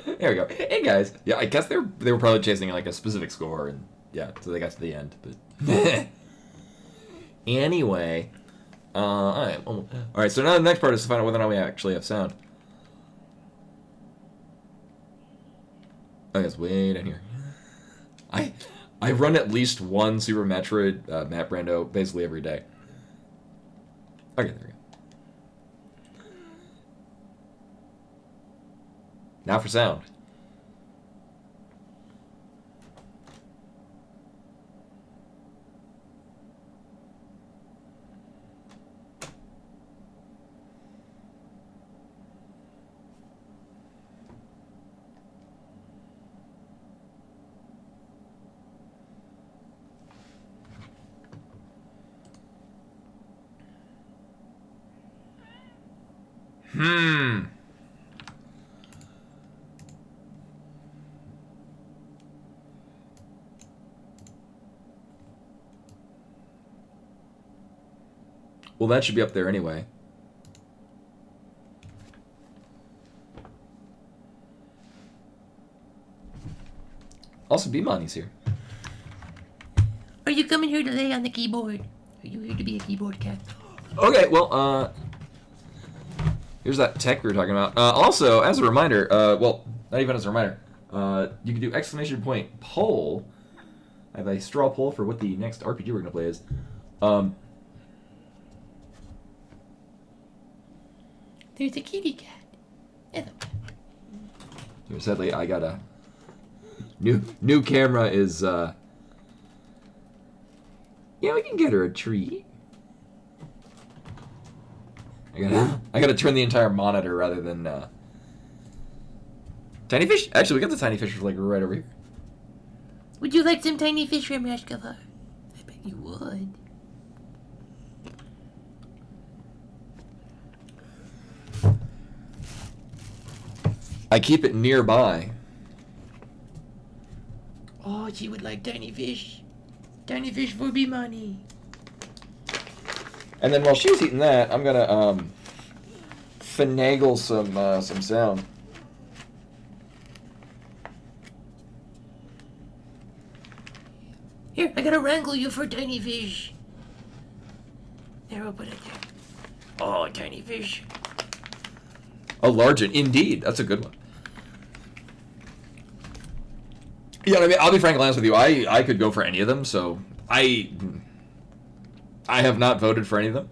There we go. Hey guys. Yeah, I guess they were probably chasing like a specific score, and yeah, so they got to the end. But anyway, all right. So now the next part is to find out whether or not we actually have sound. I guess way down here. I run at least one Super Metroid map rando basically every day. Okay, there we go. Now for sound. Well, that should be up there anyway. Also, B-Money's here. Are you coming here to lay on the keyboard? Are you here to be a keyboard cat? Okay, well, here's that tech we were talking about. Also, as a reminder, well, not even as a reminder, you can do exclamation point poll. I have a straw poll for what the next RPG we're going to play is. There's a kitty cat. Hello. Sadly, I got a new camera is, yeah, we can get her a treat. I gotta turn the entire monitor rather than, tiny fish? Actually, we got the tiny fish like right over here. Would you like some tiny fish from Rashkavar? I bet you would. I keep it nearby. Oh, she would like tiny fish. Tiny fish for B-Money. And then while she's eating that, I'm gonna finagle some sound. Here, I gotta wrangle you for tiny fish. There, I'll put it there. Oh, tiny fish. A large one, indeed. That's a good one. Yeah, I mean, I'll be frankly honest with you. I could go for any of them, so I have not voted for any of them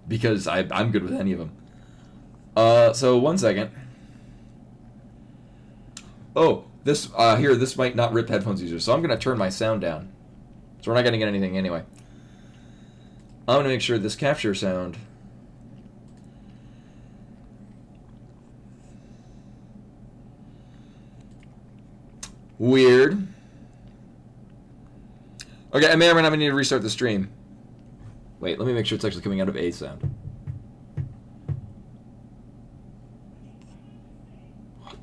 because I'm good with any of them. So 1 second. Oh, this this might not rip headphones users, so I'm gonna turn my sound down. So we're not gonna get anything anyway. I'm gonna make sure this capture sound. Weird. Okay, I may or may not need to restart the stream. Wait, let me make sure it's actually coming out of a sound.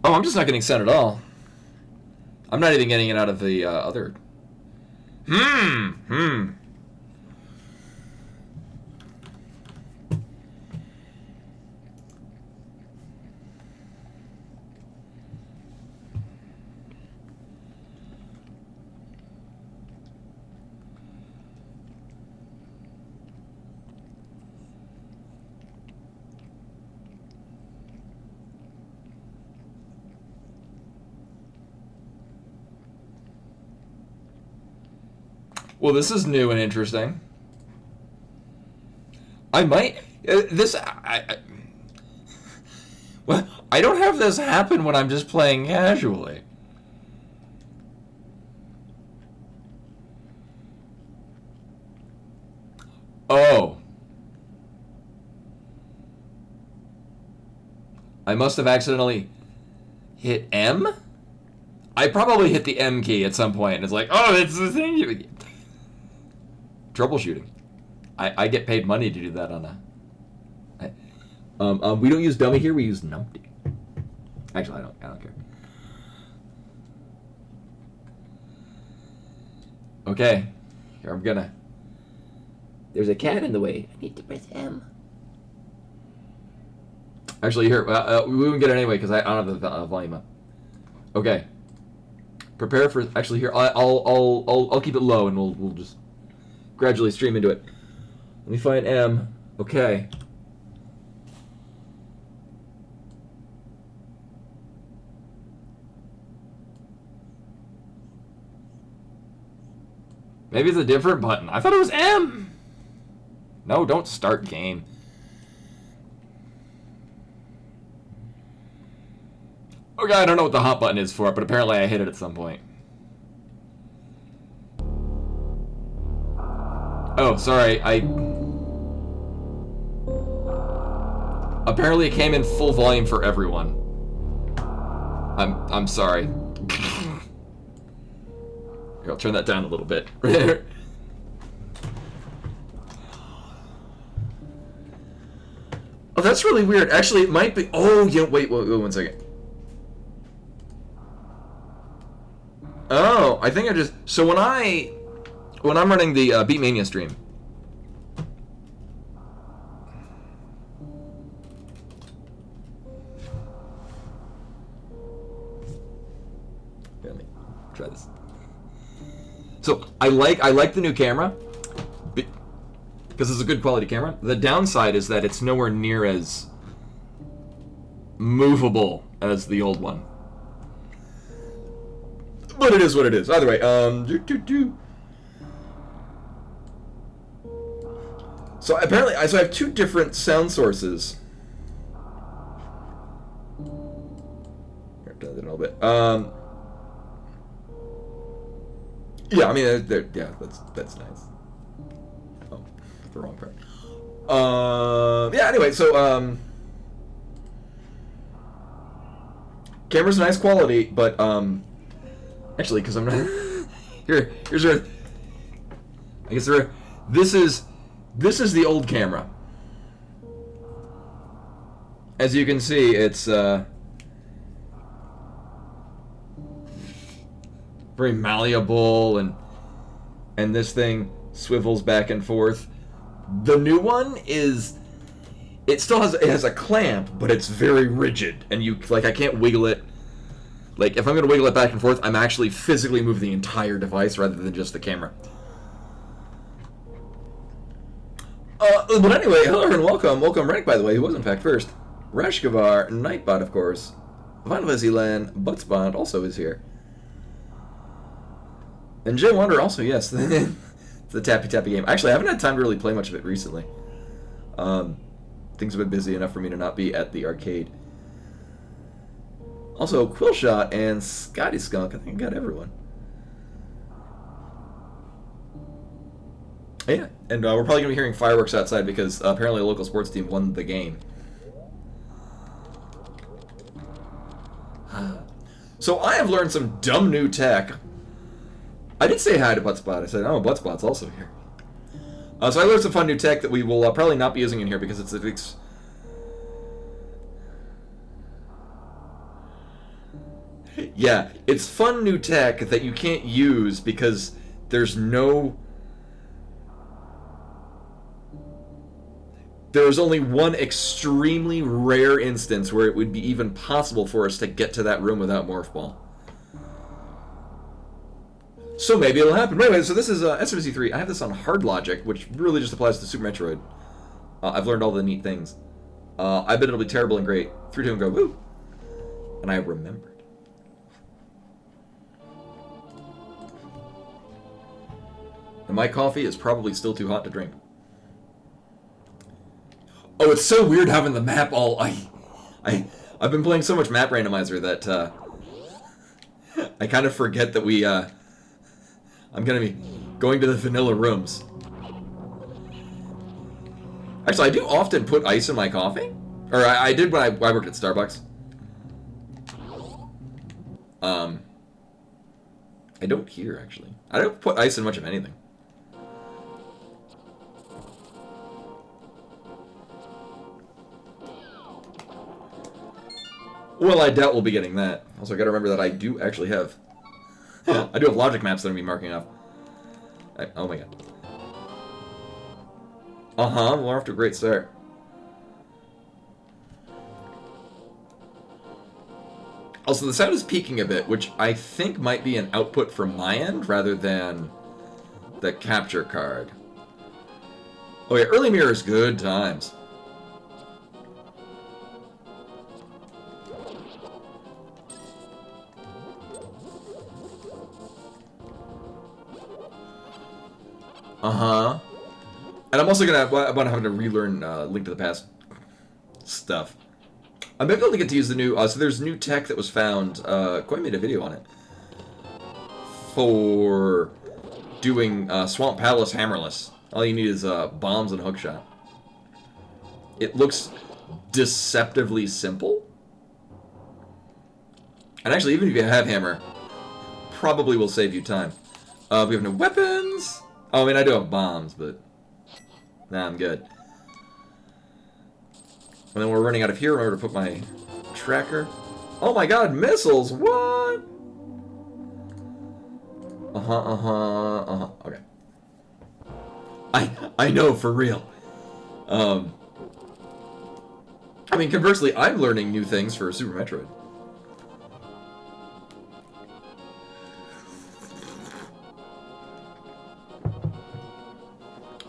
Oh, I'm just not getting sound at all. I'm not even getting it out of the other. Well, this is new and interesting. I might well, I don't have this happen when I'm just playing casually. Oh. I must have accidentally hit M? I probably hit the M key at some point, and it's like, oh, it's the thing you... Troubleshooting. I get paid money to do that on a... we don't use dummy here, we use numpty. Actually, I don't care. Okay. Here, I'm gonna... There's a cat in the way. I need to press M. Actually, here, we wouldn't get it anyway because I don't have the volume up. Okay. Prepare for. Actually, here, I'll keep it low and we'll just gradually stream into it. Let me find M. Okay. Maybe it's a different button. I thought it was M. No, don't start game. Okay, I don't know what the hot button is for it, but apparently I hit it at some point. Oh, sorry, apparently it came in full volume for everyone. I'm sorry. Here, I'll turn that down a little bit. Oh, that's really weird. Actually, it might be. Oh, yeah. Wait, 1 second. Oh, I think I just. So when I'm running the Beatmania stream. Here, let me try this. So I like the new camera because it's a good quality camera. The downside is that it's nowhere near as movable as the old one. But it is what it is. Either way, So apparently, I have two different sound sources. Here, turn that a little bit. Yeah, I mean, yeah, that's nice. Oh, the wrong part. Yeah. Anyway, so camera's nice quality, but actually, because I'm not here's where I guess this is the old camera. As you can see, it's very malleable, and this thing swivels back and forth. The new one is, it has a clamp, but it's very rigid, and I can't wiggle it. Like, if I'm gonna wiggle it back and forth, I'm actually physically moving the entire device rather than just the camera. But anyway, hello and welcome Rennick, by the way, who was in fact first. Rashkavar, Nightbot, of course. Van Vesilan, Buttsbot also is here. And Jay Wonder also, yes. It's the Tappy game. Actually, I haven't had time to really play much of it recently. Things have been busy enough for me to not be at the arcade. Also, Quillshot and Scotty Skunk. I think I got everyone. Yeah, and we're probably going to be hearing fireworks outside because apparently a local sports team won the game. So I have learned some dumb new tech. I did say hi to Buttspot. I said, oh, Buttspot's also here. So I learned some fun new tech that we will probably not be using in here because it's a yeah, it's fun new tech that you can't use because there's only one extremely rare instance where it would be even possible for us to get to that room without Morph Ball. So maybe it'll happen. But anyway, so this is SMZ3. I have this on hard logic, which really just applies to Super Metroid. I've learned all the neat things. I bet it'll be terrible and great. 3, 2, and go, woo! And I remembered. And my coffee is probably still too hot to drink. Oh, it's so weird having the map all... I've been playing so much map randomizer that I kind of forget that I'm going to be going to the vanilla rooms. Actually, I do often put ice in my coffee. Or I did when I worked at Starbucks. I don't here, actually. I don't put ice in much of anything. Well, I doubt we'll be getting that. Also, I gotta remember that I do actually have... I do have logic maps that I'm going to be marking off. Oh my god. We're off to a great start. Also, the sound is peaking a bit, which I think might be an output from my end rather than the capture card. Oh yeah, early mirrors, good times. Uh-huh. And I'm also gonna have to relearn Link to the Past stuff. I might be able to get to use the new. So there's new tech that was found. Quite made a video on it for doing Swamp Palace hammerless. All you need is bombs and hookshot. It looks deceptively simple. And actually, even if you have hammer, probably will save you time. We have no weapons. Oh, I mean, I do have bombs, but nah, I'm good. And then we're running out of here in order to put my tracker. Oh my god, missiles! What? Okay. I know, for real. I mean, conversely, I'm learning new things for Super Metroid.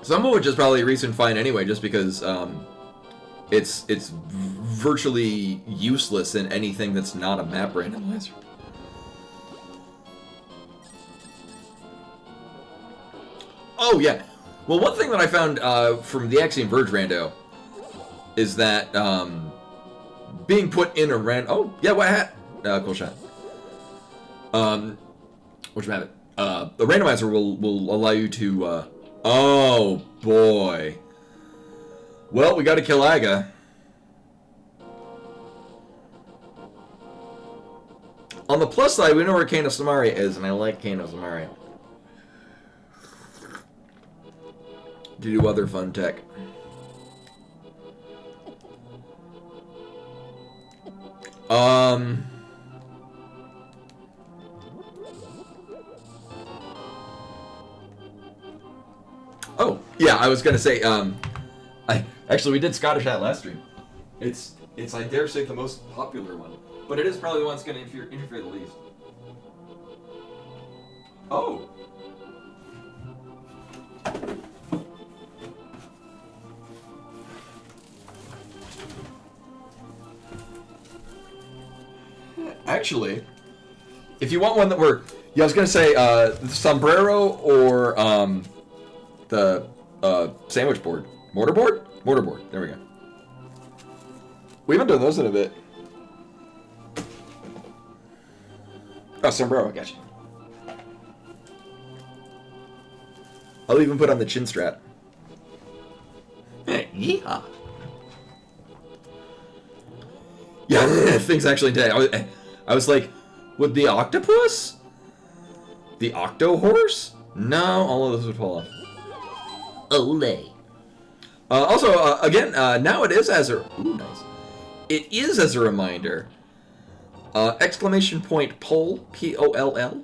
Some of which is probably recent fine anyway, just because it's virtually useless in anything that's not a map randomizer. Oh yeah, well one thing that I found from the Axiom Verge rando is that being put in a oh yeah, what hat? Cool shot. Which map it? The randomizer will allow you to. Oh boy. Well, we got to kill Aga. On the plus side, we know where Kano Samari is, and I like Kano Samari. To do other fun tech. Oh, yeah, I was gonna say, actually we did Scottish Hat last stream. It's I dare say the most popular one, but it is probably the one that's gonna interfere the least. Oh. Actually, if you want one that yeah, I was gonna say sombrero or the sandwich board, mortarboard. There we go. We haven't done those in a bit. Oh, sombrero, I got you. I'll even put on the chin strap. Yeehaw. Yeah, things actually dead. I was like, would the octopus? The octo horse? No, all of those would fall off. Olay. Also, again, now it is as a... Ooh, nice. It is as a reminder. Exclamation point poll, P-O-L-L.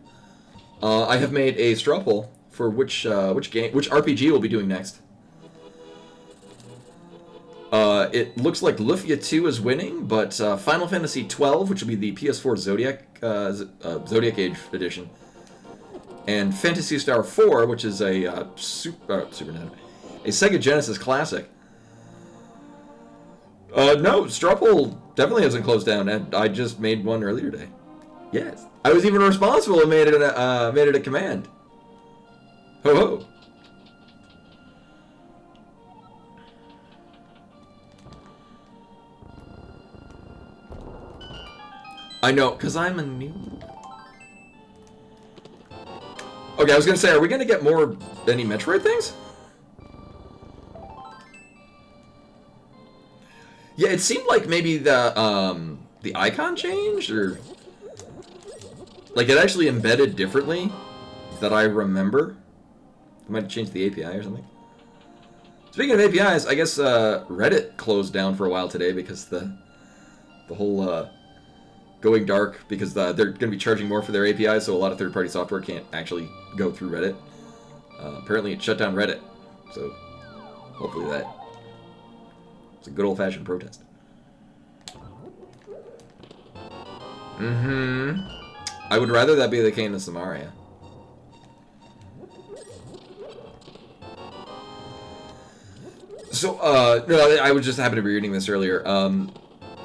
I have made a straw poll for which RPG we'll be doing next. It looks like Lufia 2 is winning, but Final Fantasy 12, which will be the PS4 Zodiac Age edition, and Phantasy Star 4, which is a Super Nintendo, a Sega Genesis classic. No, straw poll definitely hasn't closed down, and I just made one earlier today. Yes, I was even responsible and made it a command. Ho ho. I know, because I'm a noob. Okay, I was going to say, are we going to get more any Metroid things? Yeah, it seemed like maybe the icon changed, or... Like, it actually embedded differently that I remember. They might have changed the API or something. Speaking of APIs, I guess Reddit closed down for a while today because the whole... going dark, because they're going to be charging more for their APIs, so a lot of third-party software can't actually go through Reddit. Apparently it shut down Reddit, so hopefully that... It's a good old-fashioned protest. Mm-hmm. I would rather that be the case than Samaria. So, no, I was just happened to be reading this earlier.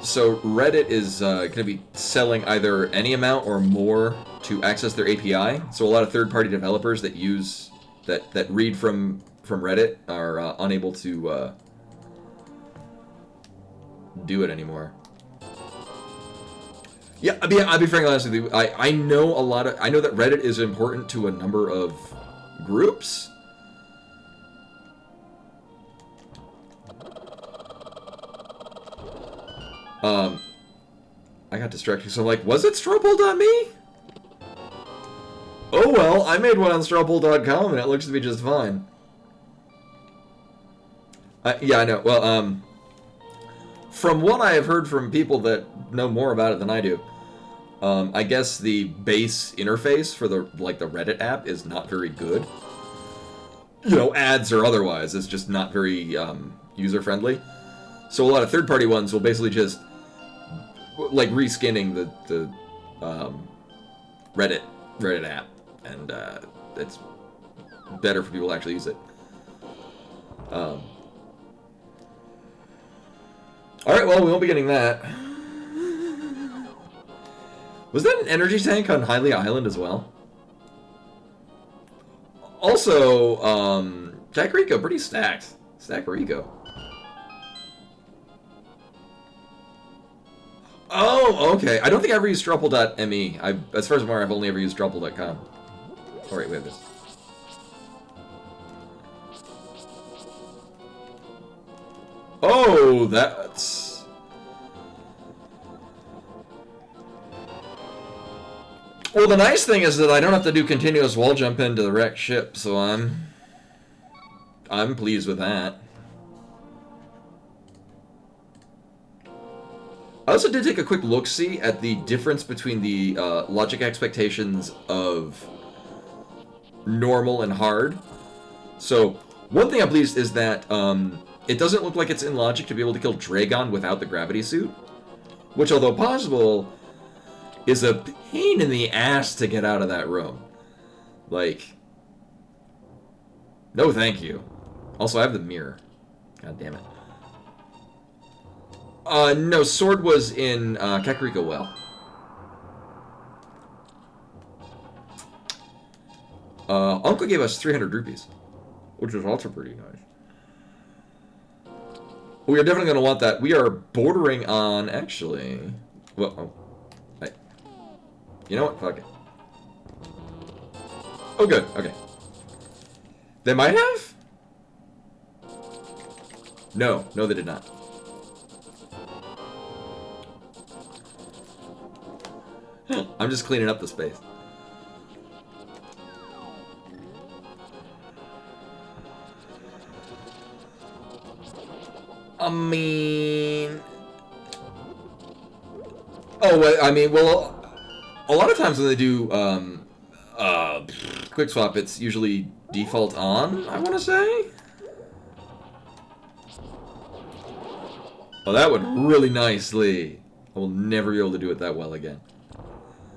So Reddit is going to be selling either any amount or more to access their API. So a lot of third-party developers that use that read from Reddit are unable to do it anymore. Yeah, I'll be frankly honest with you. I know I know that Reddit is important to a number of groups. I got distracted, so I'm like, was it strawpoll.me? Oh well, I made one on strawpoll.com and it looks to be just fine. Yeah, I know. Well, from what I have heard from people that know more about it than I do, I guess the base interface for the Reddit app is not very good. You know, ads or otherwise, it's just not very user-friendly. So a lot of third-party ones will basically just like reskinning the Reddit app, and it's better for people to actually use it. All right, well, we won't be getting that. Was that an energy tank on Hylia Island as well? Also, Jack Rico, pretty stacked. Stack Rico. Oh, okay. I don't think I ever used strawpoll.me. As far as I'm aware, I've only ever used strawpoll.com. Oh, wait, we have this. Oh, that's... Well, the nice thing is that I don't have to do continuous wall jump into the wrecked ship, so I'm pleased with that. I also did take a quick look-see at the difference between the logic expectations of normal and hard. So, one thing I'm pleased is that it doesn't look like it's in logic to be able to kill Dragon without the gravity suit, which, although possible, is a pain in the ass to get out of that room. Like, no thank you. Also, I have the mirror. God damn it. No, Sword was in Kakariko Well. Uncle gave us 300 rupees, which is also pretty nice. We are definitely going to want that. We are bordering on, actually... Well, oh. You know what? Fuck it. Oh, good. Okay. They might have? No. No, they did not. I'm just cleaning up the space. I mean... Oh, well, I mean, well, a lot of times when they do quick swap, it's usually default on, I want to say? Oh, that went really nicely. I will never be able to do it that well again.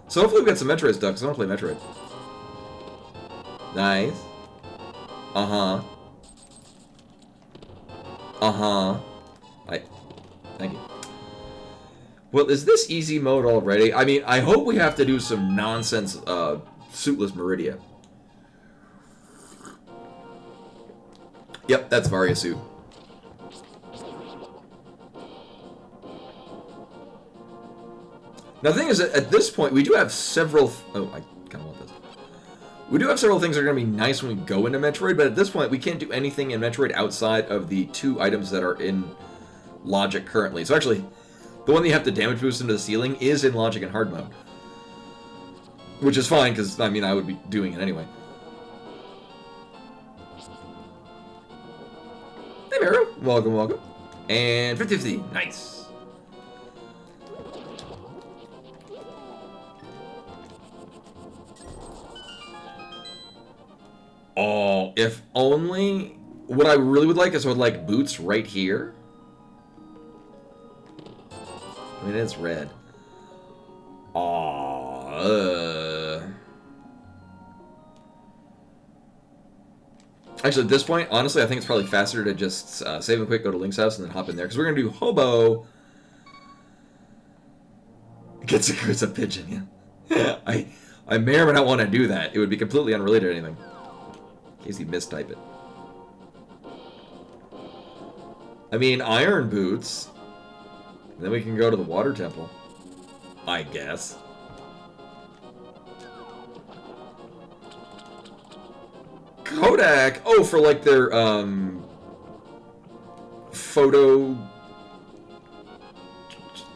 So hopefully we got some Metroid stuff, because I want to play Metroid. Nice. Uh-huh. Uh-huh. Thank you. Well, is this easy mode already? I mean, I hope we have to do some nonsense, suitless Meridia. Yep, that's Varia suit. Now, the thing is that at this point, we do have several... Oh, I kind of want this. We do have several things that are going to be nice when we go into Metroid, but at this point, we can't do anything in Metroid outside of the 2 items that are in Logic currently. So actually, the one that you have to damage boost into the ceiling is in Logic and Hard mode. Which is fine, because, I mean, I would be doing it anyway. Hey, Meru. Welcome, welcome. And 50-50. Nice. Oh, if only... What I really would like is I would like boots right here. I mean, it's red. Actually, at this point, honestly, I think it's probably faster to just save and quick, go to Link's house, and then hop in there. Because we're going to do Hobo. It's a pigeon, yeah. I may or may not want to do that. It would be completely unrelated to anything. In case you mistype it. I mean, iron boots. Then we can go to the water temple. I guess. Kodak! Oh, for like their, photo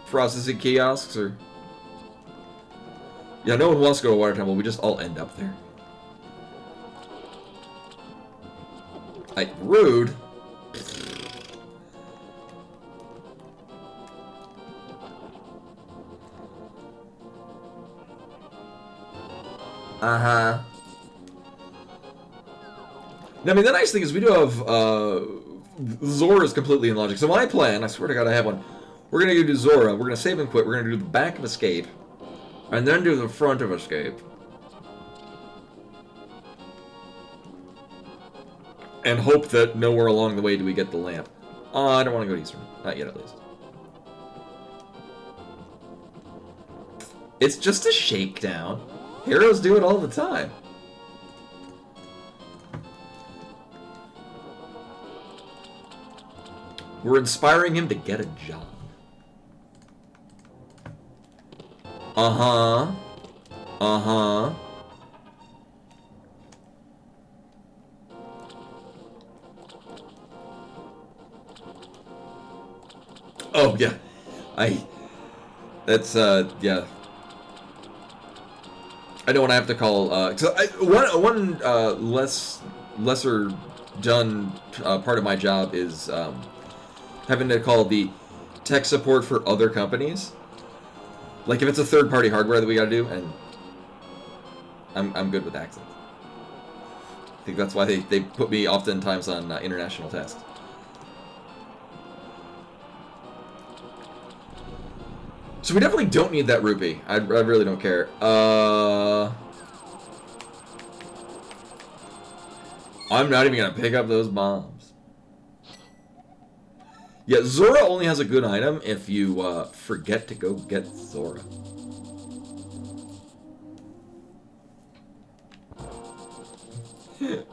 processing kiosks, or... Yeah, no one wants to go to Water Temple, we just all end up there. Like, rude. Uh-huh. I mean, the nice thing is we do have, Zora's completely in logic. So my plan, I swear to God I have one, we're gonna go do Zora, we're gonna save and quit, we're gonna do the back of Escape, and then do the front of Escape. And hope that nowhere along the way do we get the lamp. I don't want to go to Eastern. Not yet, at least. It's just a shakedown. Heroes do it all the time. We're inspiring him to get a job. Uh-huh. Uh-huh. Oh, yeah. That's, yeah. I don't want to have to call, one lesser done part of my job is, having to call the tech support for other companies. Like, if it's a third-party hardware that we gotta do, and I'm good with accents. I think that's why they put me oftentimes on international tests. So we definitely don't need that rupee. I really don't care. I'm not even gonna pick up those bombs. Yeah, Zora only has a good item if you forget to go get Zora.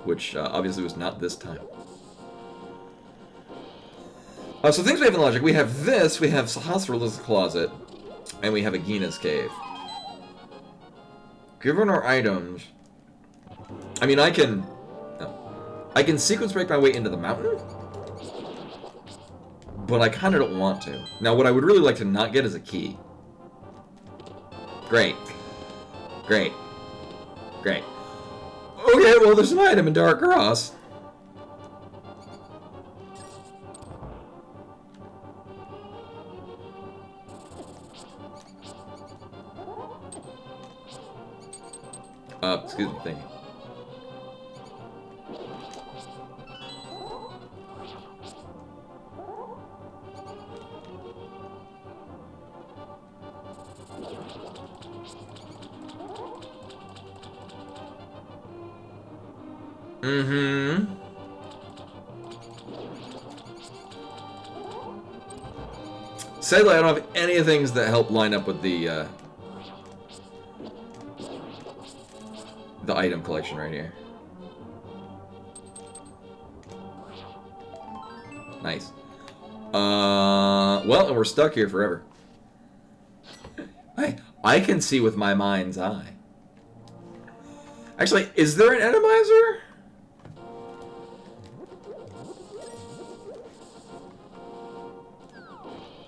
Which obviously was not this time. So things we have in logic. We have this, we have Sahasrarla's closet, and we have Agina's cave. Given our items... I mean, I can sequence break my way into the mountain, but I kind of don't want to. Now, what I would really like to not get is a key. Great. Great. Great. Okay, well, there's an item in Dark Cross. Excuse me, thank you. Mm-hmm. Sadly, I don't have any of the things that help line up with the item collection right here. Nice. Well, and we're stuck here forever. I can see with my mind's eye. Actually, is there an atomizer?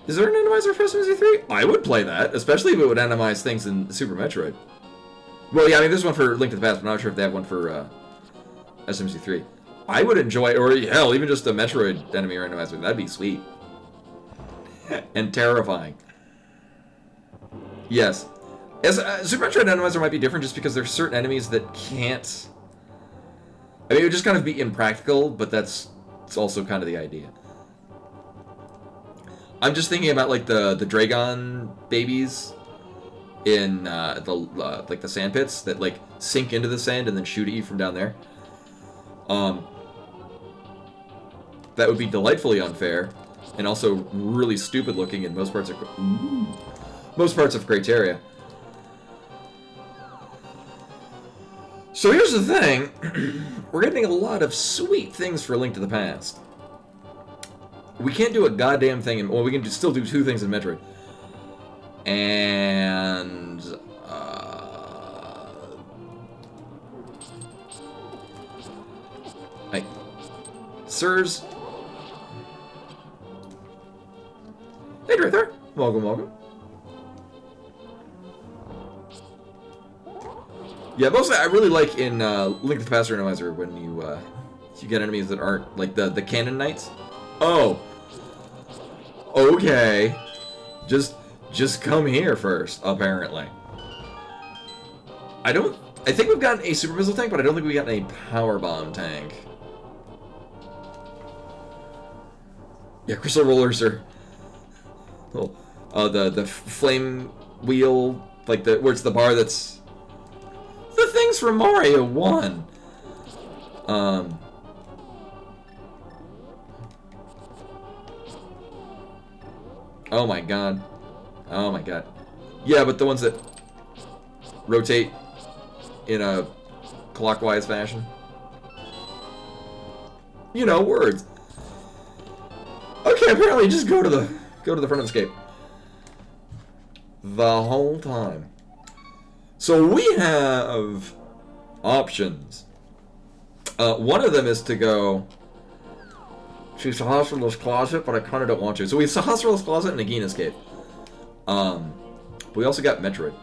Is there an atomizer for SMZ3? I would play that, especially if it would atomize things in Super Metroid. Well, yeah, I mean, there's one for Link to the Past, but I'm not sure if they have one for SMZ3. I would enjoy, or hell, even just a Metroid enemy randomizer. That'd be sweet. And terrifying. Yes. As Super Metroid randomizer might be different just because there's certain enemies that can't... I mean, it would just kind of be impractical, but it's also kind of the idea. I'm just thinking about, like, the Dragon babies in like the sand pits that like sink into the sand and then shoot at you from down there. That would be delightfully unfair, and also really stupid looking in most parts of Crateria. So here's the thing, we're getting a lot of sweet things for A Link to the Past. We can't do a goddamn thing, well, we can still do 2 things in Metroid. And... Hey. Sirs. Hey, right there. Welcome, welcome. Yeah, mostly I really like in Link to the Past Randomizer when you get enemies that aren't like the Cannon Knights. Oh, okay. Just come here first. Apparently, I think we've gotten a super missile tank, but I don't think we got a power bomb tank. Yeah, crystal rollers are. Oh, the flame wheel, like where it's the bar that's. The things from Mario 1. Oh my god. Oh my god. Yeah, but the ones that rotate in a clockwise fashion. You know, words. Okay, apparently just go to the front of the escape. The whole time. So we have options. One of them is to go to Sahasrar's Closet, but I kind of don't want to. So we have Sahasrar's Closet and Nagina's Cave. But we also got Metroid.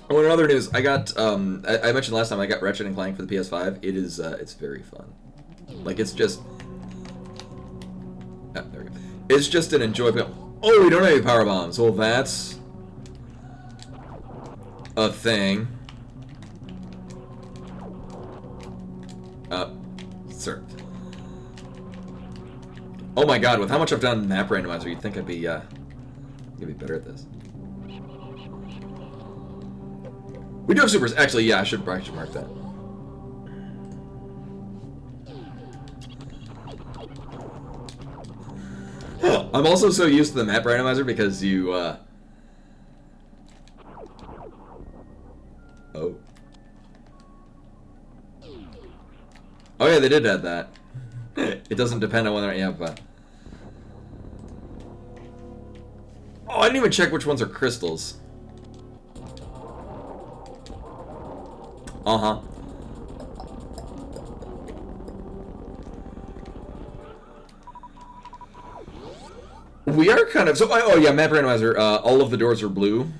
Oh, and in other news, I got, I mentioned last time I got Ratchet and Clank for the PS5. It is, it's very fun. Like, it's just... Oh, there we go. It's just an enjoyable... Oh, we don't have any power bombs. Well, that's a thing. Sir. Oh my god, with how much I've done map randomizer, you'd think I'd be better at this. We do have supers. Actually, yeah, I should mark that. I'm also so used to the map randomizer because you, Oh. Oh yeah, they did add that. It doesn't depend on whether you have, Oh, I didn't even check which ones are crystals. Uh-huh. We are kind of... So, oh yeah, map randomizer. All of the doors are blue.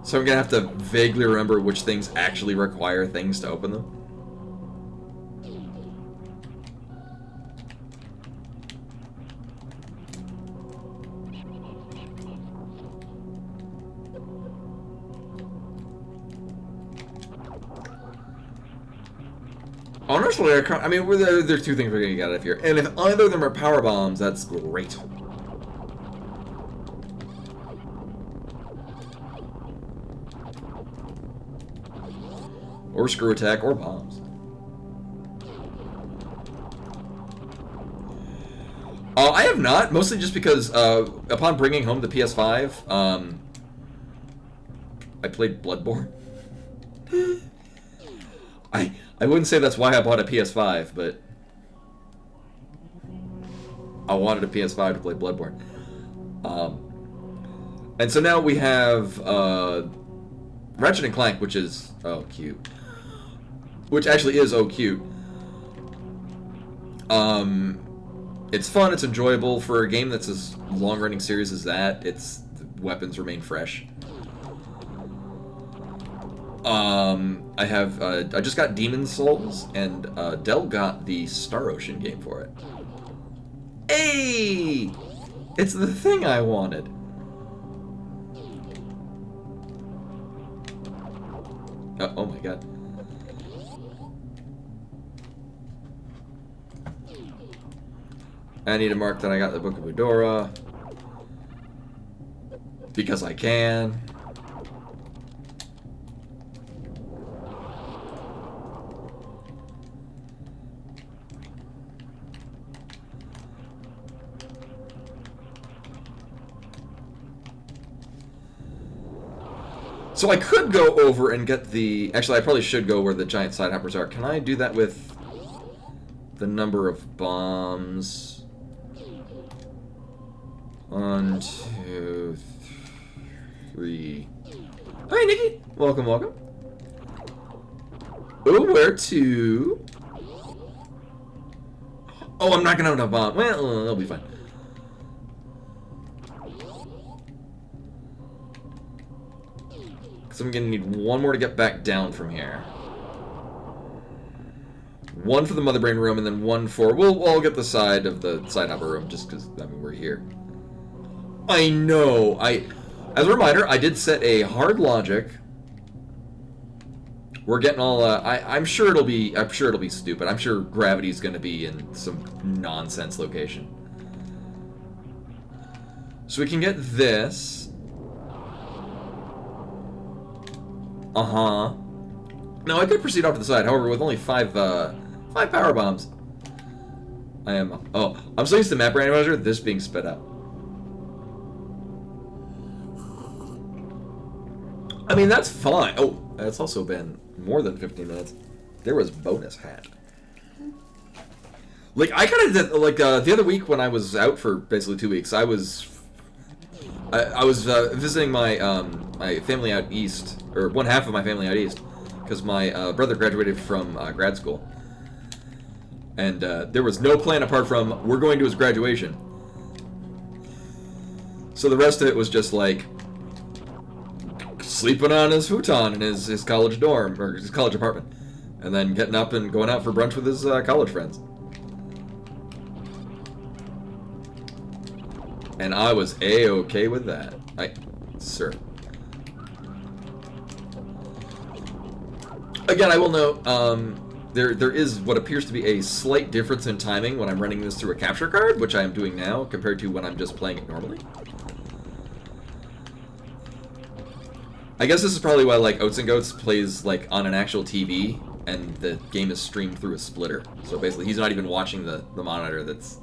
So I'm going to have to vaguely remember which things actually require things to open them. Honestly, I mean, there's 2 things we're going to get out of here. And if either of them are power bombs, that's great. Or screw attack, or bombs. I have not, mostly just because upon bringing home the PS5, I played Bloodborne. I wouldn't say that's why I bought a PS5, but I wanted a PS5 to play Bloodborne. And so now we have Ratchet and Clank, which is cute. Which actually is cute. It's fun, it's enjoyable for a game that's as long-running series as that. The weapons remain fresh. I just got Demon's Souls, and Dell got the Star Ocean game for it. Hey! It's the thing I wanted. Oh my god. I need to mark that I got the Book of Eudora. because I can. So I could go over and get the... Actually, I probably should go where the giant side hoppers are. Can I do that with the number of bombs? 1, 2, 3. Hi, Nikki. Welcome, welcome. Oh, where to? Oh, I'm not gonna have enough bomb. Well, it'll be fine. So I'm gonna need one more to get back down from here. One for the mother brain room, and then one for... We'll all get the side of the side hopper room, just because, I mean, we're here. I know. As a reminder, I did set a hard logic. We're getting all... I'm sure it'll be... I'm sure it'll be stupid. I'm sure gravity's gonna be in some nonsense location. So we can get this. Uh-huh. No, I could proceed off to the side. However, with only five power bombs, I am... Oh, I'm so used to map randomizer, this being sped up. I mean, that's fine. Oh, it's also been more than 15 minutes. There was bonus hat. Like, I kind of did... Like, the other week when I was out for basically 2 weeks, I was visiting my my family out east, or one half of my family out east, because my brother graduated from grad school, and there was no plan apart from we're going to his graduation. So the rest of it was just like sleeping on his futon in his college dorm or his college apartment, and then getting up and going out for brunch with his college friends. And I was A-okay with that. Sir. Again, I will note, there is what appears to be a slight difference in timing when I'm running this through a capture card, which I am doing now, compared to when I'm just playing it normally. I guess this is probably why, like, Oats and Goats plays, like, on an actual TV, and the game is streamed through a splitter. So basically, he's not even watching the monitor that's...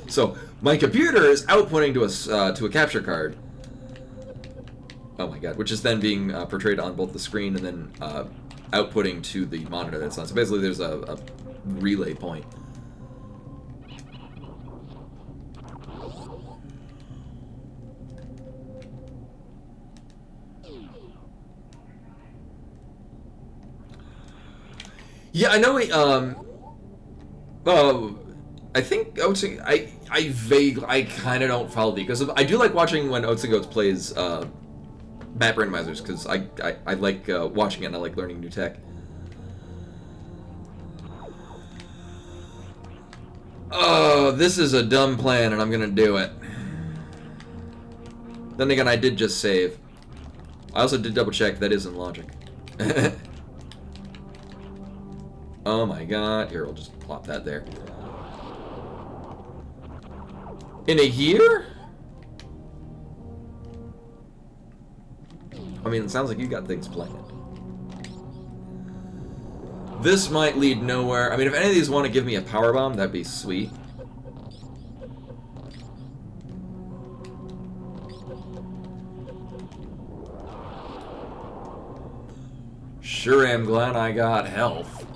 So, my computer is outputting to a capture card. Oh my god, which is then being portrayed on both the screen and then outputting to the monitor that's on. So basically there's a relay point. Yeah, I know I think Oats and... I kind of don't follow the... Because I do like watching when Oats and Goats plays map randomizers, because I like watching it and I like learning new tech. Oh, this is a dumb plan and I'm gonna do it. Then again, I did just save. I also did double check, that is in logic. Oh my god. Here, I'll just plop that there. In a year? I mean, it sounds like you got things planned. This might lead nowhere. I mean, if any of these want to give me a power bomb, that'd be sweet. Sure am glad I got health.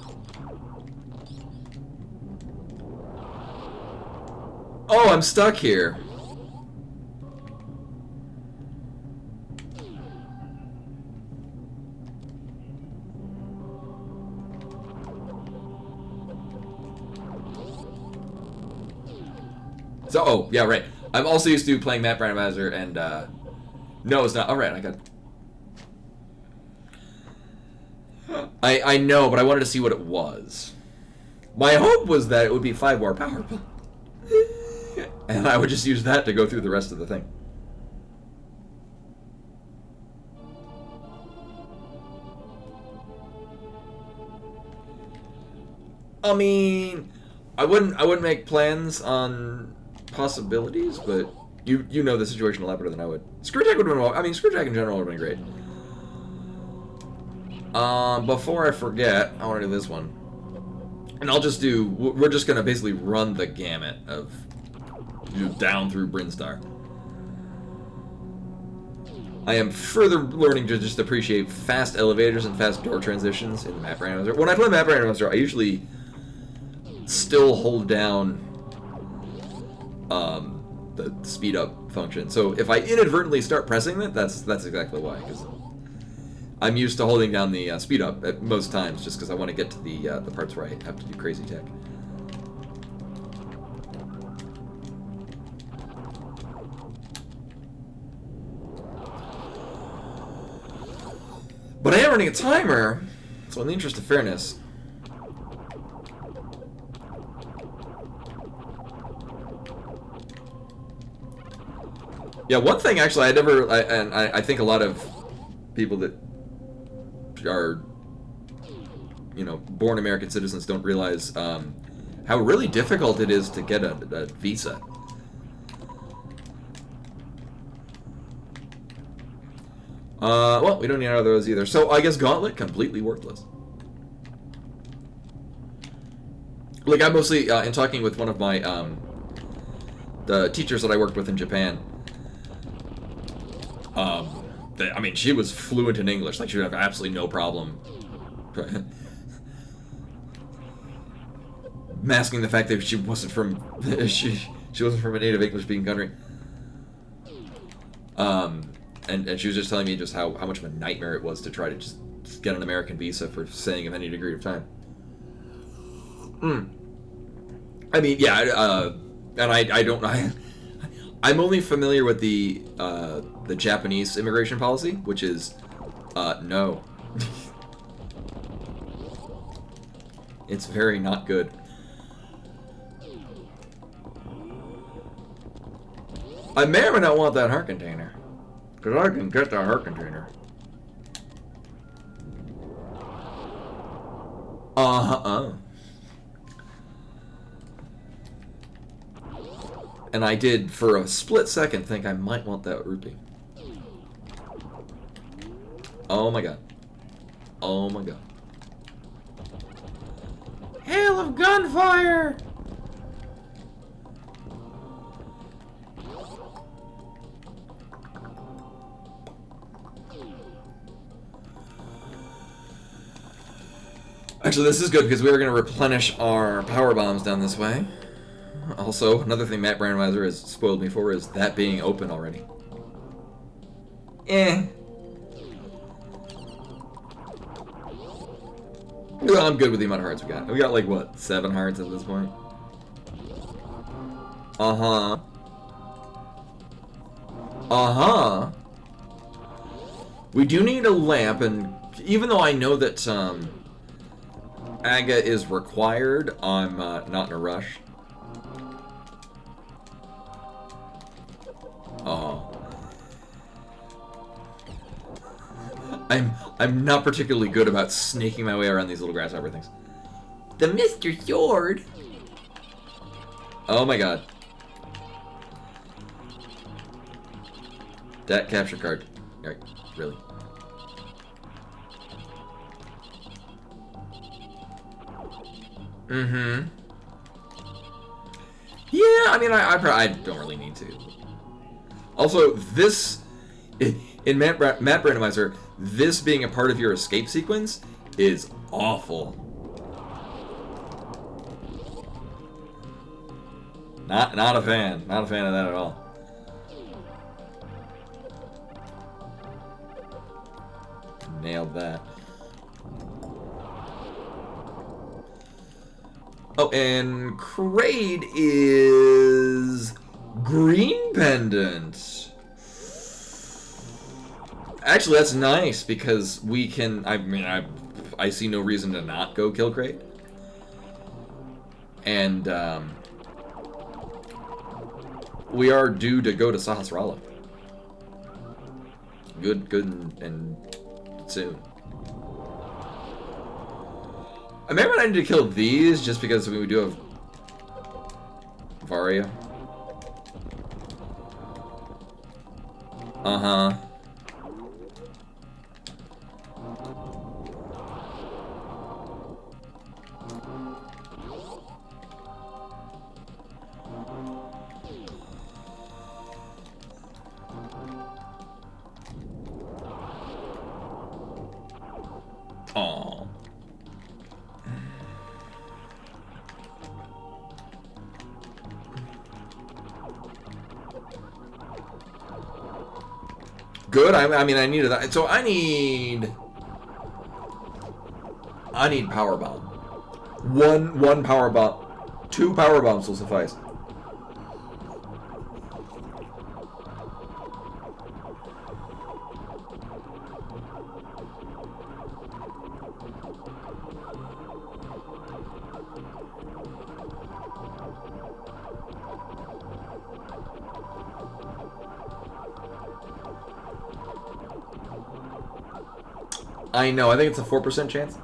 Oh, I'm stuck here. So, oh, yeah, right. I'm also used to playing map randomizer, and, no, it's not. Alright, I got... I know, but I wanted to see what it was. My hope was that it would be 5 more power bomb. And I would just use that to go through the rest of the thing. I mean, I wouldn't make plans on possibilities, but You know the situation a lot better than I would. Screwjack would have been well. I mean, Screwjack in general would have been great. Before I forget, I want to do this one. And I'll just do... We're just going to basically run the gamut of... down through Brinstar. I am further learning to just appreciate fast elevators and fast door transitions in Map Randomizer. When I play Map Randomizer, I usually still hold down the speed up function. So if I inadvertently start pressing it, that's exactly why. Because I'm used to holding down the speed up at most times, just because I want to get to the parts where I have to do crazy tech. But I am running a timer, so in the interest of fairness, yeah, one thing actually I think a lot of people that are, you know, born American citizens don't realize how really difficult it is to get a visa. Well, we don't need either of those either. So I guess Gauntlet, completely worthless. Like, I mostly, in talking with one of my, the teachers that I worked with in Japan, I mean, she was fluent in English. Like, she would have absolutely no problem masking the fact that she wasn't from, she wasn't from a native English-speaking country. And she was just telling me just how much of a nightmare it was to try to just get an American visa for staying of any degree of time. I mean, yeah, and I don't know. I'm only familiar with the Japanese immigration policy, which is no. It's very not good. I may or may not want that heart container. Because I can get the heart container. And I did, for a split second, think I might want that rupee. Oh my god. Oh my god. Hail of gunfire! Actually, this is good because we are going to replenish our power bombs down this way. Also, another thing Map Randomizer has spoiled me for is that being open already. I'm good with the amount of hearts we got. We got like, what, 7 hearts at this point? We do need a lamp, and even though I know that, Aga is required, I'm not in a rush. I'm not particularly good about snaking my way around these little grasshopper things. The Mr. Sword! Oh my god. That capture card. Alright, really. Yeah, I mean, I don't really need to. Also, this... In Map Randomizer, this being a part of your escape sequence is awful. Not a fan. Not a fan of that at all. Nailed that. Oh, and Kraid is green pendant. Actually, that's nice because we can. I mean, I see no reason to not go kill Kraid. And we are due to go to Sahasrara. Good and soon. I remember I need to kill these just because we do have Varia. Uh-huh. Aww. Good. I mean, I needed that. So I need power bomb. One power bomb. 2 power bombs will suffice. I know. I think it's a 4% chance.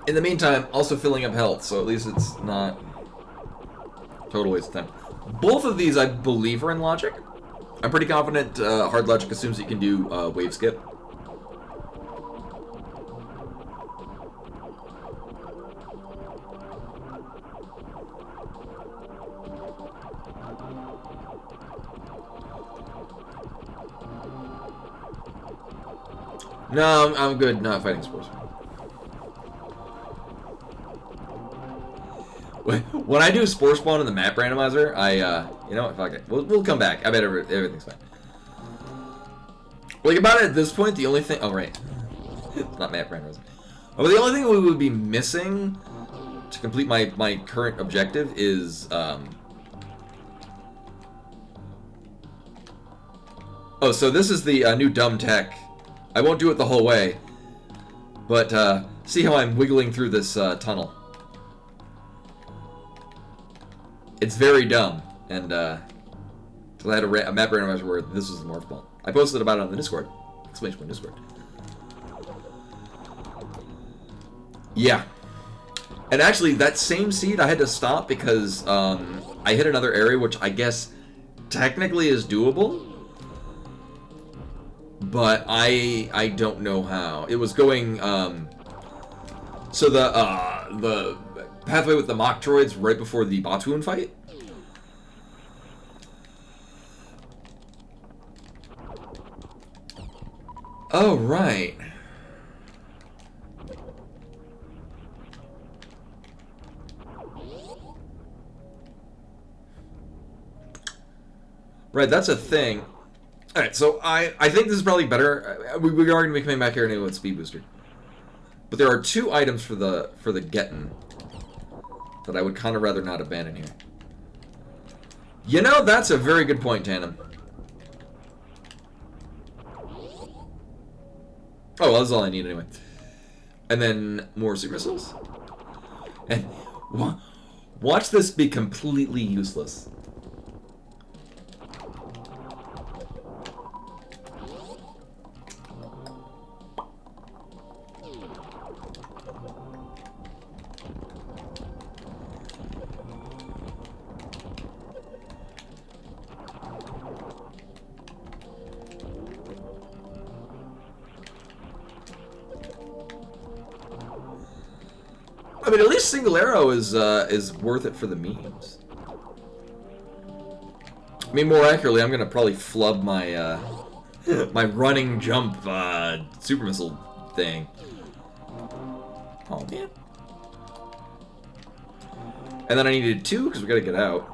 In the meantime, also filling up health, so at least it's not total waste of time. Both of these, I believe, are in logic. I'm pretty confident hard logic assumes you can do wave skip. No, I'm good not fighting sports. When I do Spore Spawn in the map randomizer, you know what, fuck it. We'll come back. I bet everything's fine. Like, about it at this point, the only thing... Oh, right. It's not map randomizer. Oh, the only thing we would be missing to complete my current objective is... Oh, so this is the new dumb tech. I won't do it the whole way. But, see how I'm wiggling through this tunnel. It's very dumb, and so I had a map randomizer where this was the morph ball. I posted about it on the Discord. Exclamation point Discord. Yeah. And actually, that same seed I had to stop because I hit another area which I guess technically is doable. But I don't know how. It was going, so the pathway with the mock droids right before the Batuan fight. Oh, right. Right, that's a thing. Alright, so I think this is probably better. We are going to be coming back here anyway with Speed Booster. But there are 2 items for the Gettin that I would kind of rather not abandon here. You know, that's a very good point, Tandem. Oh, well, that's all I need anyway. And then more super missiles. And watch this be completely useless. I mean, at least single arrow is worth it for the memes. I mean, more accurately, I'm gonna probably flub my my running jump super missile thing. Oh man! And then I needed 2 because we gotta get out.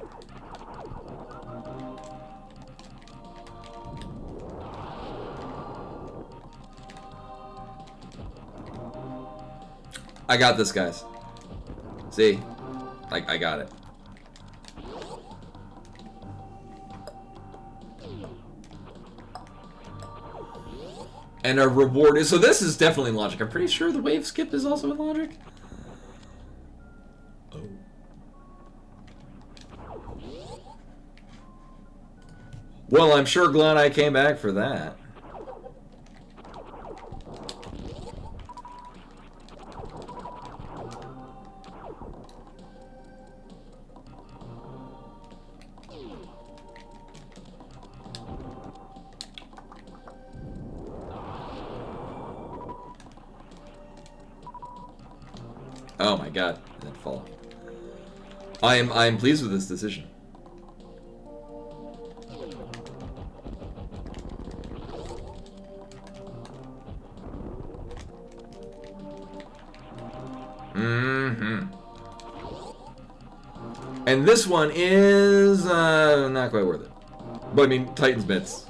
I got this, guys. See? I got it. And a reward is... So this is definitely in logic. I'm pretty sure the wave skip is also in logic. Oh. Well, I'm sure glad I came back for that. Oh my god, that fall. I am pleased with this decision. And this one is not quite worth it. But I mean, Titan's Mitts,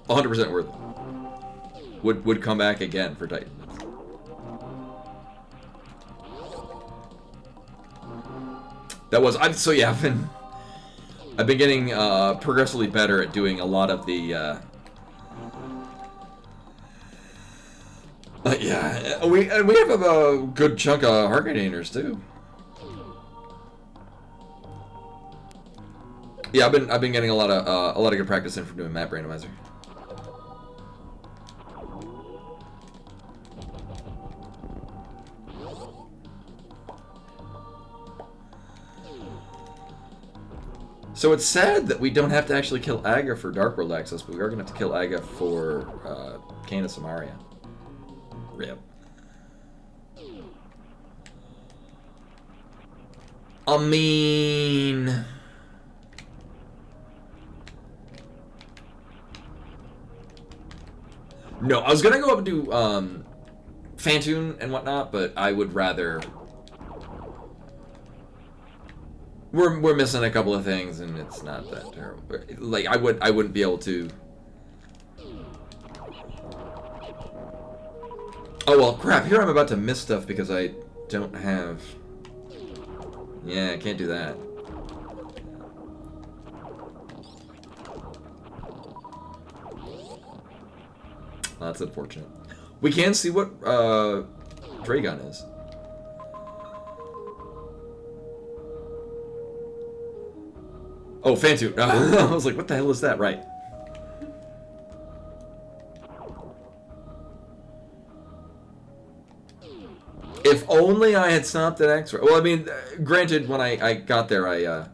100% worth it. Would come back again for Titan's Mitts. That was so yeah. I've been getting progressively better at doing a lot of the. Yeah, we have a good chunk of heart containers too. Yeah, I've been getting a lot of good practice in from doing map randomizer. So it's sad that we don't have to actually kill Aga for Dark World access, but we are going to have to kill Aga for Cane of Samaria. Rip. I mean... No, I was going to go up and do Fantoon and whatnot, but I would rather... We're missing a couple of things, and it's not that terrible. Like I wouldn't be able to. Oh well, crap! Here I'm about to miss stuff because I don't have. Yeah, I can't do that. That's unfortunate. We can see what Dragon is. Oh, Fantoon. I was like, what the hell is that? Right. If only I had stopped at X-ray. Well, I mean, granted, when I got there, I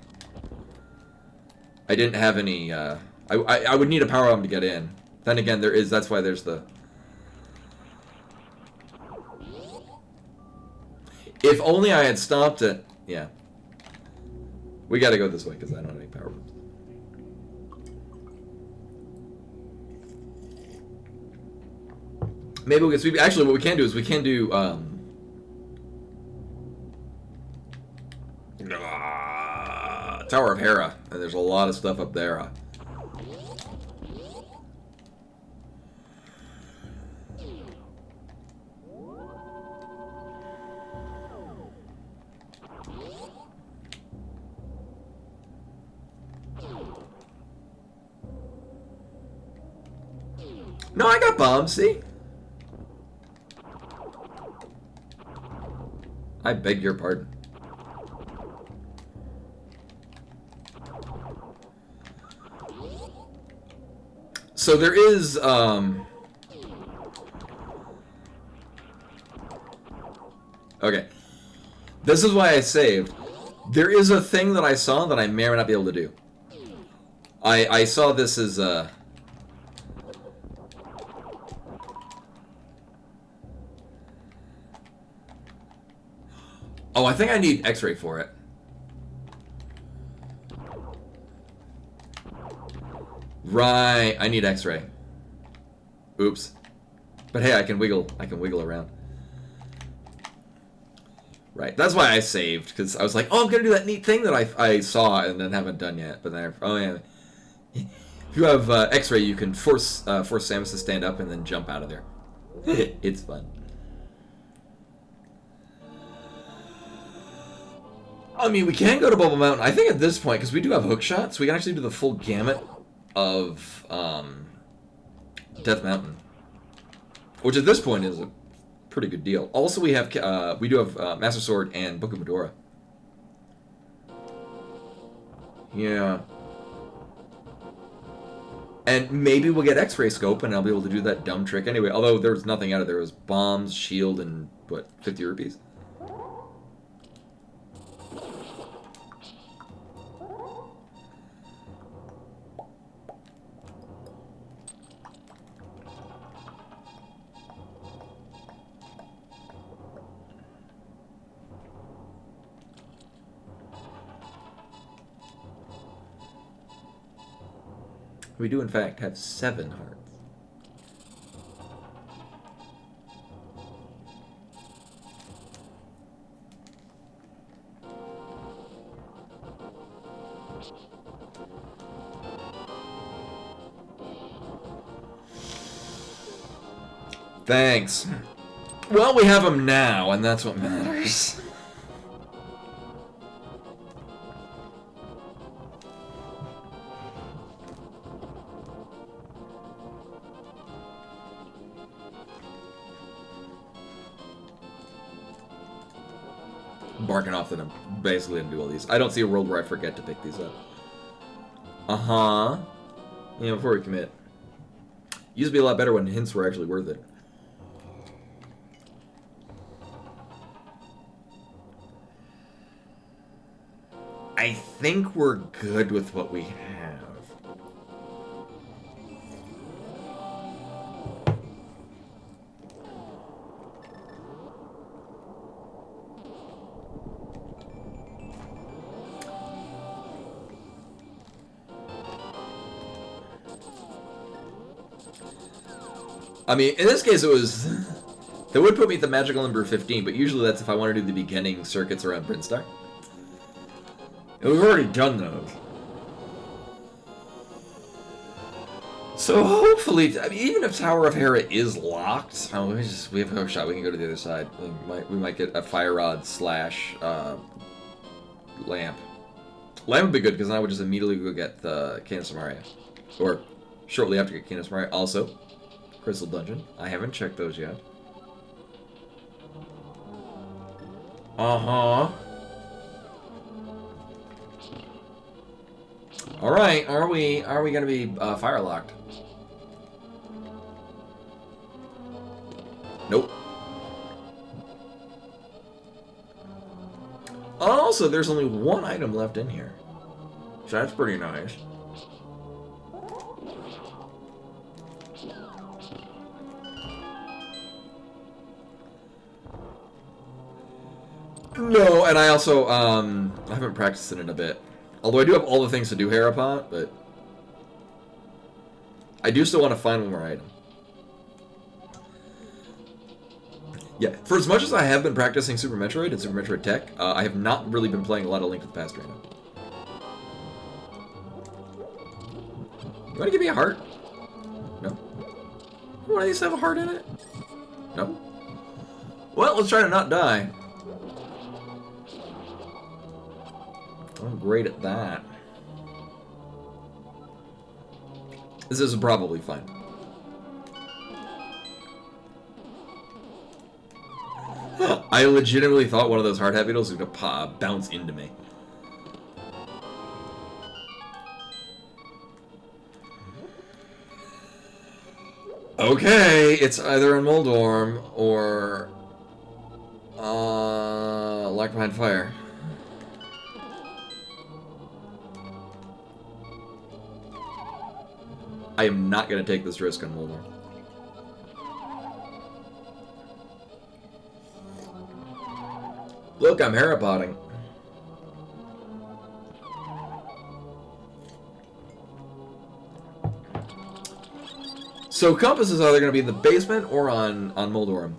didn't have any. I would need a power arm to get in. Then again, that's why there's the. If only I had stopped at. Yeah. We gotta go this way because I don't have any power rooms. Maybe we'll get sweep. Actually, what we can do is we can do Tower of Hera, and there's a lot of stuff up there. No, I got bombs, see? I beg your pardon. So there is, okay. This is why I saved. There is a thing that I saw that I may or may not be able to do. I saw this as, Oh, I think I need X-ray for it. Right, I need X-ray. Oops. But hey, I can wiggle around. Right, that's why I saved, because I was like, oh, I'm gonna do that neat thing that I saw and then haven't done yet. But then, oh yeah. If you have X-ray, you can force Samus to stand up and then jump out of there. It's fun. I mean, we can go to Bubble Mountain. I think at this point, because we do have hook shots, we can actually do the full gamut of Death Mountain, which at this point is a pretty good deal. Also, we do have Master Sword and Book of Medora. Yeah. And maybe we'll get X-ray scope, and I'll be able to do that dumb trick anyway. Although there was nothing out of there. It was bombs, shield, and what, 50 rupees. We do, in fact, have 7 hearts. Thanks. Well, we have them now, and that's what matters. Barking off that I'm basically gonna do all these. I don't see a world where I forget to pick these up. Uh-huh. Yeah, before we commit. Used to be a lot better when hints were actually worth it. I think we're good with what we have. I mean, in this case, it was... That would put me at the magical number 15, but usually that's if I want to do the beginning circuits around Brinstar. And we've already done those. So hopefully, I mean, even if Tower of Hera is locked, oh, we have a shot. We can go to the other side. We might get a fire rod slash lamp. Lamp would be good because then I would just immediately go get the Canis Maria, or shortly after get Canis Maria. Also, Crystal Dungeon. I haven't checked those yet. Uh-huh. All right, are we gonna be fire locked? Nope. Also, there's only 1 item left in here, so that's pretty nice. No, and I also I haven't practiced it in a bit. Although I do have all the things to do Herapot, but I do still want to find one more item. Yeah, for as much as I have been practicing Super Metroid and Super Metroid Tech, I have not really been playing a lot of Link to the Past right now. You want to give me a heart? No? One of these have a heart in it? No? Well, let's try to not die. I'm great at that. This is probably fine. I legitimately thought one of those hard hat beetles was gonna bounce into me. Okay, it's either in Moldorm or Locked Behind Fire. I am not going to take this risk on Moldorm. Look, I'm Herapotting. So Compass is either going to be in the basement or on Moldorm.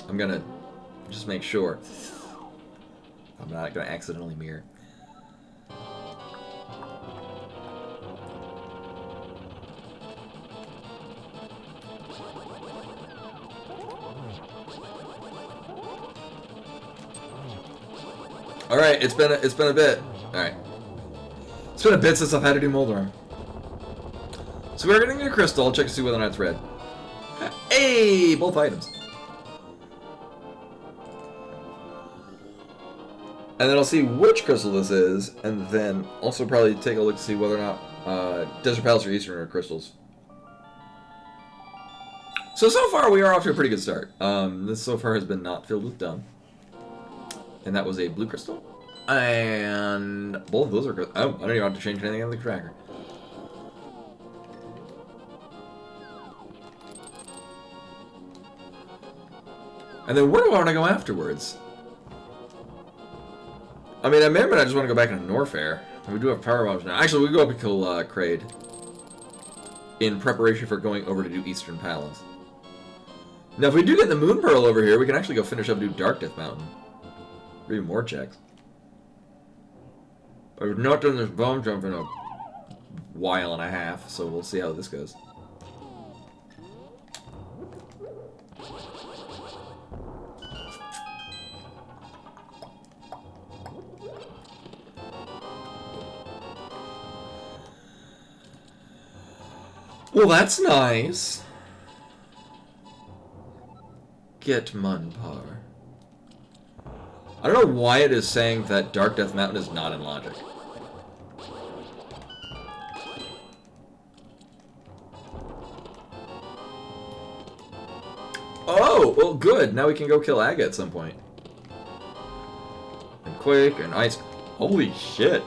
I'm going to just make sure. I'm not going to accidentally mirror. All right, it's been a bit. All right, it's been a bit since I've had to do Moldorm. So we're getting a crystal. I'll check to see whether or not it's red. Hey, both items. And then I'll see which crystal this is, and then also probably take a look to see whether or not Desert Palace or Eastern are crystals. So far we are off to a pretty good start. This so far has been not filled with dung. And that was a blue crystal. And both of those are... Oh, I don't even have to change anything on the tracker. And then where do I want to go afterwards? I mean, I just want to go back into Norfair. We do have power bombs now. Actually, we go up and kill Kraid in preparation for going over to do Eastern Palace. Now, if we do get the Moon Pearl over here, we can actually go finish up and do Dark Death Mountain. Or even more checks. I've not done this bomb jump in a while and a half, so we'll see how this goes. Well, that's nice. Get Munpar. I don't know why it is saying that Dark Death Mountain is not in logic. Oh, well, good. Now we can go kill Aga at some point. And Quake and Ice. Holy shit.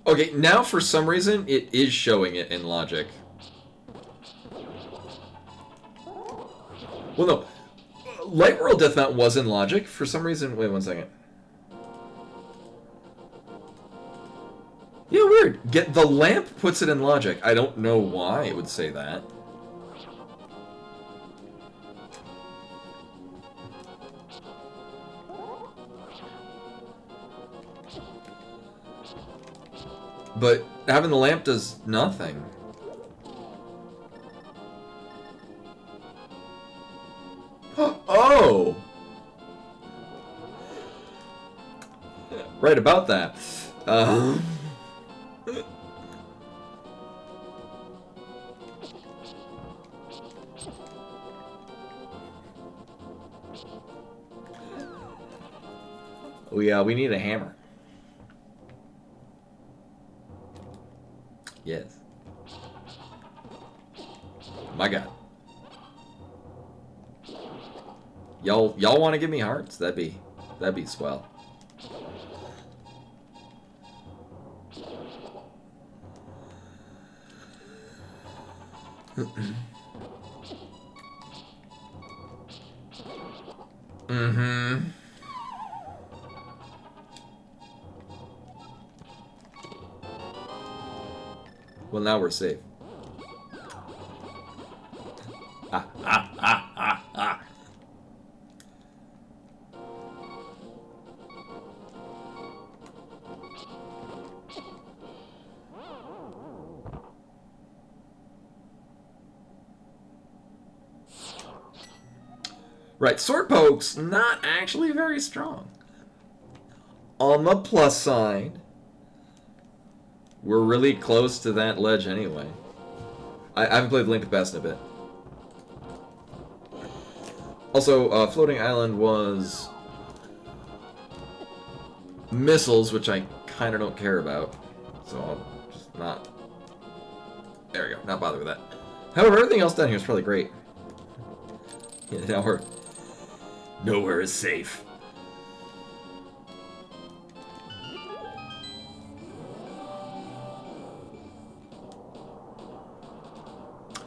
Okay, now for some reason, it is showing it in logic. Well, no. Light World Death Mountain was in logic. For some reason... Wait 1 second. Yeah, weird. The lamp puts it in logic. I don't know why it would say that. But having the lamp does nothing. Oh! Right about that. We need a hammer. Yes. My God. Y'all want to give me hearts? That'd be swell. Mm-hmm. Well, now we're safe. Right, sword poke's not actually very strong. On the plus side, we're really close to that ledge anyway. I haven't played Link to the Past in a bit. Also, Floating Island was missiles, which I kind of don't care about. So I'll just not... There we go, not bother with that. However, everything else down here is probably great. Yeah, now we're... Nowhere is safe.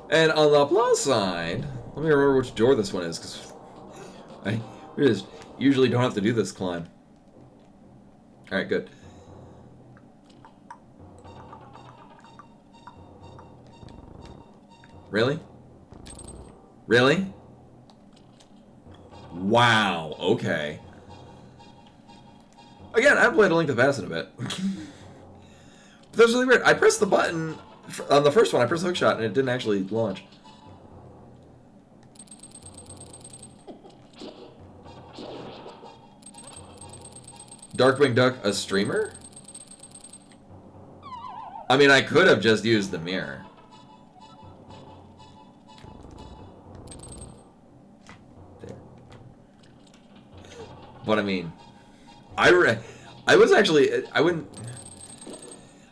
And on the plus side, let me remember which door this one is, because we just usually don't have to do this climb. Alright, good. Really? Really? Wow, okay. Again, I haven't played A Link to the Past in a bit. But that's really weird. I pressed the button on the first one, I pressed the hookshot and it didn't actually launch. Darkwing Duck, a streamer? I mean, I could have just used the mirror. There. But I mean, I was actually, I wouldn't...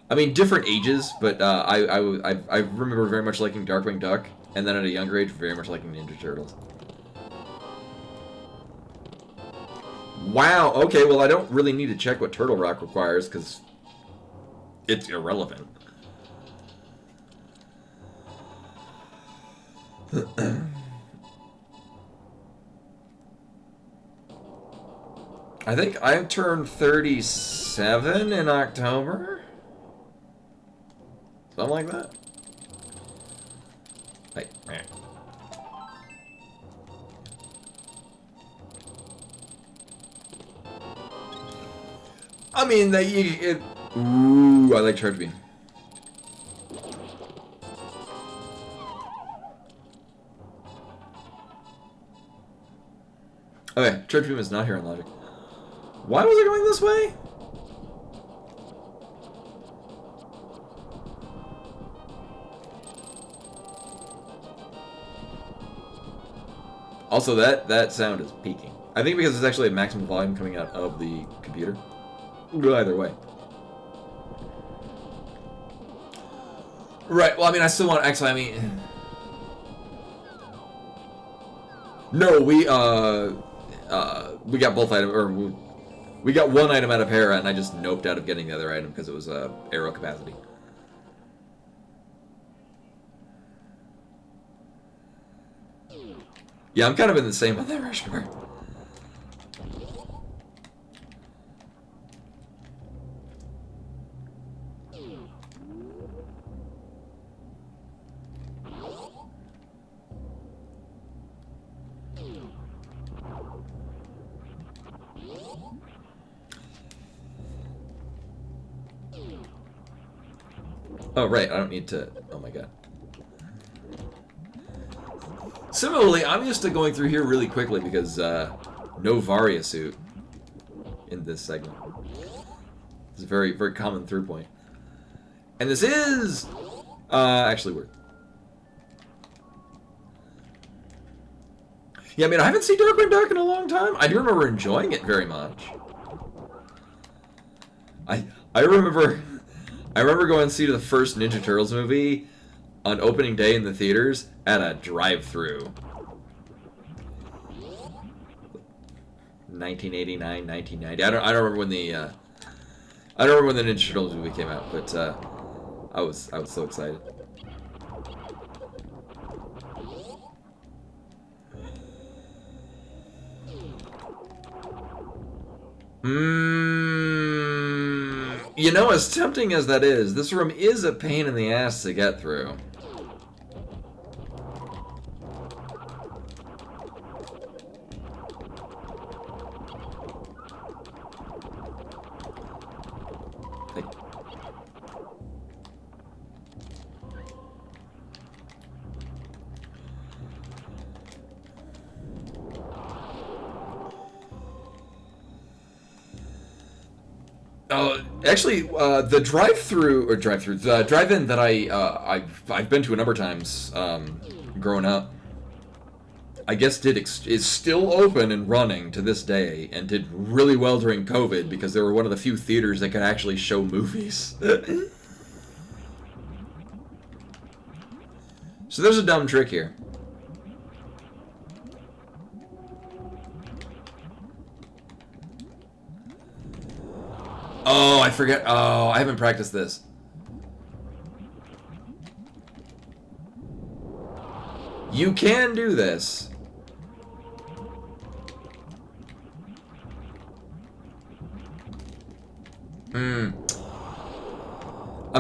I mean, different ages, but I remember very much liking Darkwing Duck, and then at a younger age, very much liking Ninja Turtles. Wow, okay, well I don't really need to check what Turtle Rock requires, because it's irrelevant. I think I turned 37 in October? Something like that? Hey, man. I mean, ooh, I like Charge Beam. Okay, Charge Beam is not here in Logic. Why was I going this way? Also, that sound is peaking. I think because it's actually a maximum volume coming out of the computer. Either way. Right, well, I mean, I still want... Actually, I mean... No, we got both items, or we got one item out of Hera, and I just noped out of getting the other item because it was arrow capacity. Yeah, I'm kind of in the same with that rush. Oh, right, I don't need to... Oh my god. Similarly, I'm used to going through here really quickly because no Varia suit in this segment. It's a very, very common through point. And this is... actually weird. Yeah, I mean, I haven't seen Darkwing Duck in a long time. I do remember enjoying it very much. I remember going to see the first Ninja Turtles movie on opening day in the theaters at a drive-thru. 1989, 1990. I don't remember when the I don't remember when the Ninja Turtles movie came out, but I was so excited. You know, as tempting as that is, this room is a pain in the ass to get through. Actually, the the drive-in that I've been to a number of times growing up, I guess is still open and running to this day, and did really well during COVID because they were one of the few theaters that could actually show movies. So there's a dumb trick here. Oh, I forget. Oh, I haven't practiced this. You can do this. I'm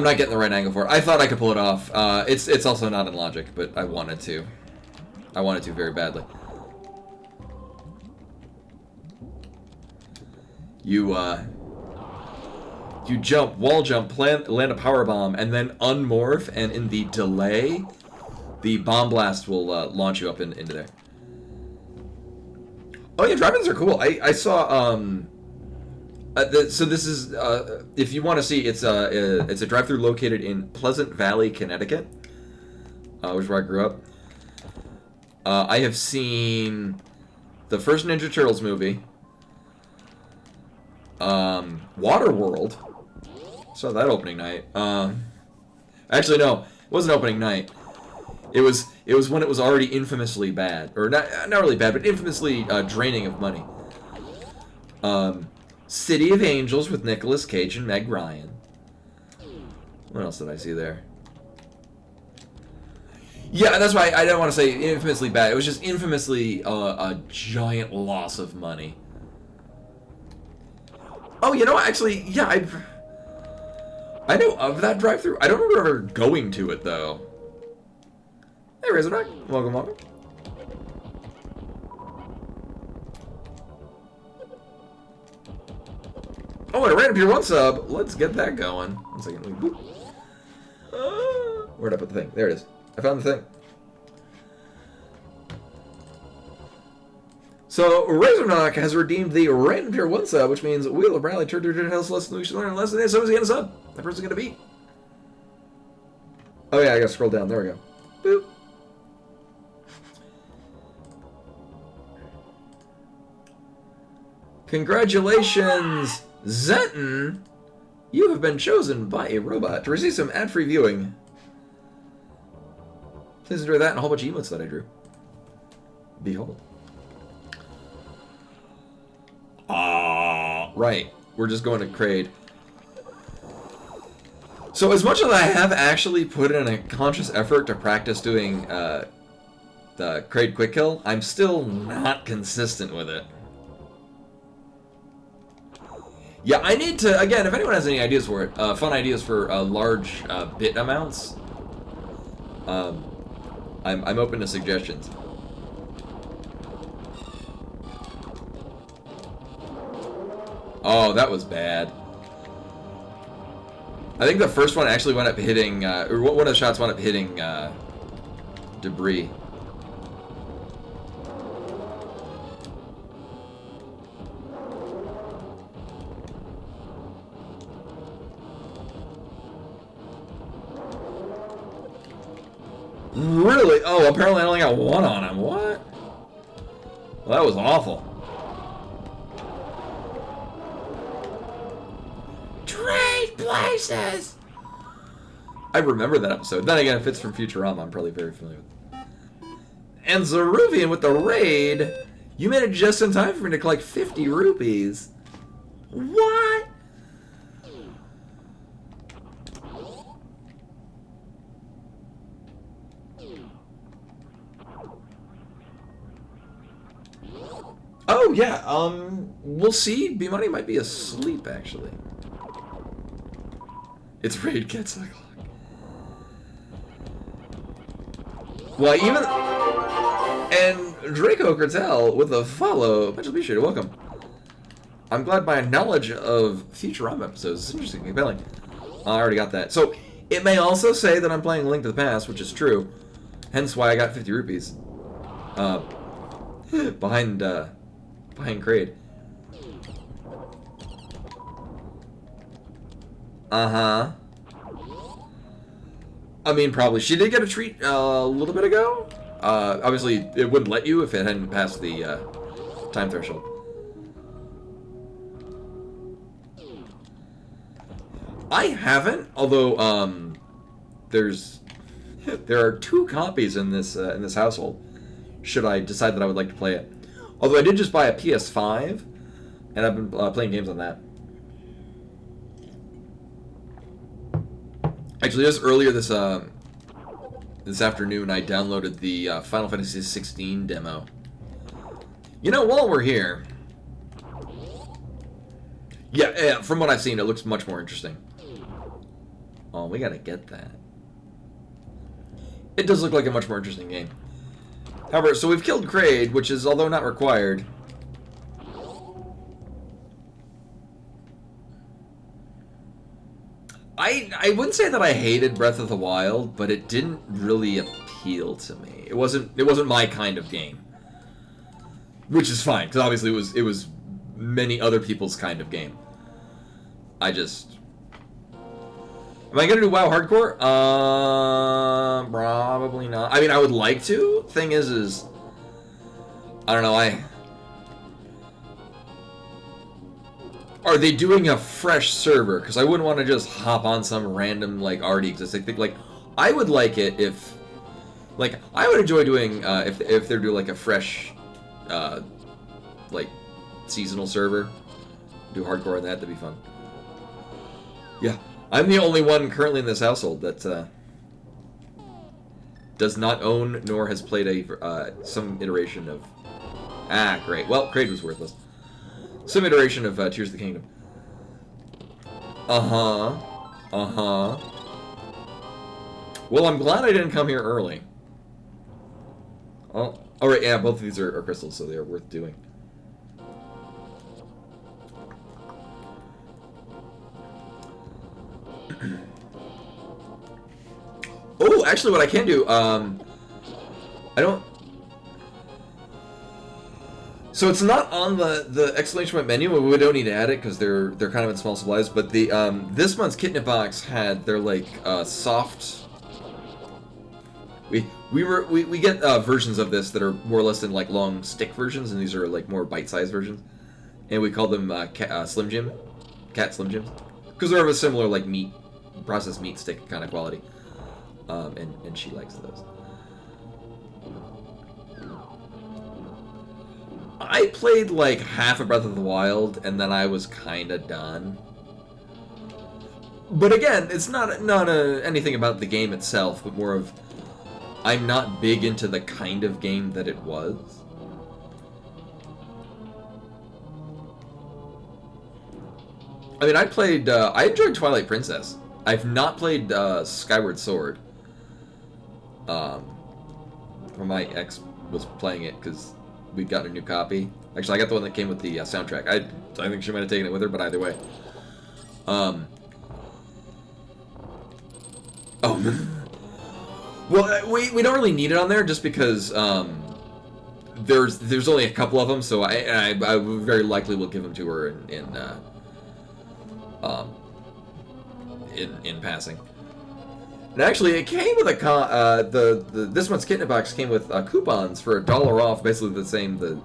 not getting the right angle for it. I thought I could pull it off. It's also not in Logic, but I wanted to. I wanted to very badly. You jump, wall jump, land a power bomb, and then unmorph, and in the delay, the bomb blast will launch you up into there. Oh yeah, drive-ins are cool. I saw so this is if you want to see, it's a drive-thru located in Pleasant Valley, Connecticut, which is where I grew up. I have seen the first Ninja Turtles movie, Waterworld. Saw that opening night. Actually, no, it wasn't opening night. It was when it was already infamously bad, or not really bad, but infamously draining of money. City of Angels with Nicolas Cage and Meg Ryan. What else did I see there? Yeah, that's why I didn't want to say infamously bad. It was just infamously a giant loss of money. Oh, you know what? Actually, yeah, I know of that drive-thru. I don't remember ever going to it, though. Hey, Razorback. Welcome, welcome. Oh, and a random tier 1 sub. Let's get that going. 1 second. Boop. Where'd I put the thing? There it is. I found the thing. So, Razorknock has redeemed the random tier 1 sub, which means Wheel of Bradley, Turd, Health, Lesson, we should learn a lesson. So is he gonna sub? That person's gonna beat. Oh, yeah, I gotta scroll down. There we go. Boop. Congratulations, Zenton. You have been chosen by a robot to receive some ad-free viewing. Please enjoy that and a whole bunch of emotes that I drew. Behold. Right. We're just going to Kraid. So as much as I have actually put in a conscious effort to practice doing the Kraid quick kill, I'm still not consistent with it. Yeah, I need to, again, if anyone has any ideas for it, fun ideas for large bit amounts, I'm open to suggestions. Oh, that was bad. I think the first one actually wound up hitting, or one of the shots wound up hitting debris. Really? Oh, apparently I only got 1 on him. What? Well, that was awful. Trade places! I remember that episode. Then again, if it's from Futurama, I'm probably very familiar with it. And Zeruvian with the raid. You made it just in time for me to collect 50 rupees. What? Oh, yeah, we'll see. B-Money might be asleep, actually. It's raid gets the clock. Why, even... And Draco Kertel with a follow. Much appreciated. Welcome. I'm glad my knowledge of Futurama episodes is interesting and compelling. I already got that. So, it may also say that I'm playing Link to the Past, which is true. Hence why I got 50 rupees. Behind Kraid. Uh-huh. I mean, probably. She did get a treat a little bit ago. Obviously, it wouldn't let you if it hadn't passed the time threshold. I haven't, although there are 2 copies in this household. Should I decide that I would like to play it? Although I did just buy a PS5, and I've been playing games on that. Actually, just earlier this afternoon, I downloaded the Final Fantasy 16 demo. You know, while we're here, yeah, from what I've seen, it looks much more interesting. Oh, we gotta get that. It does look like a much more interesting game. However, so we've killed Kraid, which is, although not required. I wouldn't say that I hated Breath of the Wild, but it didn't really appeal to me. It wasn't my kind of game. Which is fine, because obviously it was many other people's kind of game. I just... Am I gonna do WoW Hardcore? Probably not. I mean, I would like to. Thing is I don't know, Are they doing a fresh server? Because I wouldn't want to just hop on some random, like, already existing thing. Like, I would like it if... Like, I would enjoy doing, if they're doing, like, a fresh, like, seasonal server. Do hardcore on that, that'd be fun. Yeah, I'm the only one currently in this household that does not own nor has played some iteration of... Ah, great. Well, Kraid was worthless. Some iteration of Tears of the Kingdom. Uh-huh. Uh-huh. Well, I'm glad I didn't come here early. Oh, right, yeah, both of these are crystals, so they are worth doing. Oh, actually, what I can do, I don't... So it's not on the exclamation point menu, but we don't need to add it because they're kind of in small supplies. But the this month's Kitnip box had their like soft. We get versions of this that are more or less in like long stick versions, and these are like more bite-sized versions, and we call them Slim Jim, Cat Slim Jims, because they're of a similar like processed meat stick kind of quality, and she likes those. I played like half of Breath of the Wild, and then I was kind of done. But again, it's not anything about the game itself, but more of I'm not big into the kind of game that it was. I mean, I enjoyed Twilight Princess. I've not played Skyward Sword. Well, my ex was playing it because we got a new copy. Actually, I got the one that came with the soundtrack. I think she might have taken it with her, but either way. Oh. Well, we don't really need it on there just because there's only a couple of them, so I very likely will give them to her in passing. And actually, it came with this month's Kitnip box came with coupons for $1 off, basically the same the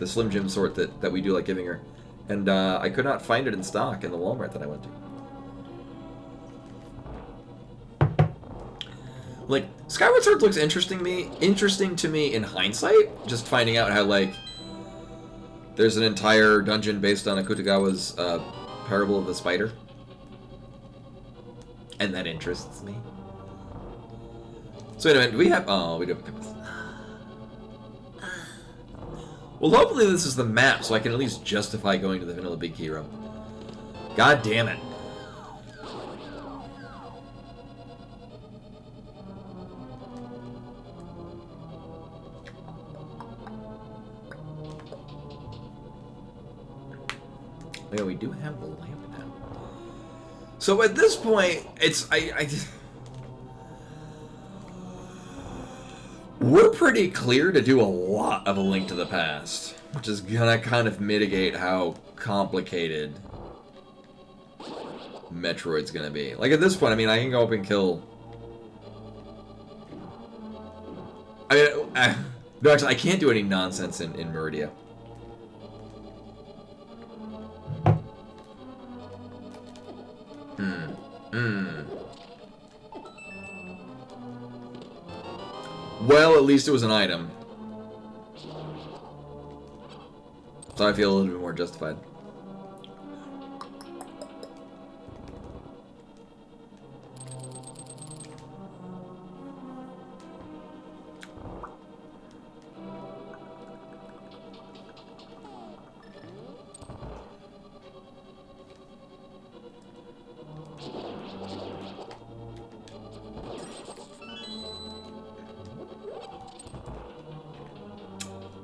Slim Jim sort that we do like giving her, and I could not find it in stock in the Walmart that I went to. Like Skyward Sword looks interesting to me in hindsight, just finding out how like there's an entire dungeon based on Akutagawa's Parable of the Spider. And that interests me. So wait a minute, do we have... Oh, we do have a compass. Well, hopefully this is the map, so I can at least justify going to the Vanilla Big Hero. God damn it. Yeah, we do have the lamp now. So at this point, it's we're pretty clear to do a lot of A Link to the Past, which is gonna kind of mitigate how complicated Metroid's gonna be. Like at this point, I mean, I can go up and kill. I mean, no, actually, I can't do any nonsense in Meridia. Well, at least it was an item. So I feel a little bit more justified.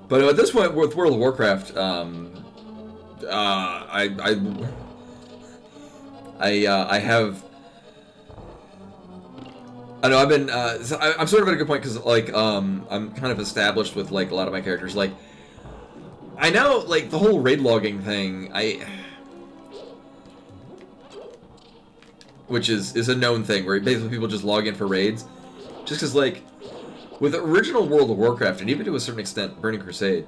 But at this point, with World of Warcraft, I have. I know I've been. So I'm sort of at a good point because like I'm kind of established with like a lot of my characters. Like I know like the whole raid logging thing. Which is a known thing where basically people just log in for raids, just because like. With original World of Warcraft, and even to a certain extent, Burning Crusade,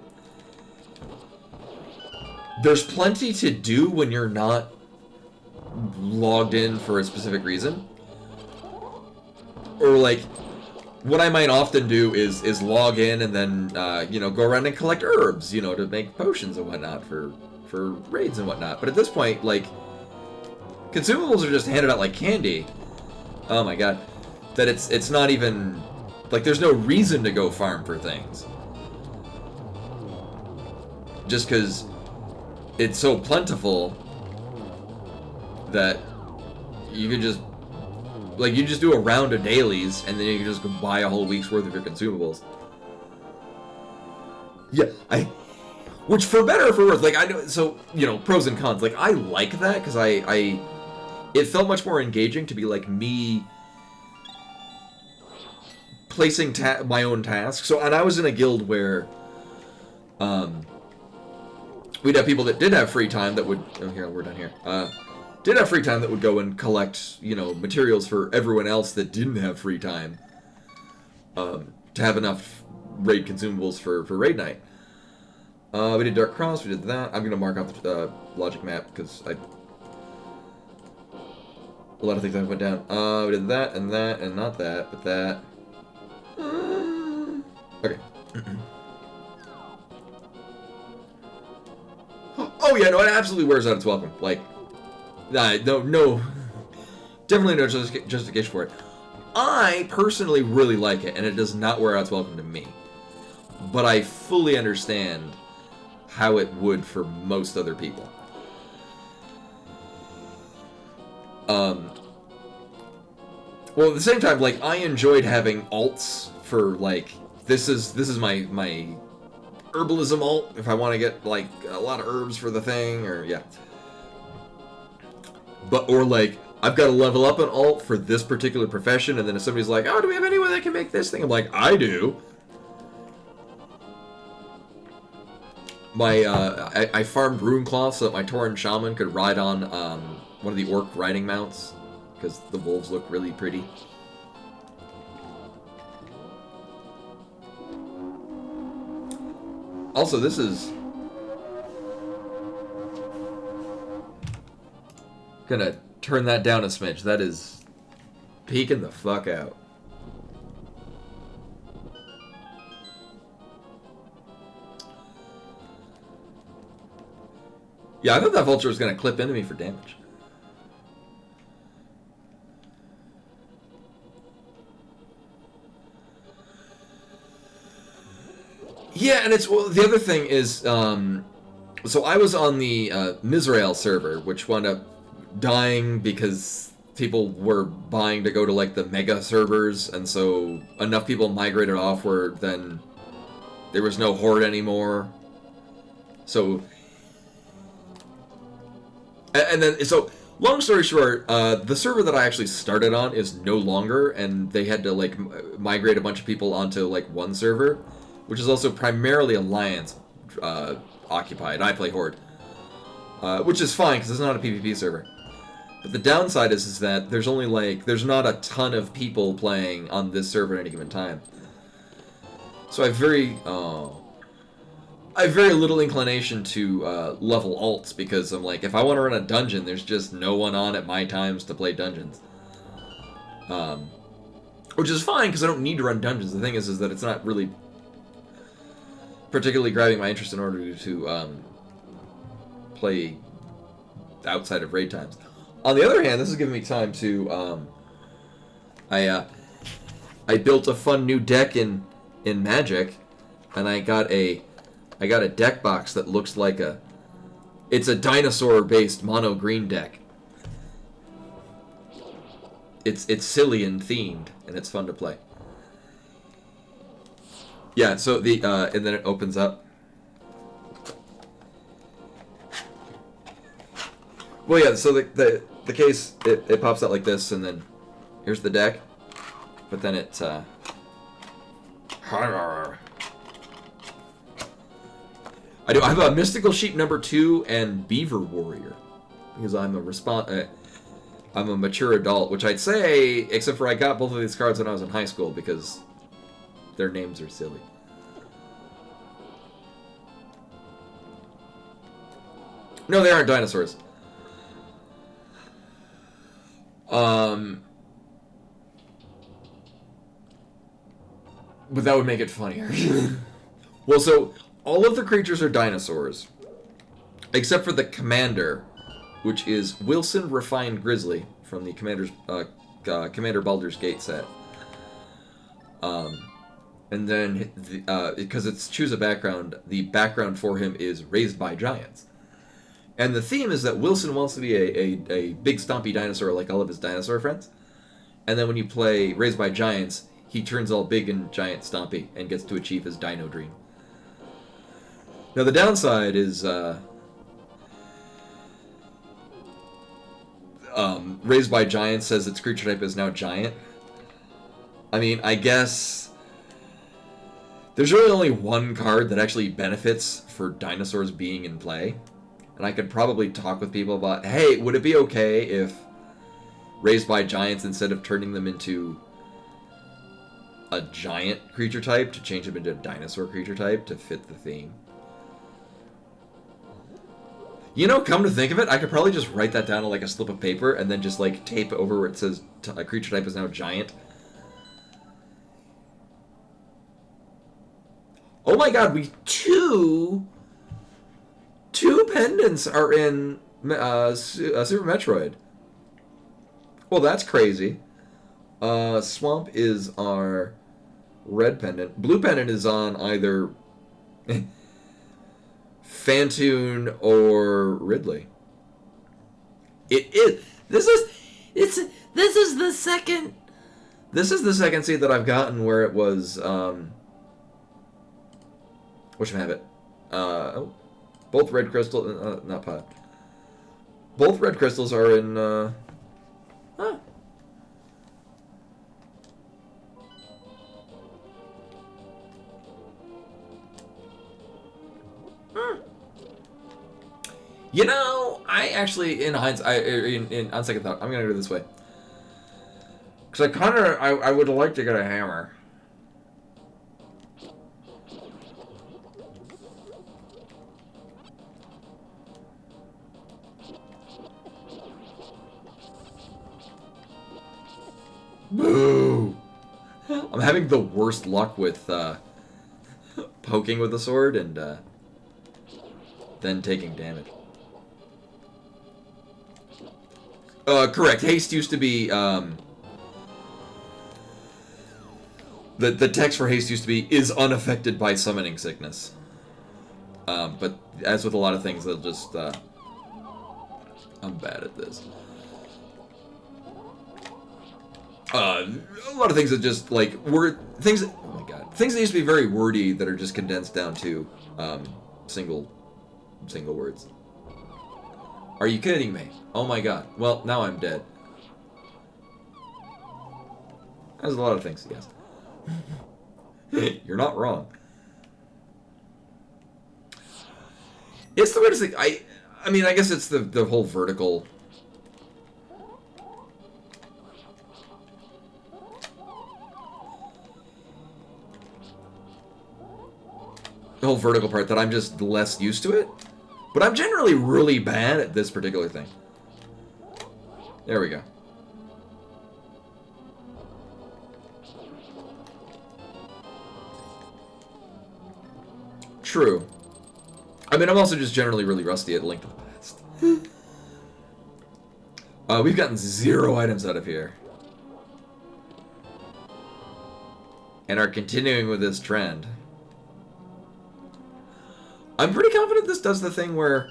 there's plenty to do when you're not logged in for a specific reason. Or, like, what I might often do is log in and then, you know, go around and collect herbs, you know, to make potions and whatnot for for raids and whatnot. But at this point, like, consumables are just handed out like candy. Oh my god. That it's not even, like, there's no reason to go farm for things. Just because it's so plentiful that you could just, like, you just do a round of dailies, and then you can just go buy a whole week's worth of your consumables. Yeah, which, for better or for worse, like, I know, so, you know, pros and cons, like, I like that, because it felt much more engaging to be, like, me placing my own tasks. So, and I was in a guild where, we'd have people that did have free time that would, oh, here, we're done here, did have free time that would go and collect, you know, materials for everyone else that didn't have free time, to have enough raid consumables for raid night. We did Dark Cross, we did that. I'm gonna mark out the logic map, because a lot of things I went down. We did that, and not that, but that. Okay. Oh yeah, no, it absolutely wears out its welcome. Like, no, definitely no justification for it. I personally really like it, and it does not wear out its welcome to me. But I fully understand how it would for most other people. Well, at the same time, like, I enjoyed having alts for, like, this is my herbalism alt, if I want to get, like, a lot of herbs for the thing, or, yeah. But, or, like, I've got to level up an alt for this particular profession, and then if somebody's like, oh, do we have anyone that can make this thing? I'm like, I do. I farmed rune cloth so that my Tauren shaman could ride on, one of the orc riding mounts, because the wolves look really pretty. Also, this is gonna turn that down a smidge. That is peeking the fuck out. Yeah, I thought that vulture was gonna clip into me for damage. Yeah, and it's, well, the other thing is, so I was on the Mizrael server, which wound up dying because people were buying to go to, like, the mega servers, and so enough people migrated off where then there was no horde anymore. So, and then, so, long story short, the server that I actually started on is no longer, and they had to, like, migrate a bunch of people onto, like, one server, which is also primarily Alliance occupied. I play Horde, which is fine because it's not a PvP server. But the downside is that there's only, like, there's not a ton of people playing on this server at any given time. So I have very little inclination to level alts, because I'm like, if I want to run a dungeon, there's just no one on at my times to play dungeons. Which is fine because I don't need to run dungeons. The thing is that it's not really particularly grabbing my interest in order to play outside of raid times. On the other hand, this is giving me time to I built a fun new deck in Magic, and I got a deck box that looks like it's a dinosaur based mono green deck. It's Cillian themed, and it's fun to play. Yeah, so and then it opens up. Well, yeah, so the case, it pops out like this, and then here's the deck. But then it, I have a Mystical Sheep #2 and Beaver Warrior, because I'm a mature adult, which I'd say, except for I got both of these cards when I was in high school, because their names are silly. No, they aren't dinosaurs. But that would make it funnier. Well, so all of the creatures are dinosaurs, Except for the commander, which is Wilson Refined Grizzly from the Commander Baldur's Gate set. And then, because it's choose a background, the background for him is Raised by Giants. And the theme is that Wilson wants to be a big stompy dinosaur like all of his dinosaur friends. And then when you play Raised by Giants, he turns all big and giant stompy and gets to achieve his dino dream. Now the downside is Raised by Giants says its creature type is now giant. I mean, I guess there's really only one card that actually benefits for dinosaurs being in play. And I could probably talk with people about, hey, would it be okay if Raised by Giants, instead of turning them into a giant creature type, to change them into a dinosaur creature type to fit the theme? You know, come to think of it, I could probably just write that down on like a slip of paper and then just like tape over where it says a creature type is now giant. Oh my god, two pendants are in Super Metroid. Well, that's crazy. Swamp is our red pendant. Blue pendant is on either Fantoon or Ridley. It is. This is the second. This is the second seed that I've gotten where it was. Whatchamacallit? Both red crystal, not pot. Both red crystals are in. You know, I actually, in hindsight, on second thought, I'm gonna go this way. Because I would like to get a hammer. Boo! I'm having the worst luck with poking with the sword and then taking damage. Correct. Haste used to be the text for haste used to be is unaffected by summoning sickness. But as with a lot of things, they'll just I'm bad at this. A lot of things that just like things that, oh my god, things that used to be very wordy that are just condensed down to single words. Are you kidding me? Oh my god. Well, now I'm dead. There's a lot of things, yes. You're not wrong. It's the weirdest thing. I mean, I guess it's the whole vertical. The whole vertical part that I'm just less used to it. But I'm generally really bad at this particular thing. There we go. True. I mean, I'm also just generally really rusty at Link to the Past. We've gotten 0 items out of here. And are continuing with this trend. I'm pretty confident this does the thing where,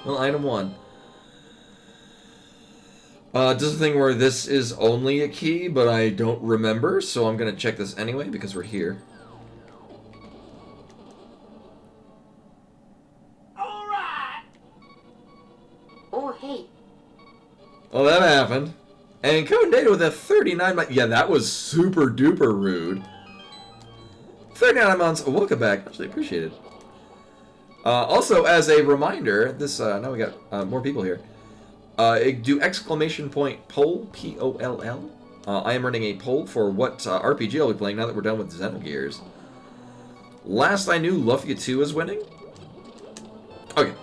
well, item 1. Does the thing where this is only a key, but I don't remember, so I'm gonna check this anyway because we're here. Alright! Oh, hey. Oh, that happened. And code data with a 39 month. Yeah, that was super duper rude. 39 months. Welcome back. Actually appreciate it. Also, as a reminder, this now we got more people here. Do exclamation point poll, P-O-L-L. I am running a poll for what RPG I'll be playing now that we're done with Xenogears. Last I knew, Lufia 2 is winning. Okay.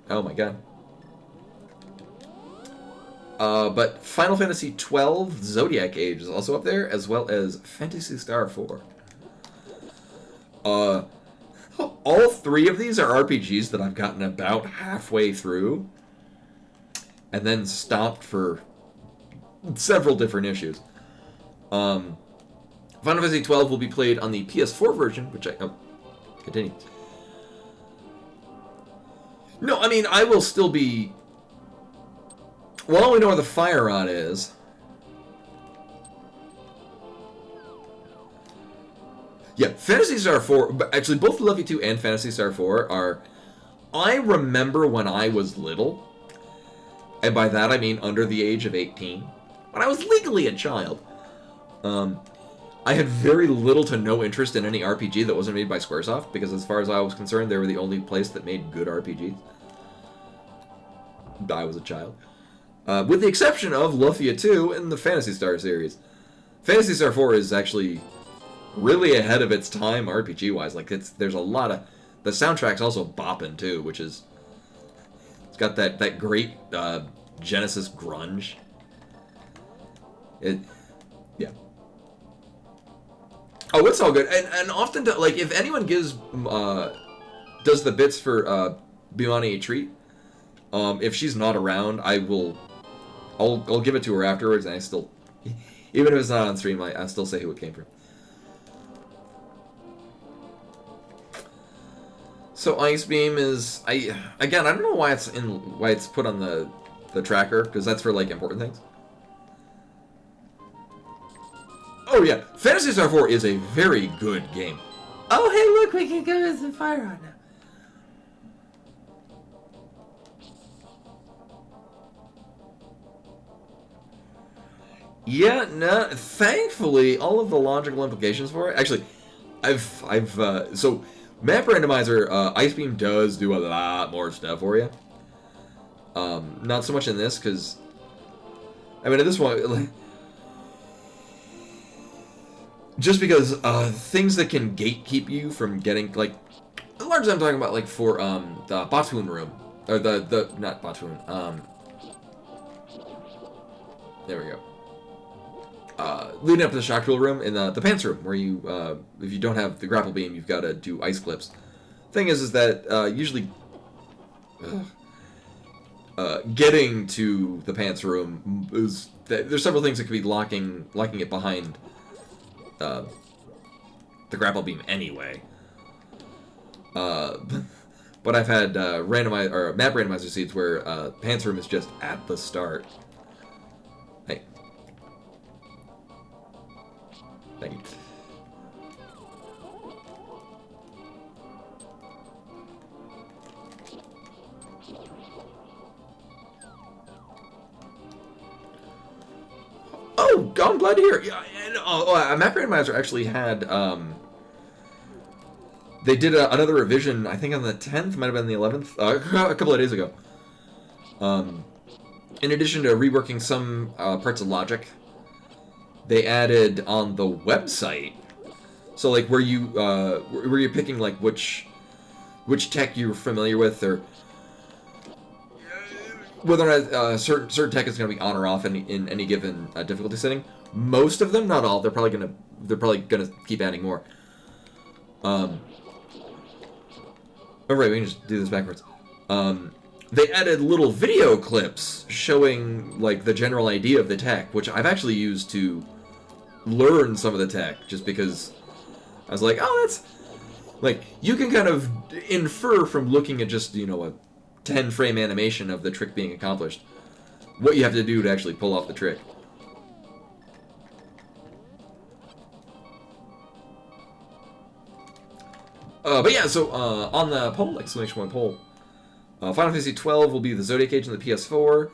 Oh my god. But Final Fantasy XII Zodiac Age is also up there, as well as Phantasy Star 4. Oh, all three of these are RPGs that I've gotten about halfway through and then stopped for several different issues. Final Fantasy 12 will be played on the PS4 version, which continue. No, I mean, I will still be... Well, we know where the fire rod is. Yeah, Phantasy Star 4... Actually, both Love You 2 and Phantasy Star 4 are... I remember when I was little, and by that I mean under the age of 18, when I was legally a child, I had very little to no interest in any RPG that wasn't made by Squaresoft, because as far as I was concerned, they were the only place that made good RPGs. I was a child. With the exception of Lufia 2 and the Phantasy Star series. Phantasy Star 4 is actually really ahead of its time RPG-wise. Like, there's a lot of... The soundtrack's also bopping, too, which is... It's got that great Genesis grunge. Yeah. Oh, it's all good. And often, like, if anyone does the bits for Bimani a treat, if she's not around, I'll give it to her afterwards, and I still, even if it's not on stream, I still say who it came from. So Ice Beam is, I don't know why it's put on the tracker, because that's for like important things. Oh yeah, Phantasy Star 4 is a very good game. Oh hey, look, we can go to the fire rod now. Yeah, no. Thankfully, all of the logical implications for it. Actually, so Map Randomizer, Ice Beam does do a lot more stuff for you. Not so much in this, because I mean, at this point, like, just because things that can gatekeep you from getting, like, largely I'm talking about, like, for the Batoon room, or the not Batoon, there we go. Leading up to the shock tool room in the pants room, where you, if you don't have the grapple beam, you've got to do ice clips. Thing is that usually getting to the pants room is there's several things that could be locking it behind the grapple beam anyway. But I've had map randomizer seeds where pants room is just at the start. Hey. Thank you. Oh, I'm glad to hear. Yeah, and, Map Randomizer actually had they did another revision. I think on the 10th, might have been the 11th, a couple of days ago. In addition to reworking some parts of logic, they added on the website, so like where you're picking like which tech you're familiar with, or whether or not certain tech is going to be on or off in any given difficulty setting. Most of them, not all. They're probably gonna keep adding more. Oh right, we can just do this backwards. They added little video clips showing like the general idea of the tech, which I've actually used to learn some of the tech, just because I was like, oh, that's like, you can kind of infer from looking at just, you know, a 10-frame animation of the trick being accomplished what you have to do to actually pull off the trick. But yeah, so on the poll, exclamation point poll, Final Fantasy 12 will be the Zodiac Age on the PS4.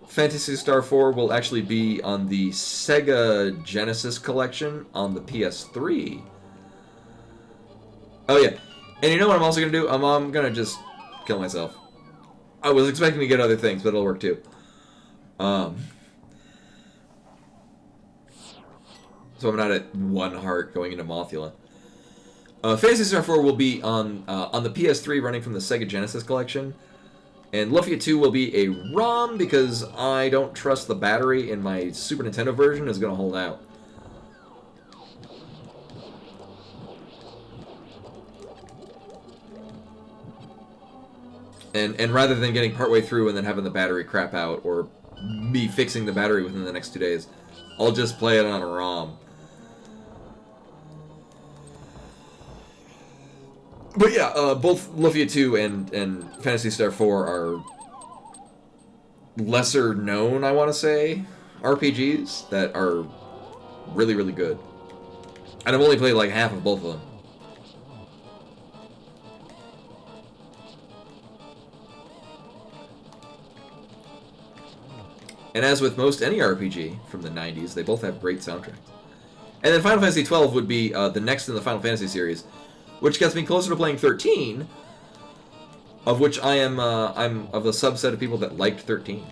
Phantasy Star 4 will actually be on the Sega Genesis collection on the PS3. Oh yeah, and you know what I'm also gonna do? I'm gonna just kill myself. I was expecting to get other things, but it'll work too. So I'm not at 1 heart going into Mothula. Phantasy Star 4 will be on the PS3 running from the Sega Genesis collection. And Lufia 2 will be a ROM because I don't trust the battery in my Super Nintendo version is going to hold out. And rather than getting partway through and then having the battery crap out, or me fixing the battery within the next 2 days, I'll just play it on a ROM. But yeah, both Lufia 2 and Phantasy Star 4 are lesser known, I want to say, RPGs that are really, really good. And I've only played like half of both of them. And as with most any RPG from the 90s, they both have great soundtracks. And then Final Fantasy XII would be the next in the Final Fantasy series, which gets me closer to playing 13, of which I'm of the subset of people that liked 13.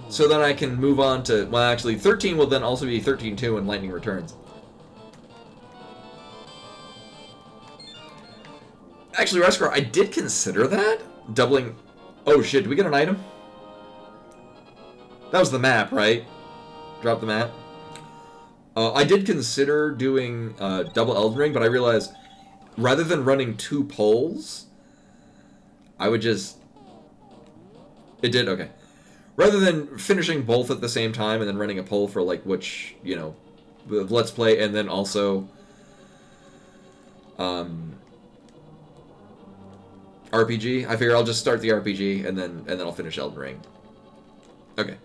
So then I can move on to, well, actually, 13 will then also be 13-2 and Lightning Returns. Actually, Rescar, I did consider that. Doubling... Oh, shit, did we get an item? That was the map, right? Drop the map. I did consider doing double Elden Ring, but I realized rather than running 2 polls, I would just... It did? Okay. Rather than finishing both at the same time and then running a poll for, like, which, you know, Let's Play, and then also... RPG. I figure I'll just start the RPG and then I'll finish Elden Ring. Okay.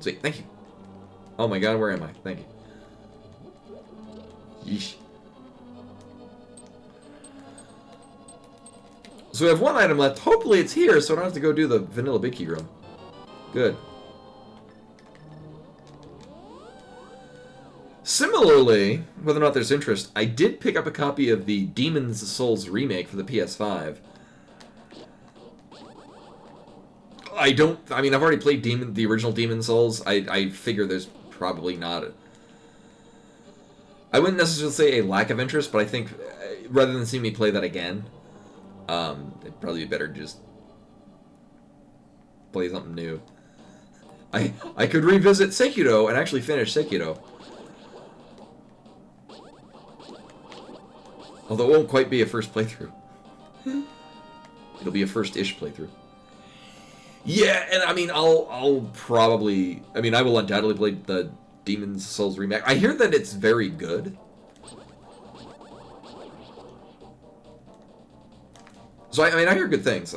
Sweet. Thank you. Oh my god, where am I? Thank you. Yeesh. So we have 1 item left. Hopefully it's here, so I don't have to go do the vanilla Big Key room. Good. Similarly, whether or not there's interest, I did pick up a copy of the Demon's Souls remake for the PS5. I mean, I've already played the original Demon's Souls. I figure there's probably not I wouldn't necessarily say a lack of interest, but I think rather than seeing me play that again, it'd probably be better to just play something new. I could revisit Sekiro and actually finish Sekiro. Although it won't quite be a first playthrough. It'll be a first-ish playthrough. Yeah, and I mean, I'll probably... I mean, I will undoubtedly play the Demon's Souls remake. I hear that it's very good. So, I mean, I hear good things.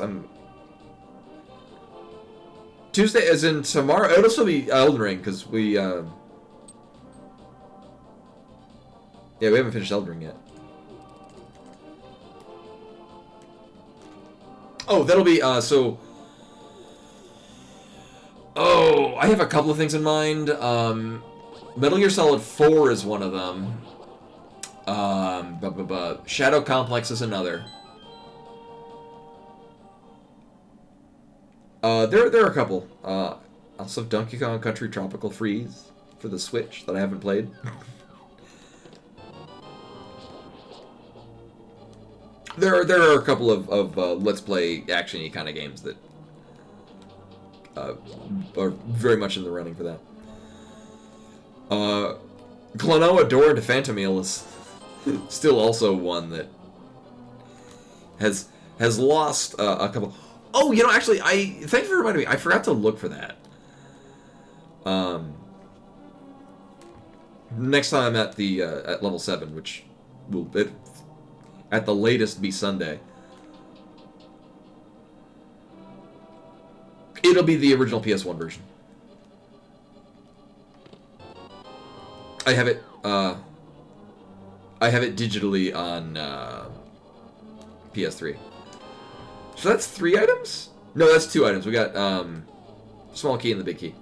Tuesday, as in tomorrow, it'll still be Elden Ring, because we, yeah, we haven't finished Elden Ring yet. Oh, that'll be, so... Oh, I have a couple of things in mind. Metal Gear Solid 4 is one of them. Shadow Complex is another. There are a couple. Also Donkey Kong Country Tropical Freeze for the Switch that I haven't played. There are a couple of Let's Play action-y kind of games that are very much in the running for that. Klonoa Door into Phantomile is still also one that has lost a couple. Oh, you know, actually, thank you for reminding me. I forgot to look for that. Next time I'm at the at level 7, which will at the latest be Sunday. It'll be the original PS1 version. I have it digitally on PS3. So that's 3 items? No, that's 2 items. We got small key and the big key.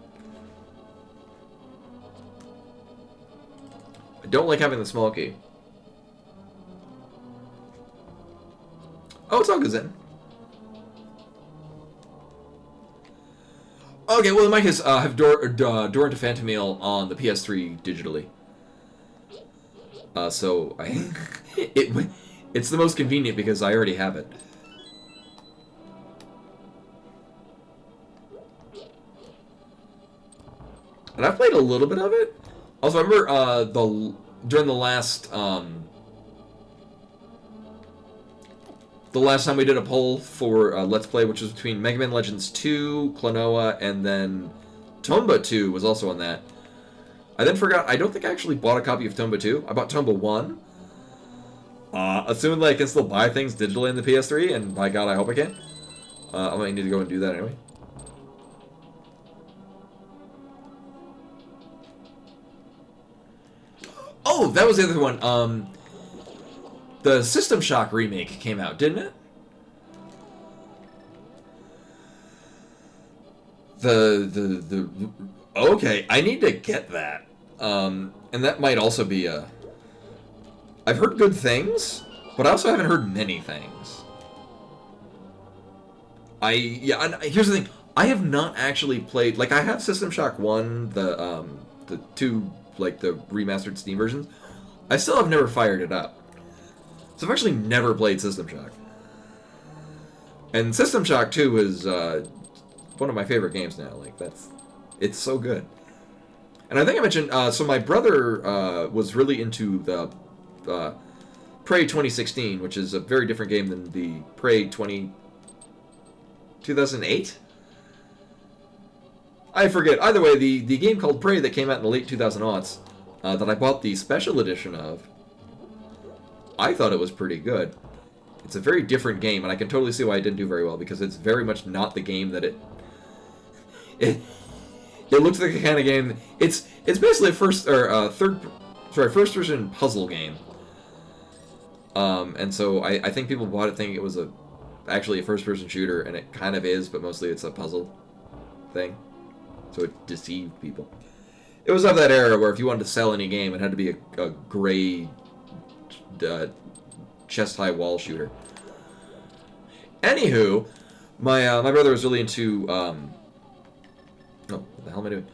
I don't like having the small key. Oh, it's all good then. Okay, well, in my case, have Door into Phantomile on the PS3 digitally. So it's the most convenient because I already have it. And I've played a little bit of it. Also, I remember during the last time we did a poll for Let's Play, which was between Mega Man Legends 2, Klonoa, and then Tomba 2 was also on that. I then forgot, I don't think I actually bought a copy of Tomba 2. I bought Tomba 1. Assuming that I can still buy things digitally in the PS3, and by God, I hope I can. I might need to go and do that anyway. Oh, that was the other one. The System Shock remake came out, didn't it? Okay, I need to get that. And that might also be a... I've heard good things, but I also haven't heard many things. And here's the thing. I have not actually played... Like, I have System Shock 1, the 2, like, the remastered Steam versions. I still have never fired it up. So I've actually never played System Shock. And System Shock 2 is one of my favorite games now. Like, it's so good. And I think I mentioned, so my brother was really into the Prey 2016, which is a very different game than the Prey 2008? I forget. Either way, the game called Prey that came out in the late 2000s, that I bought the special edition of, I thought it was pretty good. It's a very different game, and I can totally see why it didn't do very well, because it's very much not the game that it looks like a kind of game. It's basically a first person puzzle game. And so I think people bought it thinking it was actually a first person shooter, and it kind of is, but mostly it's a puzzle thing. So it deceived people. It was of that era where if you wanted to sell any game, it had to be a gray chest-high wall shooter. Anywho, my brother was really into oh, what the hell am I doing?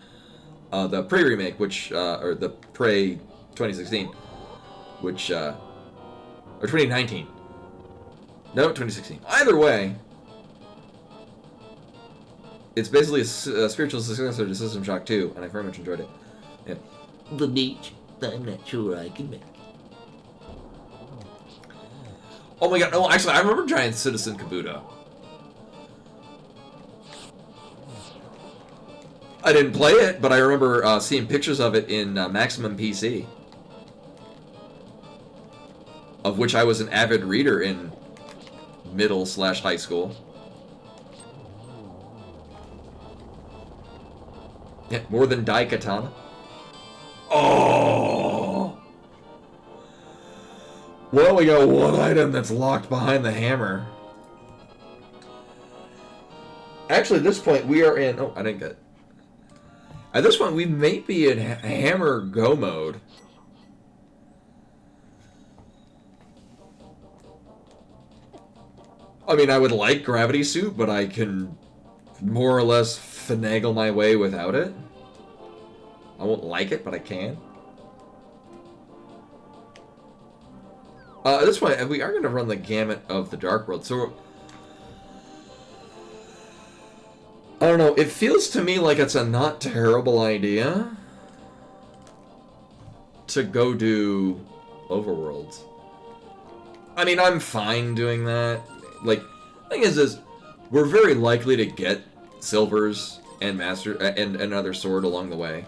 The Prey remake, which or the Prey 2016, which or 2019. No, 2016. Either way, it's basically a spiritual successor to System Shock 2, and I very much enjoyed it. Yeah. The beach that I'm not sure I can make. Oh my god, no, actually, I remember Giant Citizen Kabuto. I didn't play it, but I remember seeing pictures of it in Maximum PC. Of which I was an avid reader in middle/high school. Yeah, more than Daikatana. Oh! Well, we got one item that's locked behind the hammer. Actually, at this point, we are in... Oh, I didn't get it. At this point, we may be in hammer go mode. I mean, I would like Gravity Suit, but I can more or less finagle my way without it. I won't like it, but I can. At this point, we are going to run the gamut of the Dark World, so... I don't know, it feels to me like it's a not terrible idea to go do Overworlds. I mean, I'm fine doing that. Like, the thing is we're very likely to get silvers and master and another sword along the way.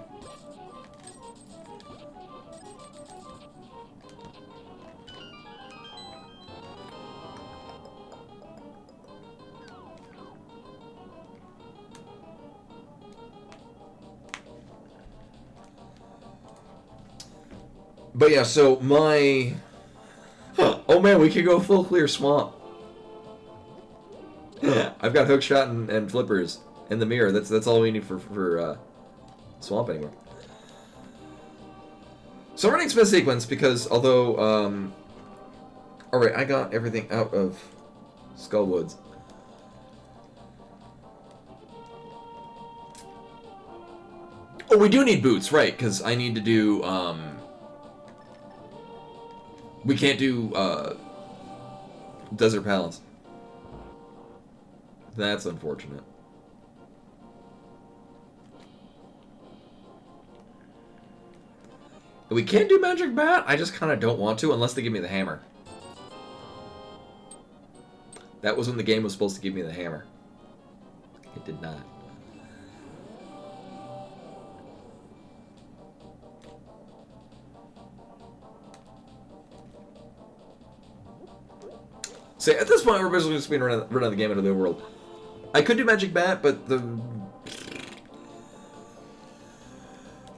But yeah, so my... Oh man, we could go full clear swamp. I've got hookshot and flippers in the mirror. That's all we need for swamp anymore. So I'm running Smith sequence because although alright, I got everything out of Skullwoods. Oh, we do need boots, right, because I need to do we can't do Desert Palace. That's unfortunate. We can't do Magic Bat. I just kind of don't want to unless they give me the hammer. That was when the game was supposed to give me the hammer. It did not. So at this point, we're basically just being run of the game into the world. I could do Magic Bat, but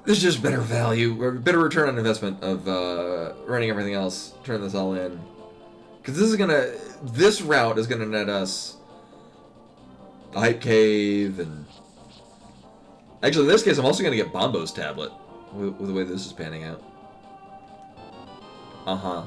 there's just better value, or better return on investment of running everything else, turn this all in. Because this route is gonna net us the Hype Cave, and actually in this case I'm also gonna get Bombo's tablet, with the way this is panning out. Uh-huh.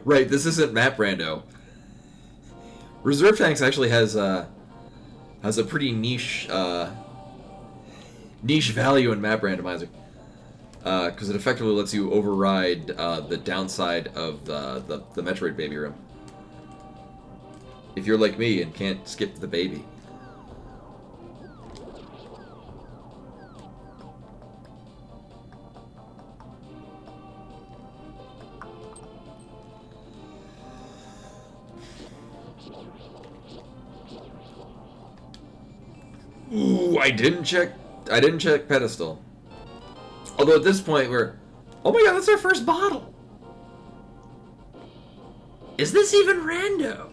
Right, this isn't map rando. Reserve Tanks actually has a pretty niche value in map randomizer, because it effectively lets you override the downside of the Metroid baby room. If you're like me and can't skip the baby. Ooh, I didn't check pedestal. Although at this point we're, oh my god, that's our first bottle. Is this even rando?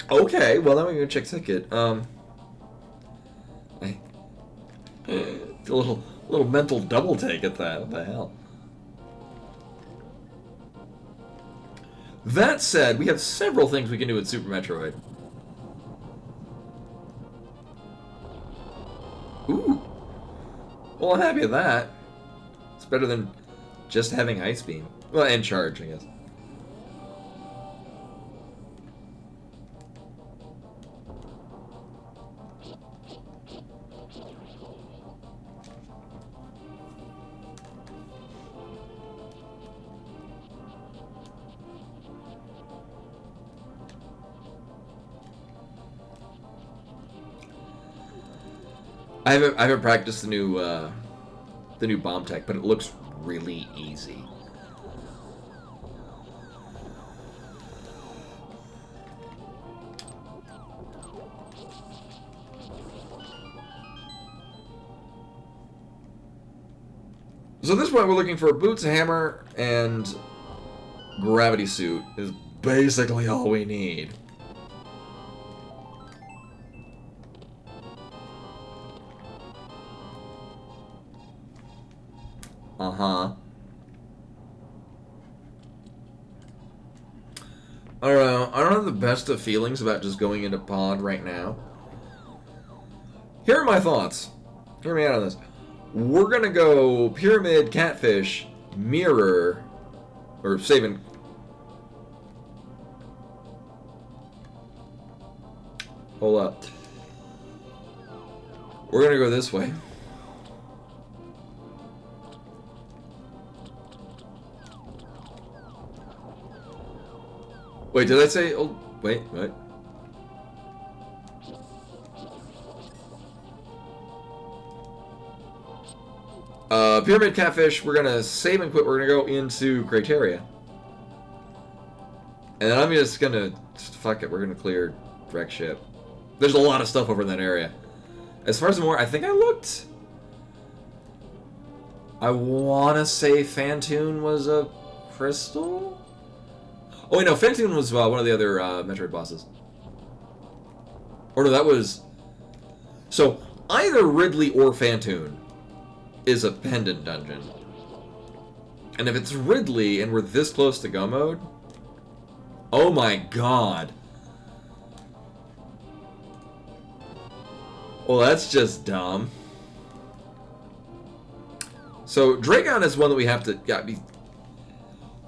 Okay, well then we can go check ticket. A little mental double take at that. What the hell? That said, we have several things we can do with Super Metroid. Ooh. Well, I'm happy with that. It's better than just having Ice Beam. Well, and Charge, I guess. I haven't practiced the new bomb tech, but it looks really easy. So at this point, we're looking for boots, hammer, and gravity suit is basically all we need. Uh-huh. I don't know. I don't have the best of feelings about just going into Pod right now. Here are my thoughts. Hear me out on this. We're gonna go Pyramid, Catfish, Mirror, or saving. Hold up. We're gonna go this way. Wait, did I say? Oh, wait, what? Pyramid, Catfish, we're gonna save and quit. We're gonna go into Criteria. And then I'm just gonna, fuck it, we're gonna clear Wreck Ship. There's a lot of stuff over in that area. As far as the more, I think I looked. I wanna say Phantoon was a crystal? Oh wait, no, Phantoon was one of the other Metroid bosses. Or no, that was... So, either Ridley or Phantoon is a pendant dungeon. And if it's Ridley and we're this close to go mode... Oh my god. Well, that's just dumb. So, Dragon is one that we have to... Yeah,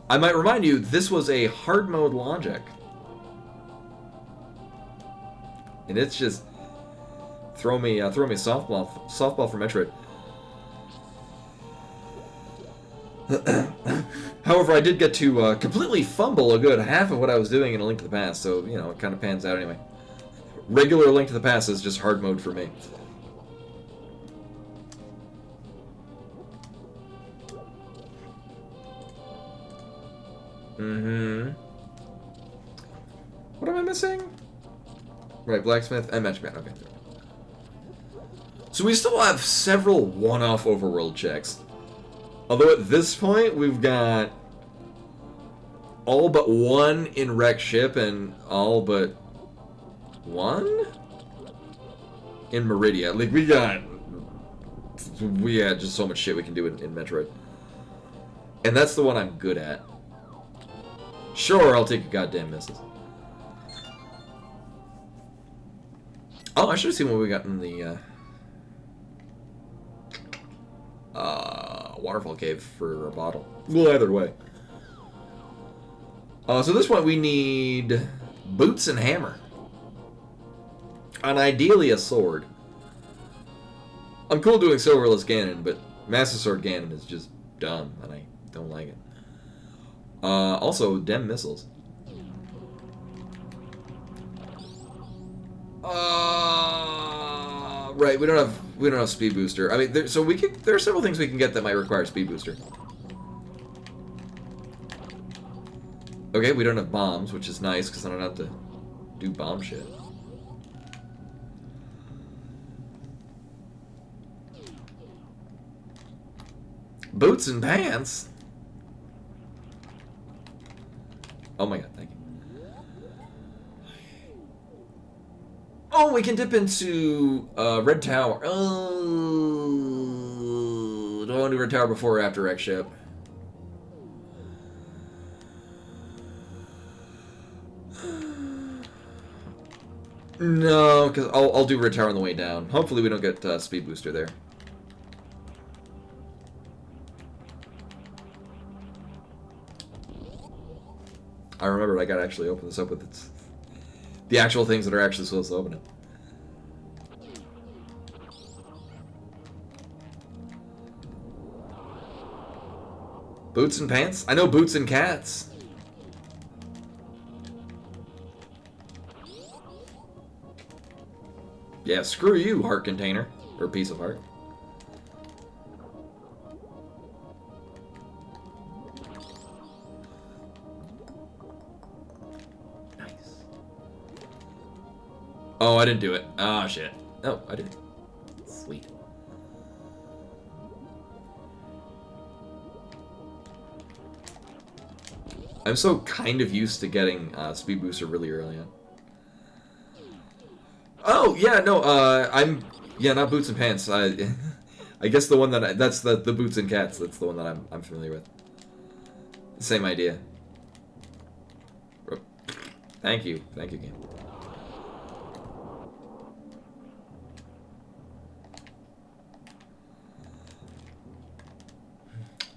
I might remind you, this was a hard mode logic. and it's just throw me softball for Metroid. However, I did get to completely fumble a good half of what I was doing in A Link to the Past, so, you know, it kind of pans out anyway. Regular Link to the Past is just hard mode for me. What am I missing? Right, Blacksmith and Magic Man, okay. So we still have several one-off overworld checks. Although at this point, we've got all but one in wrecked ship and all but one in Meridia. Like, we had just so much shit we can do in Metroid. And that's the one I'm good at. Sure, I'll take a goddamn misses. Oh, I should have seen what we got in the waterfall cave for a bottle. Well, either way. So at this point we need boots and hammer. And ideally a sword. I'm cool doing Silverless Ganon, but Master Sword Ganon is just dumb, and I don't like it. Also, dem missiles. Right, we don't have speed booster. I mean, there are several things we can get that might require speed booster. Okay, we don't have bombs, which is nice because I don't have to do bomb shit. Boots and pants. Oh my god, thank you. Oh, we can dip into Red Tower. Oh, do I want to do Red Tower before or after X Ship? No, because I'll do Red Tower on the way down. Hopefully we don't get speed booster there. I remembered I gotta actually open this up with the actual things that are actually supposed to open it. Boots and pants? I know boots and cats. Yeah, screw you, heart container. Or piece of heart. Oh, I didn't do it. Oh, shit. Oh, I did. Sweet. I'm so kind of used to getting speed booster really early on. Oh, yeah, no, yeah, not boots and pants. I guess the one that's the boots and cats. That's the one that I'm familiar with. Same idea. Thank you game.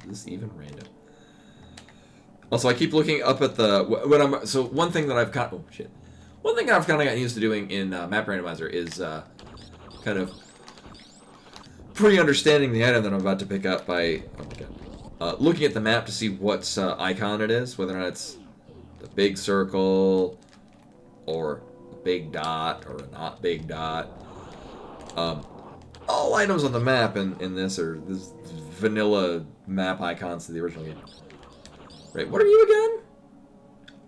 Is this even random? Also, I keep looking up at the one thing that I've got. Oh shit! One thing I've kind of gotten used to doing in Map Randomizer is kind of pre-understanding the item that I'm about to pick up by looking at the map to see what icon it is, whether or not it's the big circle or a big dot or a not big dot. All items on the map in this are this vanilla map icons to the original game. Right, what are you again?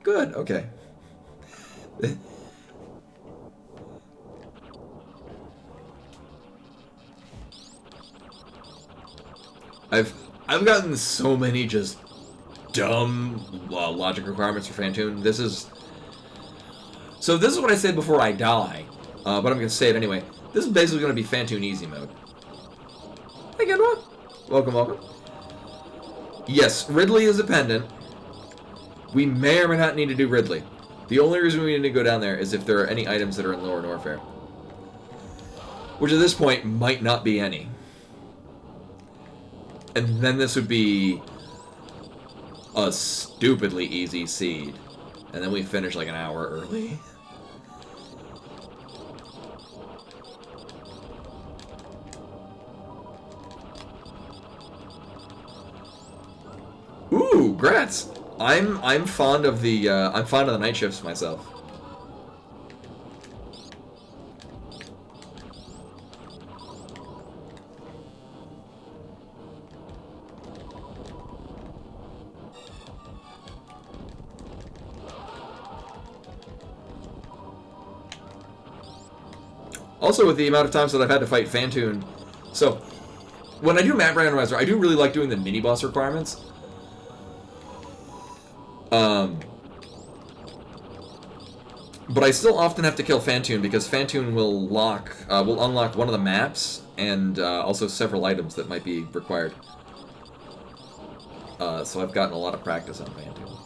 Good, okay. I've gotten so many just dumb logic requirements for Fantoon. This is what I said before I die, but I'm gonna say it anyway. This is basically gonna be Fantoon easy mode. Hey, Genwa. Welcome. Yes, Ridley is a pendant. We may or may not need to do Ridley. The only reason we need to go down there is if there are any items that are in Lower Norfair. Which at this point might not be any. And then this would be a stupidly easy seed. And then we finish like an hour early. grats. I'm fond of the night shifts myself. Also, with the amount of times that I've had to fight Fantoon, so when I do map randomizer, I do really like doing the mini boss requirements. But I still often have to kill Fantoon because Fantoon will unlock one of the maps and also several items that might be required. So I've gotten a lot of practice on Fantoon.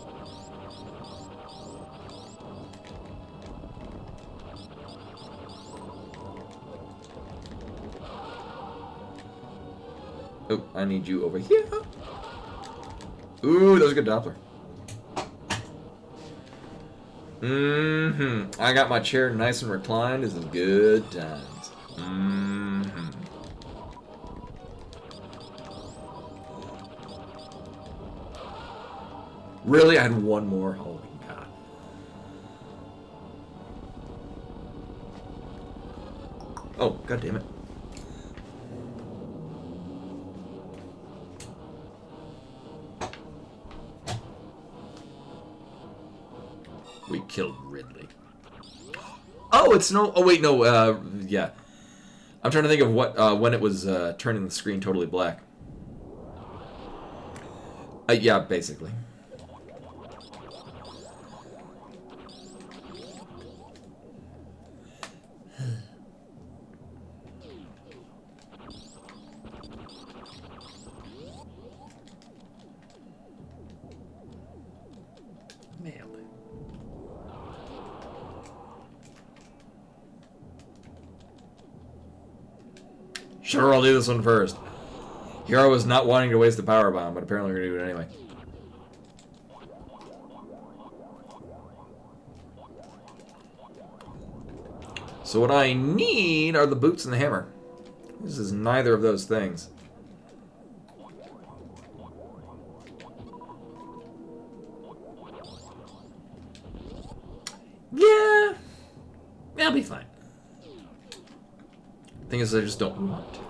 Oh, I need you over here. Ooh, that was a good Doppler. I got my chair nice and reclined. This is good times. Really? I had one more? Holy God. Oh, God damn it. We killed Ridley. Oh, it's no... Oh, wait, no. Yeah. I'm trying to think of what when it was turning the screen totally black. Yeah, basically. Nailed it. Sure, I'll do this one first. Hero was not wanting to waste the power bomb, but apparently we're going to do it anyway. So what I need are the boots and the hammer. This is neither of those things. Yeah. I'll be fine. Thing is, I just don't want to.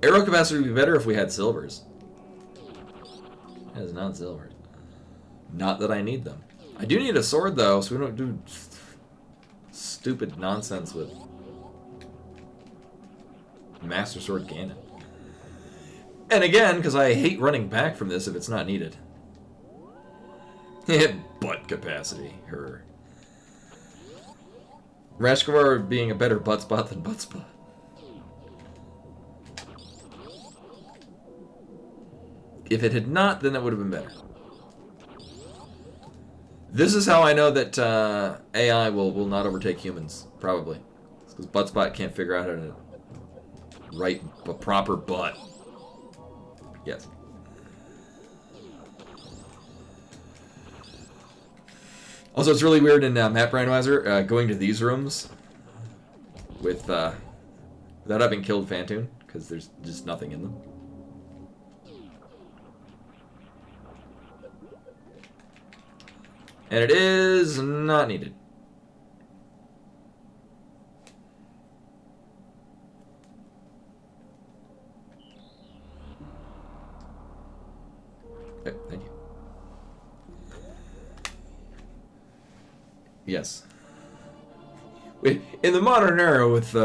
Arrow capacity would be better if we had silvers. It is not silvers. Not that I need them. I do need a sword, though, so we don't do stupid nonsense with Master Sword Ganon. And again, because I hate running back from this if it's not needed. Butt capacity. Her. Rashkumar being a better butt spot than butt spot. If it had not, then that would have been better. This is how I know that AI will not overtake humans, probably. It's because Buttspot can't figure out how to write a proper butt. Yes. Also, it's really weird in Map Randomizer going to these rooms with without having killed Fantoon, because there's just nothing in them. And it is not needed. Okay, thank you. Yes. In the modern era with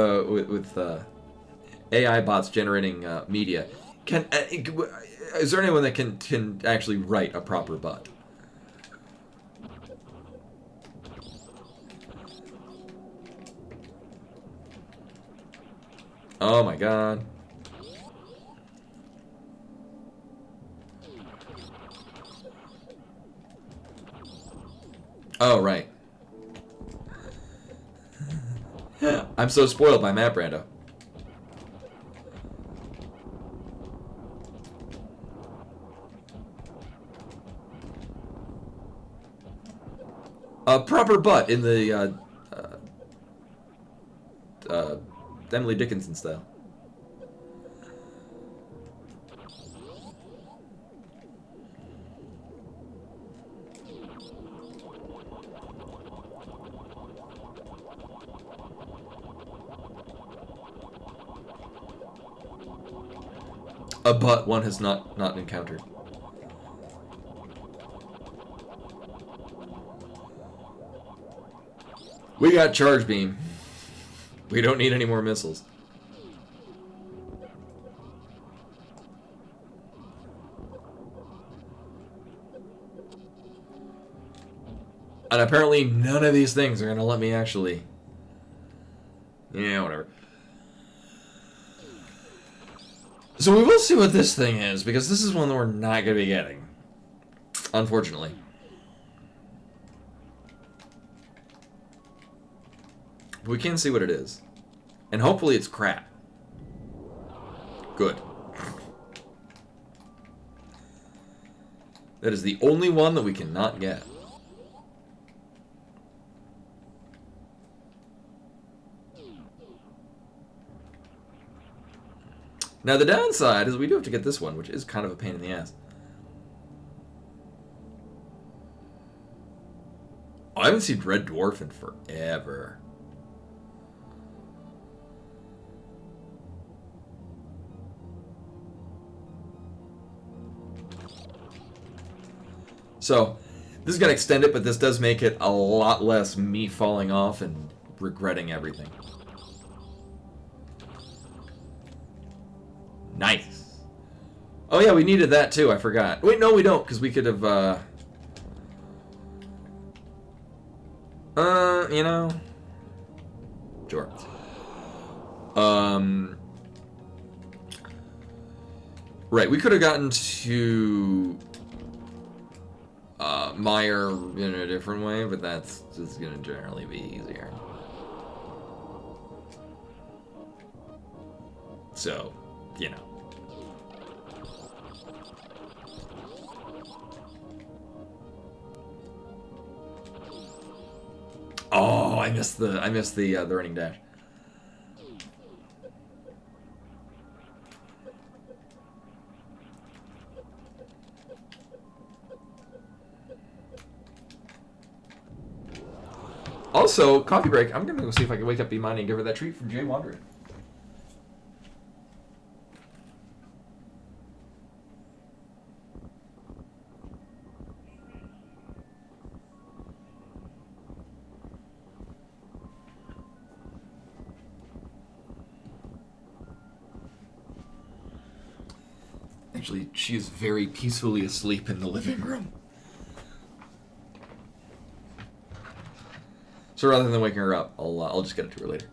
AI bots generating media, is there anyone that can actually write a proper bot? Oh my god. Oh, right. I'm so spoiled by Map Rando. A proper butt in the Emily Dickinson style. But one has not encountered. We got charge beam. We don't need any more missiles. And apparently none of these things are going to let me actually... Yeah, whatever. So we will see what this thing is, because this is one that we're not going to be getting. Unfortunately. We can see what it is. And hopefully it's crap. Good. That is the only one that we cannot get. Now the downside is we do have to get this one, which is kind of a pain in the ass. Oh, I haven't seen Red Dwarf in forever. So, this is going to extend it, but this does make it a lot less me falling off and regretting everything. Nice. Oh yeah, we needed that too, I forgot. Wait, no we don't, because we could have, you know... Sure. Right, we could have gotten to... Meyer in a different way, but that's just gonna generally be easier. So, you know. Oh, I missed the running dash. Also, coffee break. I'm gonna go see if I can wake up Imani and give her that treat from Jay Wanderer. Actually, she is very peacefully asleep in the living room. So rather than waking her up, I'll just get it to her later.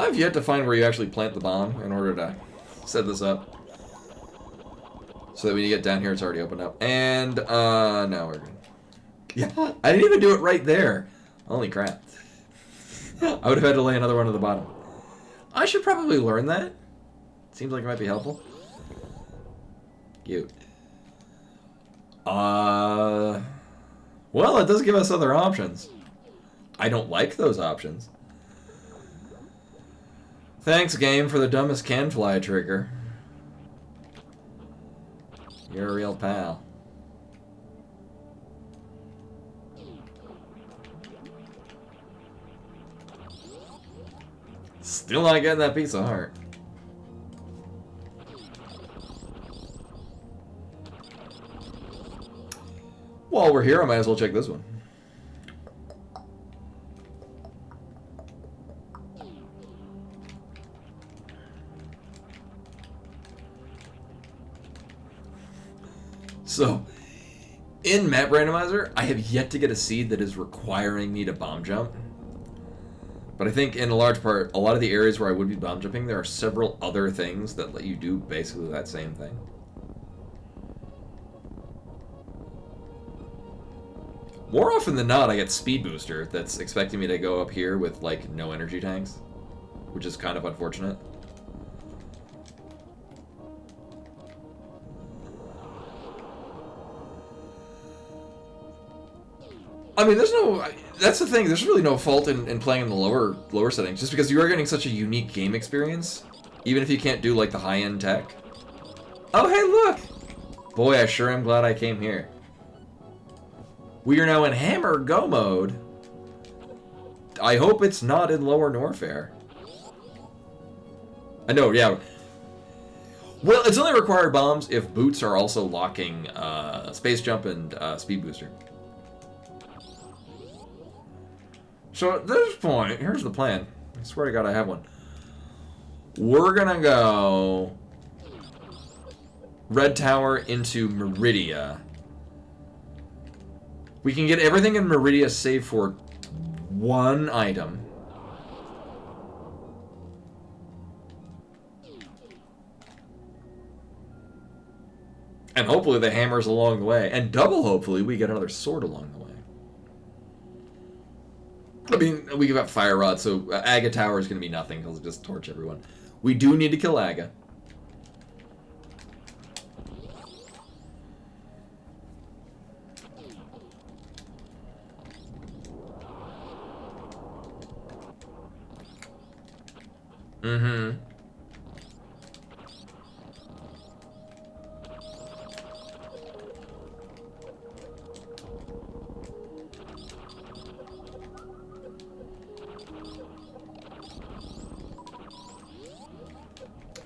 I've yet to find where you actually plant the bomb in order to set this up. So that when you get down here, it's already opened up. And, no, we're good. Yeah, I didn't even do it right there. Holy crap. I would have had to lay another one at the bottom. I should probably learn that. Seems like it might be helpful. Cute. Well, it does give us other options. I don't like those options. Thanks, game, for the dumbest can fly trigger. You're a real pal. Still not getting that piece of heart. While we're here, I might as well check this one. So, in Map Randomizer, I have yet to get a seed that is requiring me to bomb jump. But I think in a large part, a lot of the areas where I would be bomb jumping, there are several other things that let you do basically that same thing. More often than not, I get Speed Booster that's expecting me to go up here with, like, no energy tanks, which is kind of unfortunate. I mean, there's no... That's the thing, there's really no fault in playing in the lower settings, just because you are getting such a unique game experience, even if you can't do, like, the high-end tech. Oh, hey, look! Boy, I sure am glad I came here. We are now in Hammer Go mode. I hope it's not in Lower Norfair. I know, yeah. Well, it's only required bombs if boots are also locking space jump and speed booster. So at this point, here's the plan. I swear to God, I have one. We're gonna go Red Tower into Meridia. We can get everything in Meridia save for one item. And hopefully the hammers along the way. And double hopefully we get another sword along the way. I mean, we got Fire Rod, so Aga Tower is going to be nothing. He'll just torch everyone. We do need to kill Aga. Mm-hmm.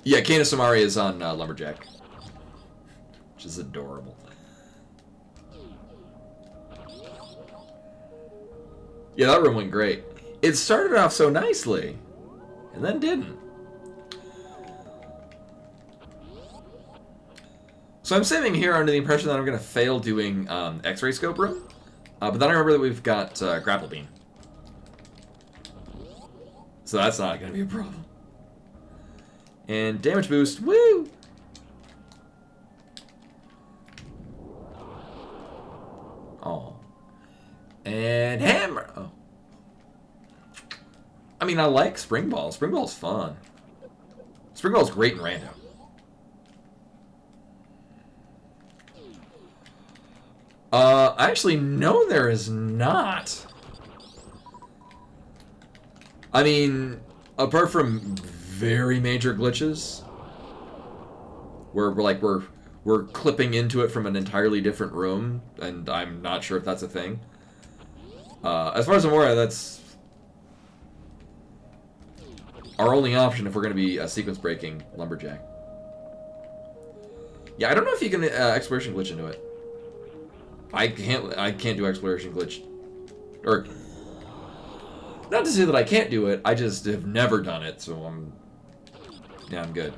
Yeah, Kana Samari is on Lumberjack, which is adorable. Yeah, that room went great. It started off so nicely, and then didn't. So I'm saving here under the impression that I'm going to fail doing X-ray scope room, but then I remember that we've got grapple beam. So that's not going to be a problem. And damage boost, woo! Oh. And hammer! Oh. I mean, I like Spring Ball. Spring Ball's fun. Spring Ball's great in random. Actually, no, there is not. I mean, apart from very major glitches, where we're clipping into it from an entirely different room, and I'm not sure if that's a thing. As far as I'm aware, that's our only option if we're going to be sequence breaking Lumberjack. Yeah, I don't know if you can exploration glitch into it. I can't do exploration glitch, or not to say that I can't do it. I just have never done it, so I'm good.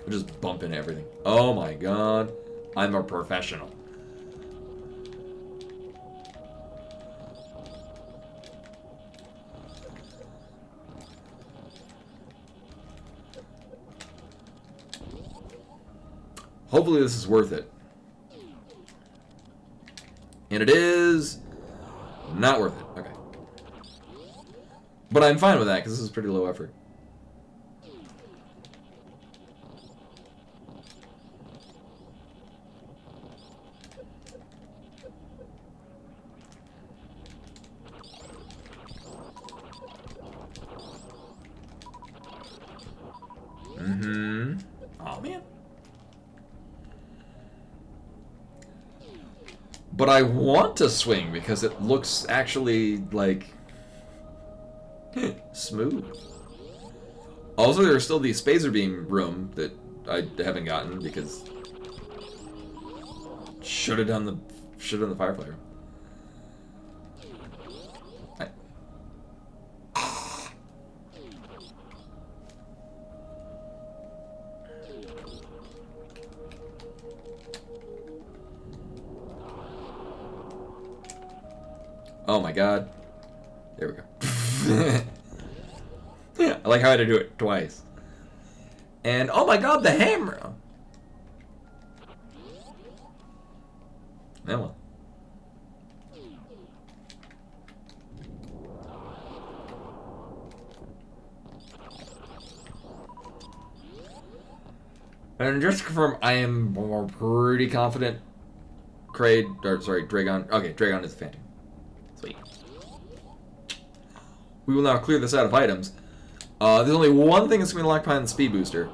I'm just bumping everything. Oh my God, I'm a professional. Hopefully this is worth it. And it is not worth it. Okay. But I'm fine with that because this is pretty low effort. Mm-hmm. Oh man. But I want to swing because it looks actually, like, smooth. Also, there's still the Spacer Beam room that I haven't gotten because should have done the Firefly room. Oh my God. There we go. I like how I had to do it twice. And oh my God, the hammer! Well. And just to confirm, I am pretty confident Dragon. Okay, Dragon is the Phantom. Sweet. We will now clear this out of items. There's only one thing that's going to be locked behind the speed booster,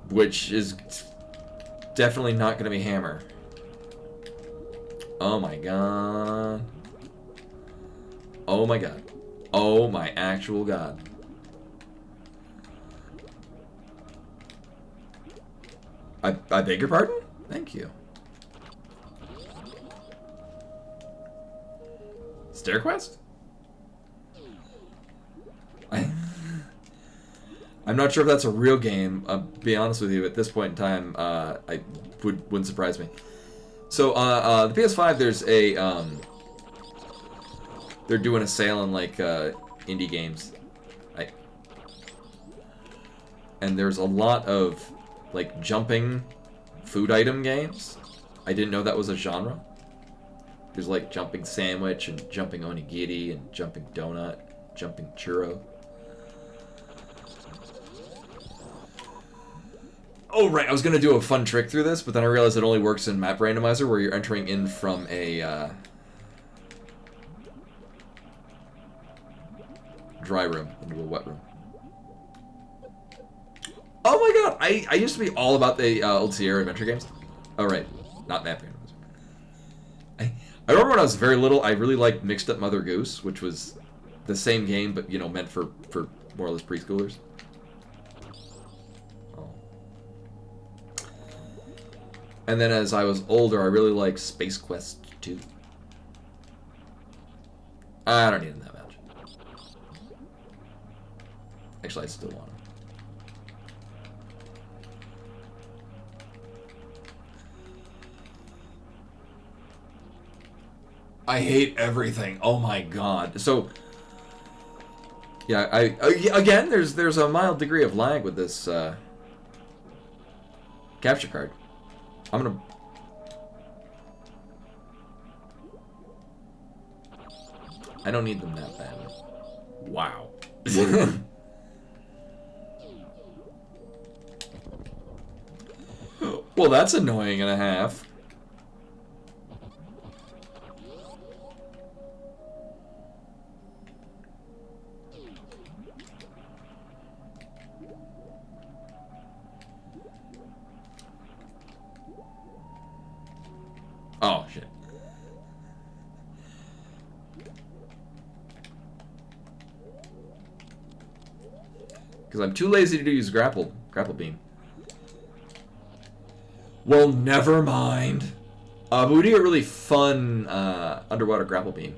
which is definitely not going to be hammer. Oh my god. Oh my god. Oh my actual god. I beg your pardon? Thank you. Stair quest? I'm not sure if that's a real game. I'll be honest with you, at this point in time, wouldn't surprise me. So, the PS5, there's a, they're doing a sale on, like, indie games. And there's a lot of, like, jumping food item games. I didn't know that was a genre. There's, like, jumping sandwich, and jumping onigiri, and jumping donut, jumping churro. Oh, right, I was going to do a fun trick through this, but then I realized it only works in Map Randomizer, where you're entering in from a, dry room into a wet room. Oh my god, I used to be all about the, old Sierra Adventure games. Oh, right, not Map Randomizer. I remember when I was very little, I really liked Mixed Up Mother Goose, which was the same game, but, you know, meant for more or less preschoolers. And then as I was older, I really liked Space Quest 2. I don't need them that much. Actually, I still want them. I hate everything. Oh my god. So, yeah, again, there's a mild degree of lag with this capture card. I'm gonna... I don't need them that badly. Wow. Well, that's annoying and a half. Oh, shit. Because I'm too lazy to use grapple beam. Well, never mind. But we do a really fun underwater grapple beam.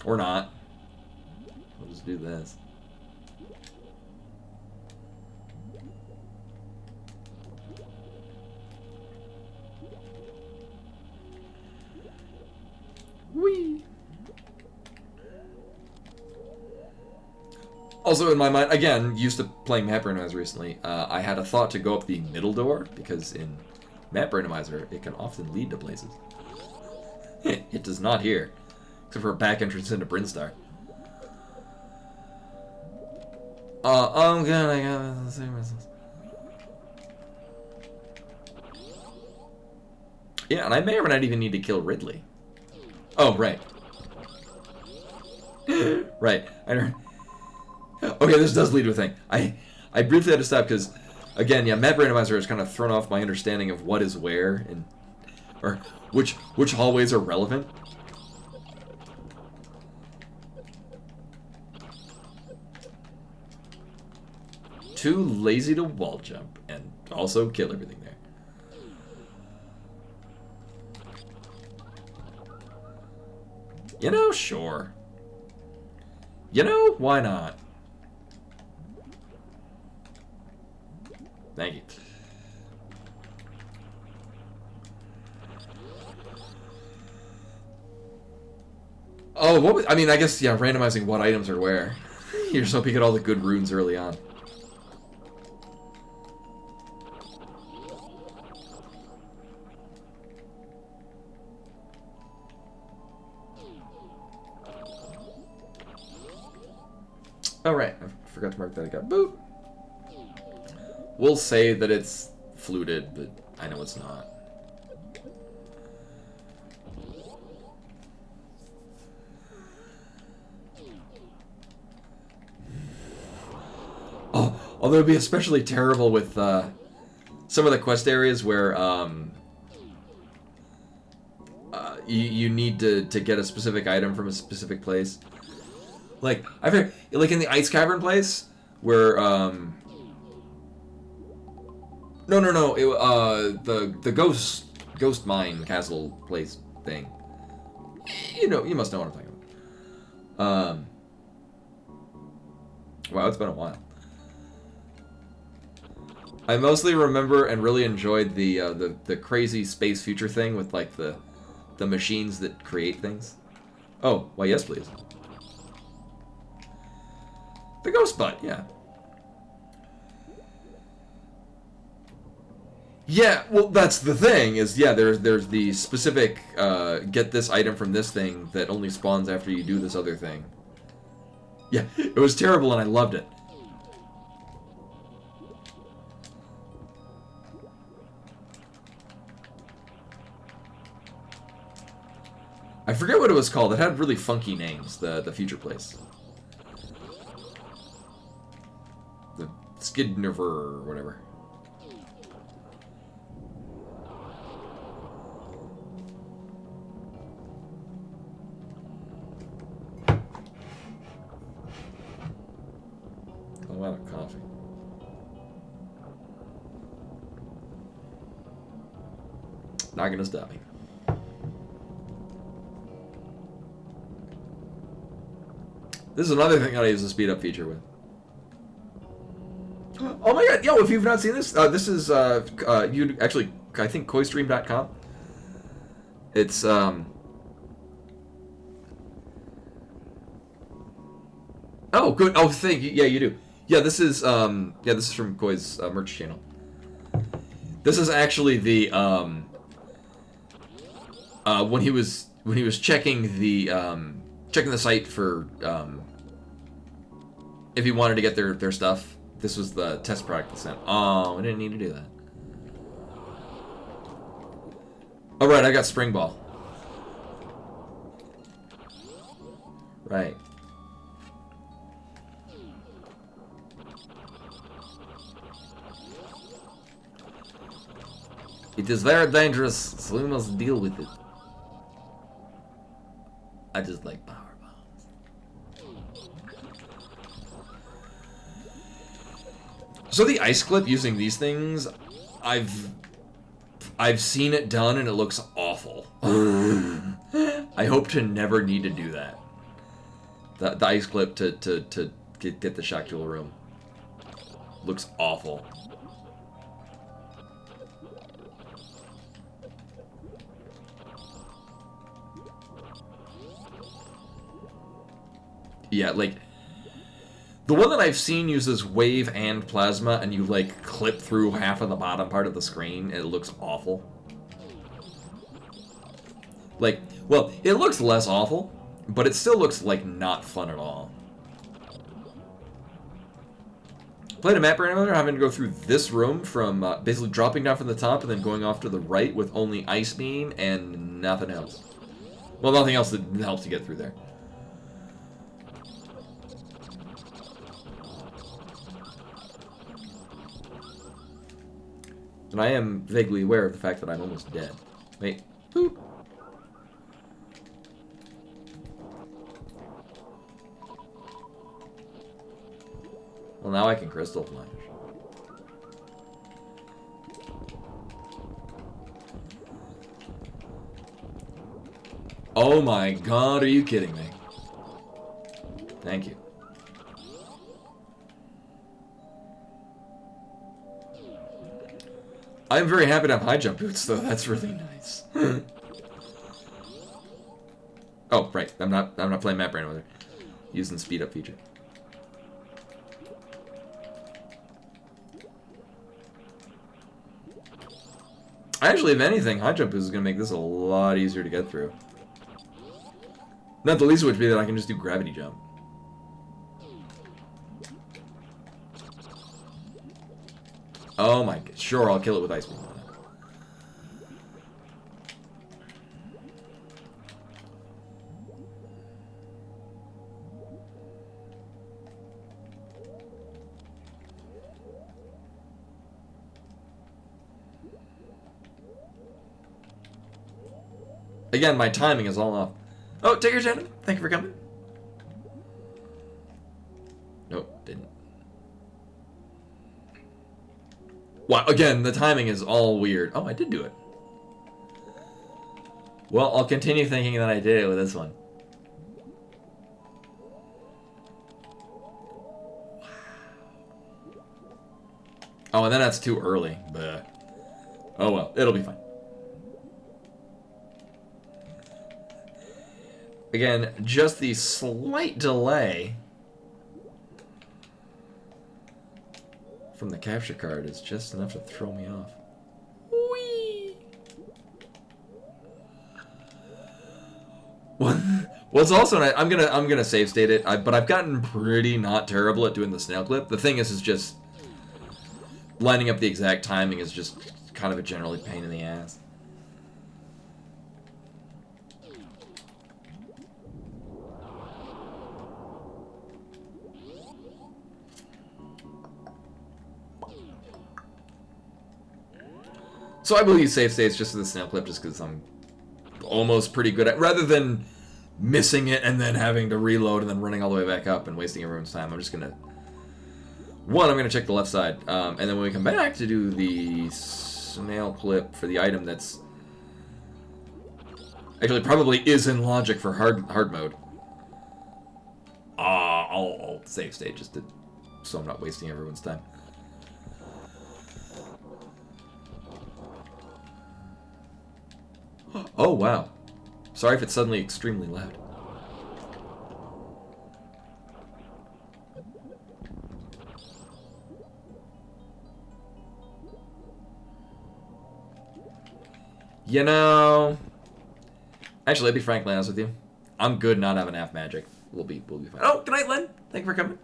Or not. We'll just do this. Whee! Also, in my mind, again, used to playing Map Randomizer recently, I had a thought to go up the middle door, because in Map Randomizer, it can often lead to places. It does not here, except for a back entrance into Brinstar. I'm gonna save myself. Yeah, and I may or may not even need to kill Ridley. Oh, right. Right. I don't... Okay, this does lead to a thing. I briefly had to stop because, again, yeah, Map Randomizer has kind of thrown off my understanding of what is where and or which hallways are relevant. Too lazy to wall jump and also kill everything there. You know, sure. You know, why not? Thank you. Oh, what was, I mean, I guess, yeah, randomizing what items are where. You're just hoping you get all the good runes early on. Oh, right. I forgot to mark that I got boop. We'll say that it's fluted, but I know it's not. Oh, although it'd be especially terrible with some of the quest areas where you need to get a specific item from a specific place. Like I've heard, like in the ice cavern place where no the ghost mine castle place thing. You know, you must know what I'm talking about. Wow, it's been a while. I mostly remember and really enjoyed the crazy space future thing with like the machines that create things. Oh, why yes please. The ghost butt, yeah. Yeah, well that's the thing is yeah there's the specific get this item from this thing that only spawns after you do this other thing. Yeah, it was terrible and I loved it. I forget what it was called. It had really funky names, the future place. The Skidniver or whatever. Oh, wow, coffee. Not gonna stop me. This is another thing that I use the speed up feature with. Oh my god, yo, if you've not seen this, this is, you actually, I think koistream.com. It's, oh, good, oh, thank you, yeah, you do. Yeah, this is from Koi's merch channel. This is actually the, when he was checking the site for, if he wanted to get their stuff. This was the test product they sent. Oh, we didn't need to do that. Oh, right, I got Spring Ball. Right. It is very dangerous, so we must deal with it. I just like power bombs. So the ice clip using these things, I've seen it done and it looks awful. I hope to never need to do that. The ice clip to get the shock tool room looks awful. Yeah, like, the one that I've seen uses wave and plasma, and you, like, clip through half of the bottom part of the screen, and it looks awful. Like, well, it looks less awful, but it still looks, like, not fun at all. Played a map randomizer having to go through this room from basically dropping down from the top and then going off to the right with only Ice Beam and nothing else. Well, nothing else that helps you get through there. And I am vaguely aware of the fact that I'm almost dead. Wait. Boop. Well, now I can crystal flash. Oh my god, are you kidding me? Thank you. I'm very happy to have high jump boots, though. That's really nice. Oh, right. I'm not playing map randomizer. Using the speed up feature. Actually, if anything, high jump boots is gonna make this a lot easier to get through. Not the least of which be that I can just do gravity jump. Oh my god. Sure, I'll kill it with Ice Beam. Again, my timing is all off. Oh, take your time. Thank you for coming. Nope, didn't. Wow, again, the timing is all weird. Oh, I did do it. Well, I'll continue thinking that I did it with this one. Oh, and then that's too early. But oh well, it'll be fine. Again, just the slight delay from the capture card is just enough to throw me off. Whee! What's also nice, I'm gonna save state it, but I've gotten pretty not terrible at doing the snail clip. The thing is just lining up the exact timing is just kind of a generally pain in the ass. So I will use save states just for the snail clip, just because I'm almost pretty good at, rather than missing it and then having to reload and then running all the way back up and wasting everyone's time. I'm just gonna, I'm gonna check the left side, and then when we come back to do the snail clip for the item that's actually probably is in logic for hard mode. I'll save state just to, so I'm not wasting everyone's time. Oh, wow. Sorry if it's suddenly extremely loud. You know... Actually, I'll be frankly honest with you. I'm good not having half magic. We'll be fine. Oh, good night, Len. Thank you for coming.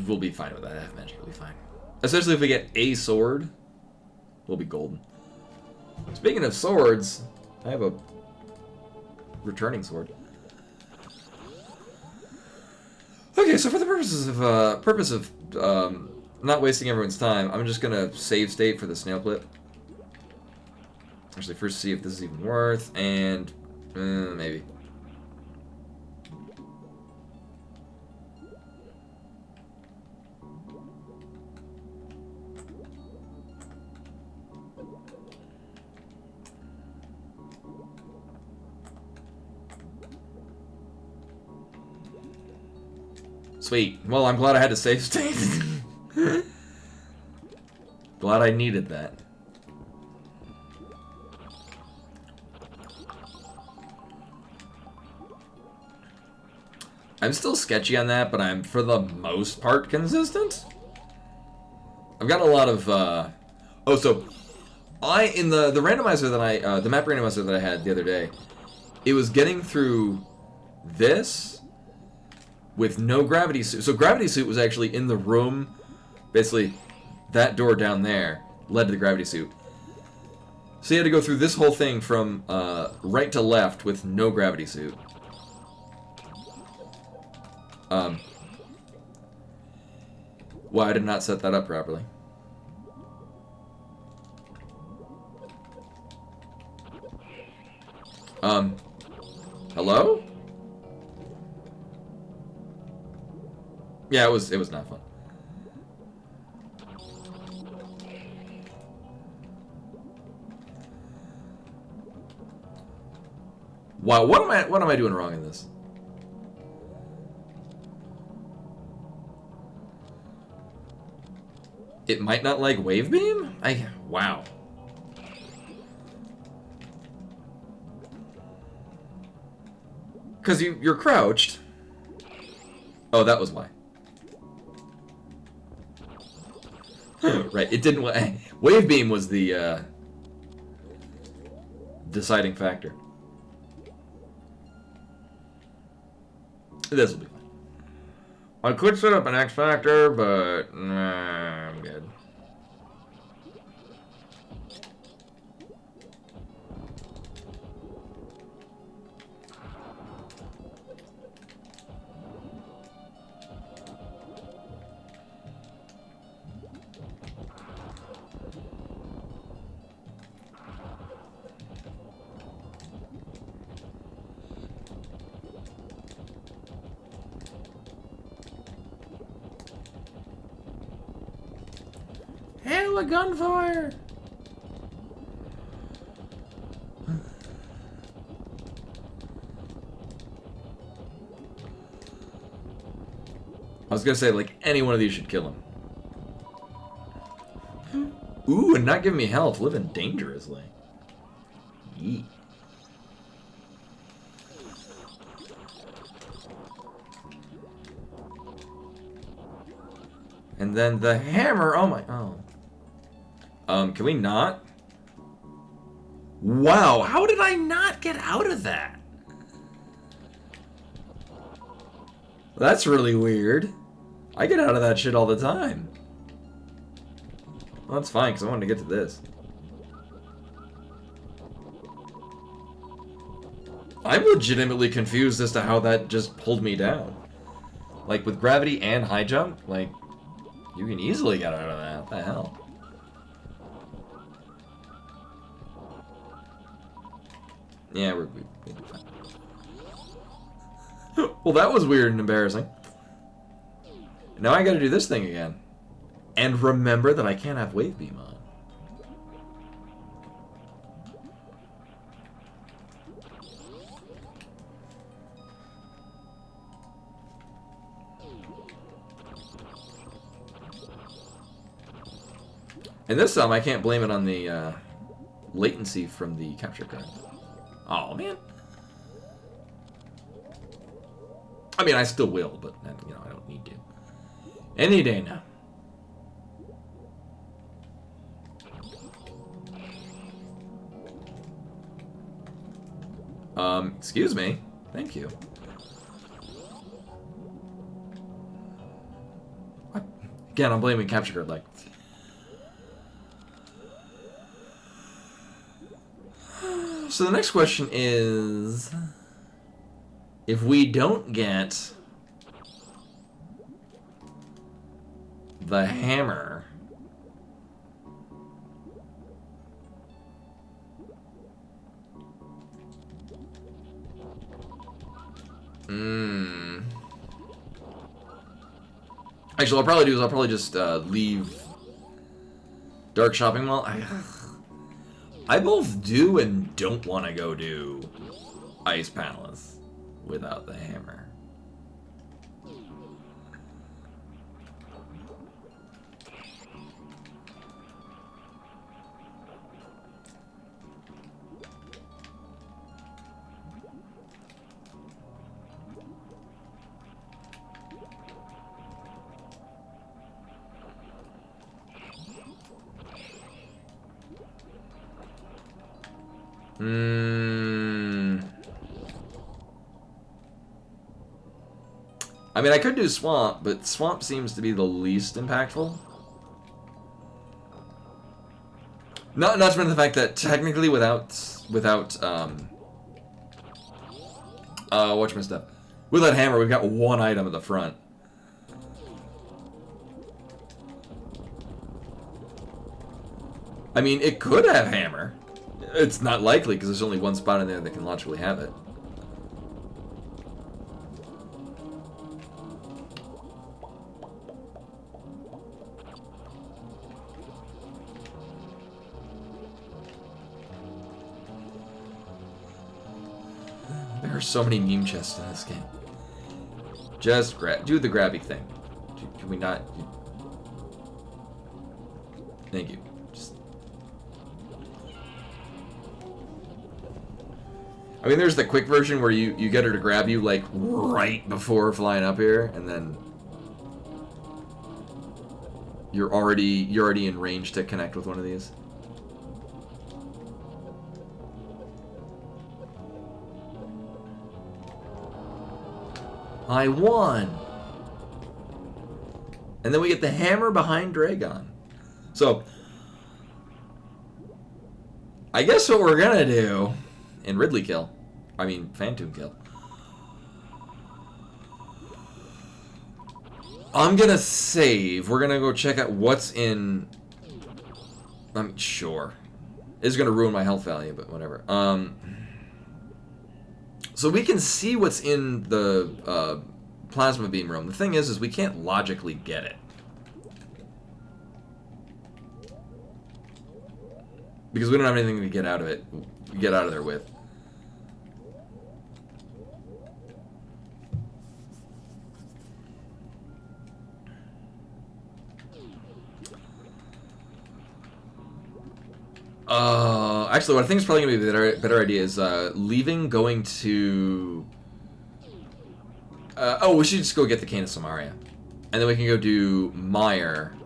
We'll be fine with that. Half magic will be fine. Especially if we get a sword. We'll be golden. Speaking of swords, I have a returning sword. Okay, so for the purpose of not wasting everyone's time, I'm just gonna save state for the snail clip. Actually, first see if this is even worth, and maybe. Sweet. Well, I'm glad I had to save state. Glad I needed that. I'm still sketchy on that, but I'm, for the most part, consistent. I've got a lot of, oh, so, in the randomizer that I, the map randomizer that I had the other day, it was getting through this with no gravity suit. So gravity suit was actually in the room, basically, that door down there led to the gravity suit. So you had to go through this whole thing from, right to left with no gravity suit. Why I did not set that up properly. Hello? Yeah, it was not fun. Wow, what am I doing wrong in this? It might not like wave beam? Wow. Because you're crouched. Oh, that was why. Right, it didn't. Wave beam was the deciding factor. This will be fine. I could set up an X factor, but nah, I'm good. the gunfire! I was gonna say, like, any one of these should kill him. Ooh, and not giving me health, living dangerously. Yeet. And then the hammer, oh my, can we not? Wow, how did I not get out of that? That's really weird. I get out of that shit all the time. Well, that's fine, because I wanted to get to this. I'm legitimately confused as to how that just pulled me down. Like, with gravity and high jump, like, you can easily get out of that. What the hell? Yeah, we're fine. Well, that was weird and embarrassing. Now I gotta do this thing again. And remember that I can't have wave beam on. And this time I can't blame it on the latency from the capture card. Oh man. I mean, I still will, but you know, I don't need to. Any day now. Excuse me. Thank you. What? Again, I'm blaming capture card lag. So the next question is, if we don't get the hammer, actually, what I'll probably do is I'll probably just leave Dark Shopping Mall. I both do and don't want to go do Ice Palace without the hammer. I mean, I could do Swamp, but Swamp seems to be the least impactful. Not to mention the fact that technically without whatchamastep, with that hammer, we've got one item at the front. I mean, it could have hammer. It's not likely because there's only one spot in there that can logically have it. There are so many meme chests in this game. Just do the grabby thing. Can we not? Thank you. I mean, there's the quick version where you get her to grab you like right before flying up here, and then you're already in range to connect with one of these. I won! And then we get the hammer behind Dragon. So, I guess what we're gonna do in Ridley kill, I mean Phantom kill, I'm gonna save. We're gonna go check out what's in. I'm sure it's gonna ruin my health value, but whatever. So we can see what's in the plasma beam room. The thing is we can't logically get it. Because we don't have anything to get out of it. Get out of there with. Actually, what I think is probably going to be a better idea is leaving, going to... oh, we should just go get the Cane of Samaria. And then we can go do Mire.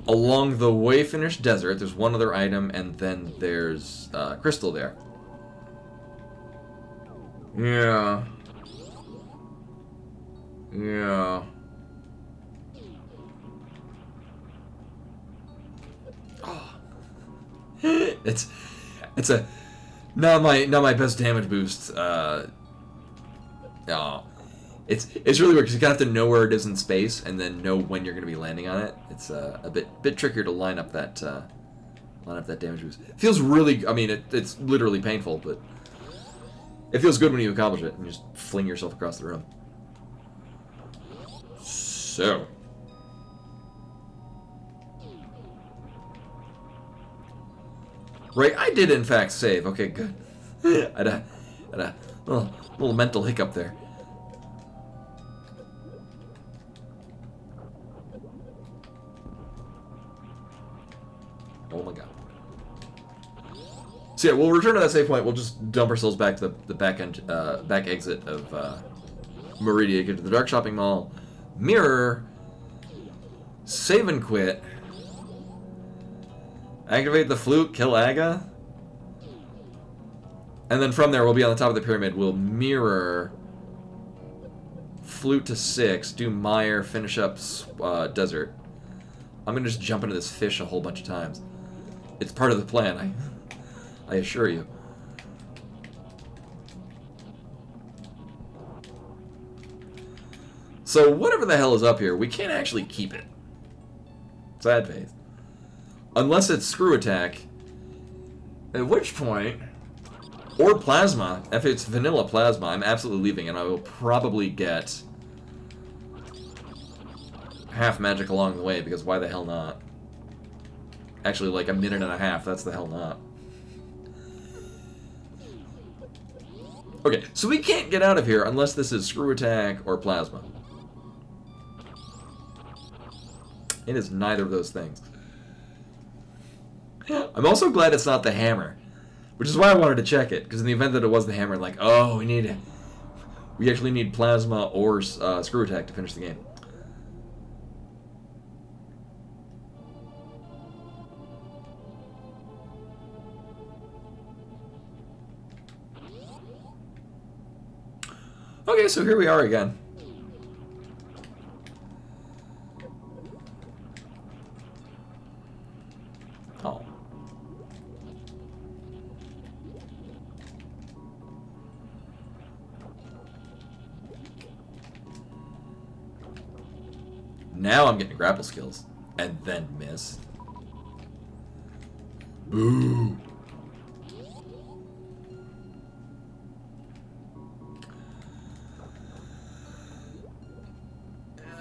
Along the Wayfinished Desert, there's one other item, and then there's Crystal there. Yeah. Yeah. Oh. it's a not my best damage boost. Oh. It's really weird because you kind of have to know where it is in space and then know when you're going to be landing on it. It's a bit trickier to line up that damage boost. It feels really. I mean, it's literally painful, but it feels good when you accomplish it and you just fling yourself across the room. So. Right, I did in fact save. Okay, good. I had a little mental hiccup there. Oh my god. So yeah, we'll return to that save point. We'll just dump ourselves back to the back exit of Meridia, get to the Dark Shopping Mall, mirror, save and quit, activate the flute, kill Aga, and then from there we'll be on the top of the pyramid. We'll mirror, flute to 6, do Mire, finish up desert. I'm gonna just jump into this fish a whole bunch of times. It's part of the plan, I assure you. So whatever the hell is up here, we can't actually keep it. Sad face. Unless it's screw attack. At which point, or plasma. If it's vanilla plasma, I'm absolutely leaving, and I will probably get half magic along the way, because why the hell not? Actually, like a minute and a half, that's the hell not. Okay, so we can't get out of here unless this is screw attack or plasma. It is neither of those things. I'm also glad it's not the hammer, which is why I wanted to check it, because in the event that it was the hammer, like, oh, we actually need plasma or screw attack to finish the game. Okay, so here we are again. Oh. Now I'm getting grapple skills. And then miss. Boo.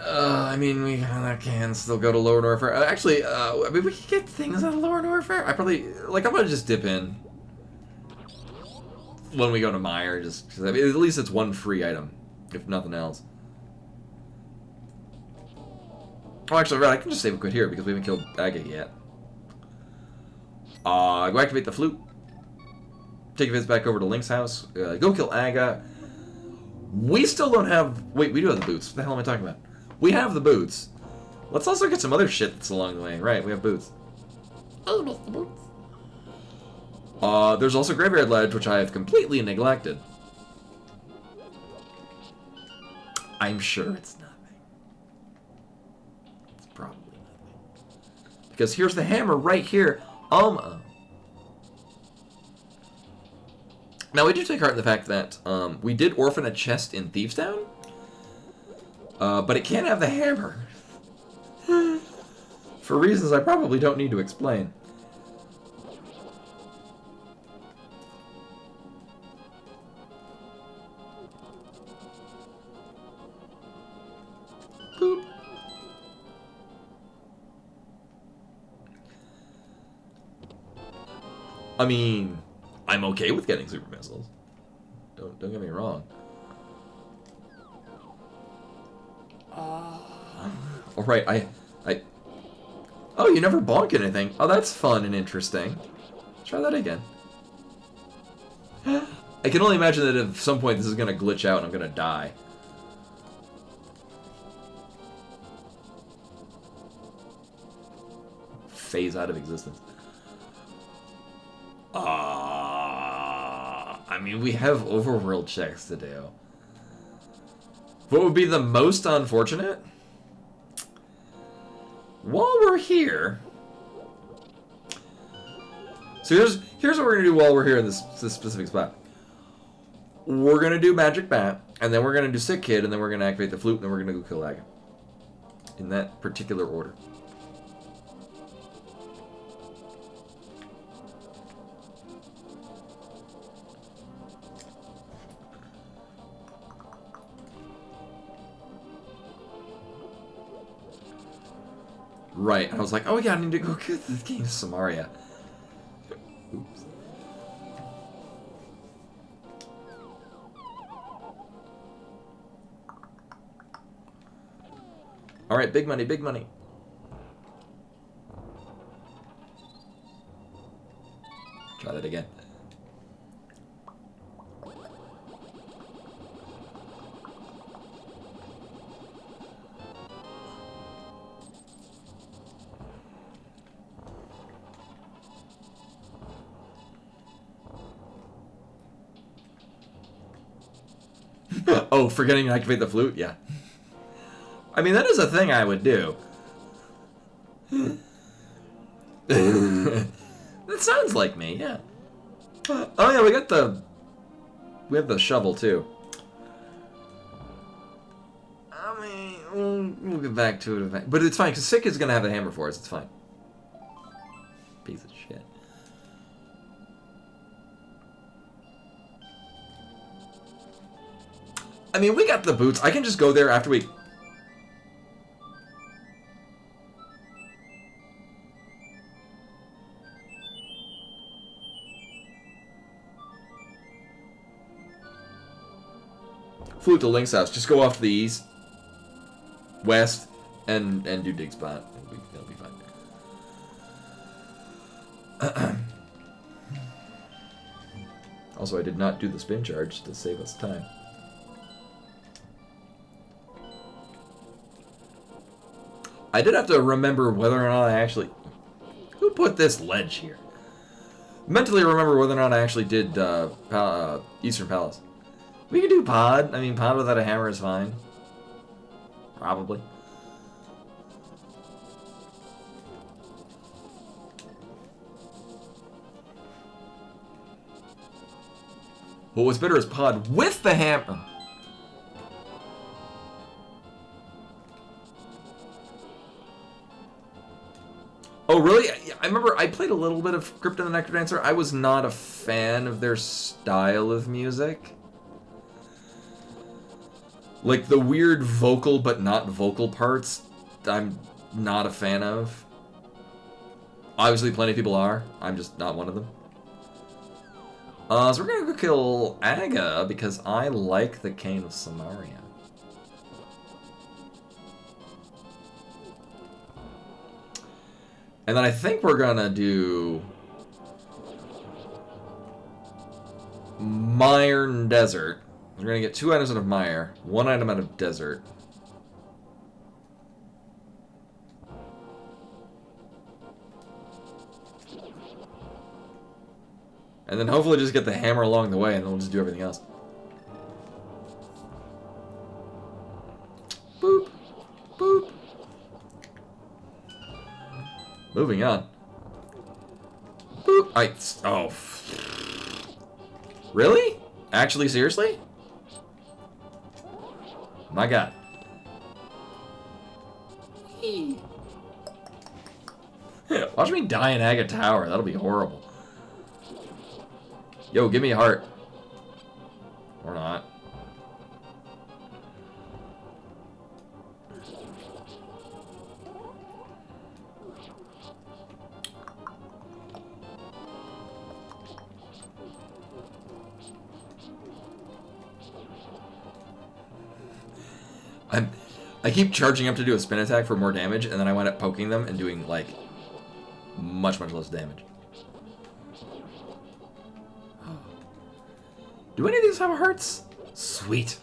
I mean, we can still go to Lower Norfair. Actually, I mean, we can get things out of Lower Norfair. I'm gonna just dip in when we go to Mire, just because I mean, at least it's one free item, if nothing else. Oh, actually, right, I can just save a quit here because we haven't killed Aga yet. Go activate the flute. Take a visit back over to Link's house. Go kill Aga. We still don't have... Wait, we do have the boots. What the hell am I talking about? We have the boots. Let's also get some other shit that's along the way. Right, we have boots. Oh, Mr. Boots. There's also Graveyard Ledge, which I have completely neglected. I'm sure it's nothing. It's probably nothing. Because here's the hammer right here. Now, we do take heart in the fact that we did orphan a chest in Thieves Town, but it can't have the hammer. For reasons I probably don't need to explain. Boop. I mean, I'm okay with getting super missiles. Don't get me wrong. All right, I. Oh, you never bonk anything. Oh, that's fun and interesting. Try that again. I can only imagine that at some point this is gonna glitch out and I'm gonna die. Phase out of existence. I mean, we have overworld checks to do. What would be the most unfortunate? While we're here... So here's what we're gonna do while we're here in this specific spot. We're gonna do Magic Bat, and then we're gonna do Sick Kid, and then we're gonna activate the flute, and then we're gonna go kill Aga. In that particular order. Right, and I was like, oh yeah, I need to go get the King of Samaria. Oops. Alright, big money, big money. Try that again. Oh, forgetting to activate the flute? Yeah. I mean, that is a thing I would do. That sounds like me, yeah. Oh yeah, we have the shovel too. I mean, we'll get back to it, but it's fine because Sick is gonna have the hammer for us. It's fine. Piece of shit. I mean, we got the boots. I can just go there after we... Flute to Link's house. Just go off to the east, west, and do dig spot. It'll be fine. Also, I did not do the spin charge to save us time. I did have to remember whether or not I actually... Who put this ledge here? Mentally remember whether or not I actually did Eastern Palace. We can do pod. I mean, pod without a hammer is fine. Probably. But what's better is pod with the hammer. Oh, really? I remember I played a little bit of Crypt and the Necrodancer. I was not a fan of their style of music. Like, the weird vocal but not vocal parts, I'm not a fan of. Obviously, plenty of people are. I'm just not one of them. So we're gonna go kill Aga because I like the Cane of Samaria. And then I think we're gonna do Mire and Desert. We're gonna get 2 items out of Mire, 1 item out of Desert. And then hopefully just get the hammer along the way and then we'll just do everything else. Boop. Boop. Moving on. Boop. Oh. Really? Actually, seriously? My God. Watch me die in Aga Tower. That'll be horrible. Yo, give me a heart. Or not. I keep charging up to do a spin attack for more damage, and then I wind up poking them and doing, like, much, much less damage. Do any of these have hearts? Sweet.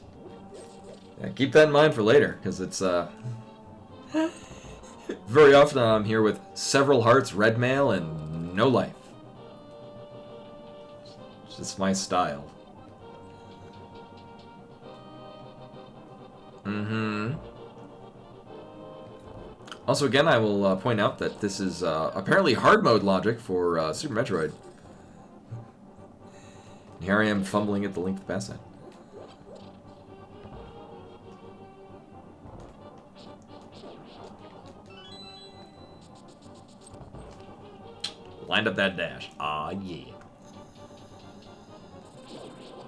Yeah, keep that in mind for later, because it's, very often I'm here with several hearts, red mail, and no life. It's just my style. Mm-hmm. Also, again, I will point out that this is apparently hard mode logic for Super Metroid. Here I am fumbling at the Link to the Past side. Lined up that dash. Ah, yeah.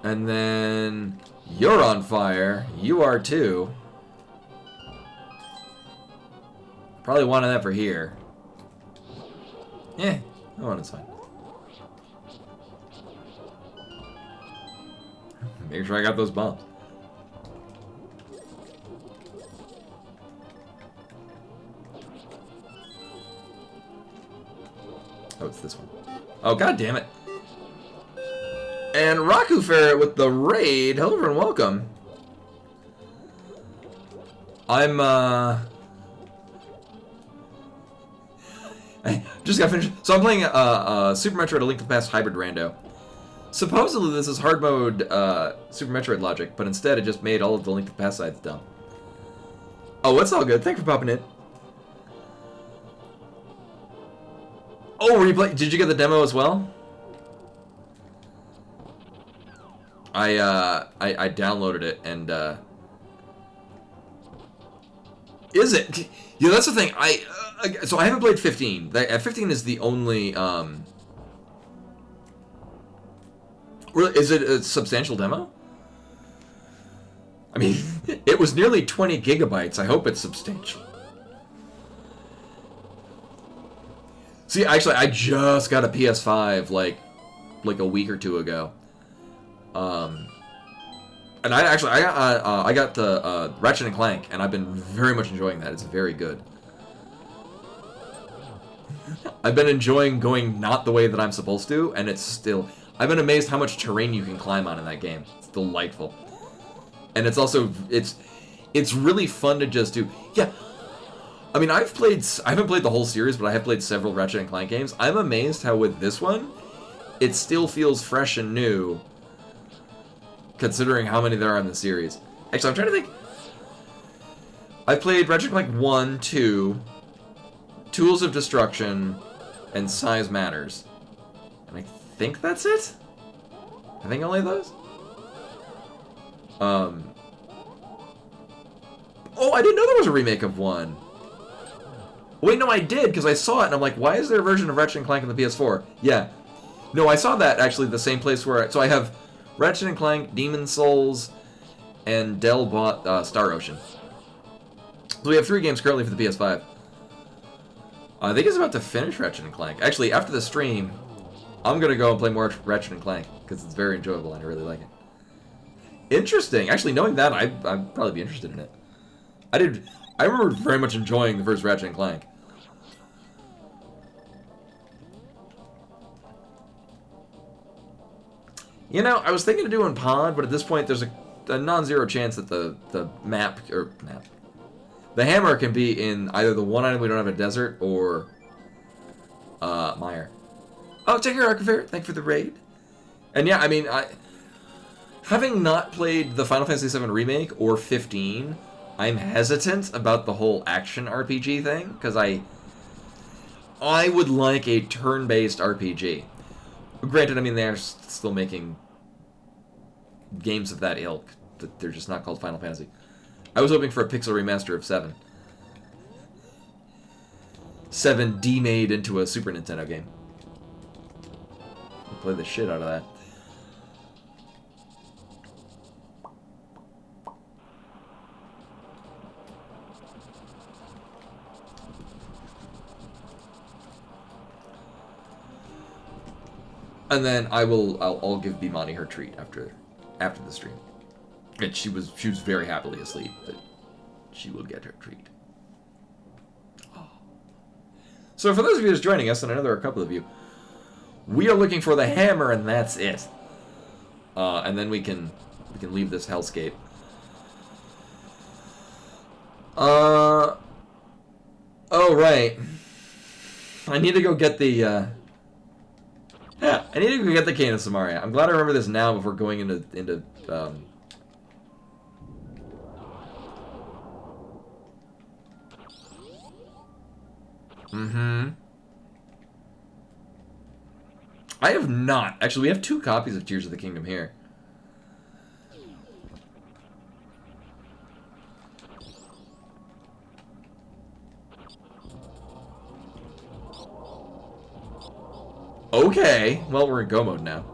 And then you're on fire. You are too. Probably wanted that for here. Yeah, that one is fine. Make sure I got those bombs. Oh, it's this one. Oh, god damn it. And Raku Ferret with the raid. Hello and welcome. I'm, I just got finished. So I'm playing Super Metroid A Link to the Past Hybrid Rando. Supposedly this is hard mode Super Metroid logic, but instead it just made all of the Link to the Past sides dumb. Oh, it's all good. Thanks for popping in. Oh, were you play? Did you get the demo as well? I downloaded it and is it? Yeah, that's the thing. So I haven't played 15. 15 is the only is it a substantial demo? I mean, it was nearly 20 gigabytes. I hope it's substantial. See, actually, I just got a PS5 like a week or two ago. And I got the Ratchet and Clank, and I've been very much enjoying that. It's very good. I've been enjoying going not the way that I'm supposed to, and it's still... I've been amazed how much terrain you can climb on in that game. It's delightful. And it's also... It's really fun to just do... Yeah. I mean, I haven't played the whole series, but I have played several Ratchet and Clank games. I'm amazed how with this one, it still feels fresh and new, considering how many there are in the series. Actually, I'm trying to think. I've played Ratchet and Clank 1, 2, Tools of Destruction, and Size Matters. And I think that's it? I think only those? Oh, I didn't know there was a remake of 1. Wait, no, I did, because I saw it, and I'm like, why is there a version of Ratchet and Clank on the PS4? Yeah. No, I saw that, actually, the same place where... So I have Ratchet and Clank, Demon Souls, and Dell bought Star Ocean. So we have 3 games currently for the PS5. I think it's about to finish Ratchet and Clank. Actually, after the stream, I'm going to go and play more Ratchet and Clank, because it's very enjoyable, and I really like it. Interesting. Actually, knowing that, I'd probably be interested in it. I remember very much enjoying the first Ratchet and Clank. You know, I was thinking of doing Pod, but at this point there's a non-zero chance that the hammer can be in either the one item we don't have a desert or Mire. Oh, take care, Archifair. Thank you for the raid. And yeah, I mean, having not played the Final Fantasy VII Remake or 15, I'm hesitant about the whole action RPG thing, because I would like a turn-based RPG. Granted, I mean, they're still making games of that ilk. They're just not called Final Fantasy. I was hoping for a pixel remaster of 7. 7 demade into a Super Nintendo game. I'll play the shit out of that. And then I'll give Bimani her treat after the stream. And she was very happily asleep. But she will get her treat. Oh. So for those of you just joining us, and I know there are a couple of you, we are looking for the hammer, and that's it. And then we can leave this hellscape. Oh right. I need to go get the I need to go get the Cane of Samaria. I'm glad I remember this now before going into I have not. Actually, we have 2 copies of Tears of the Kingdom here. Okay. Well, we're in go mode now.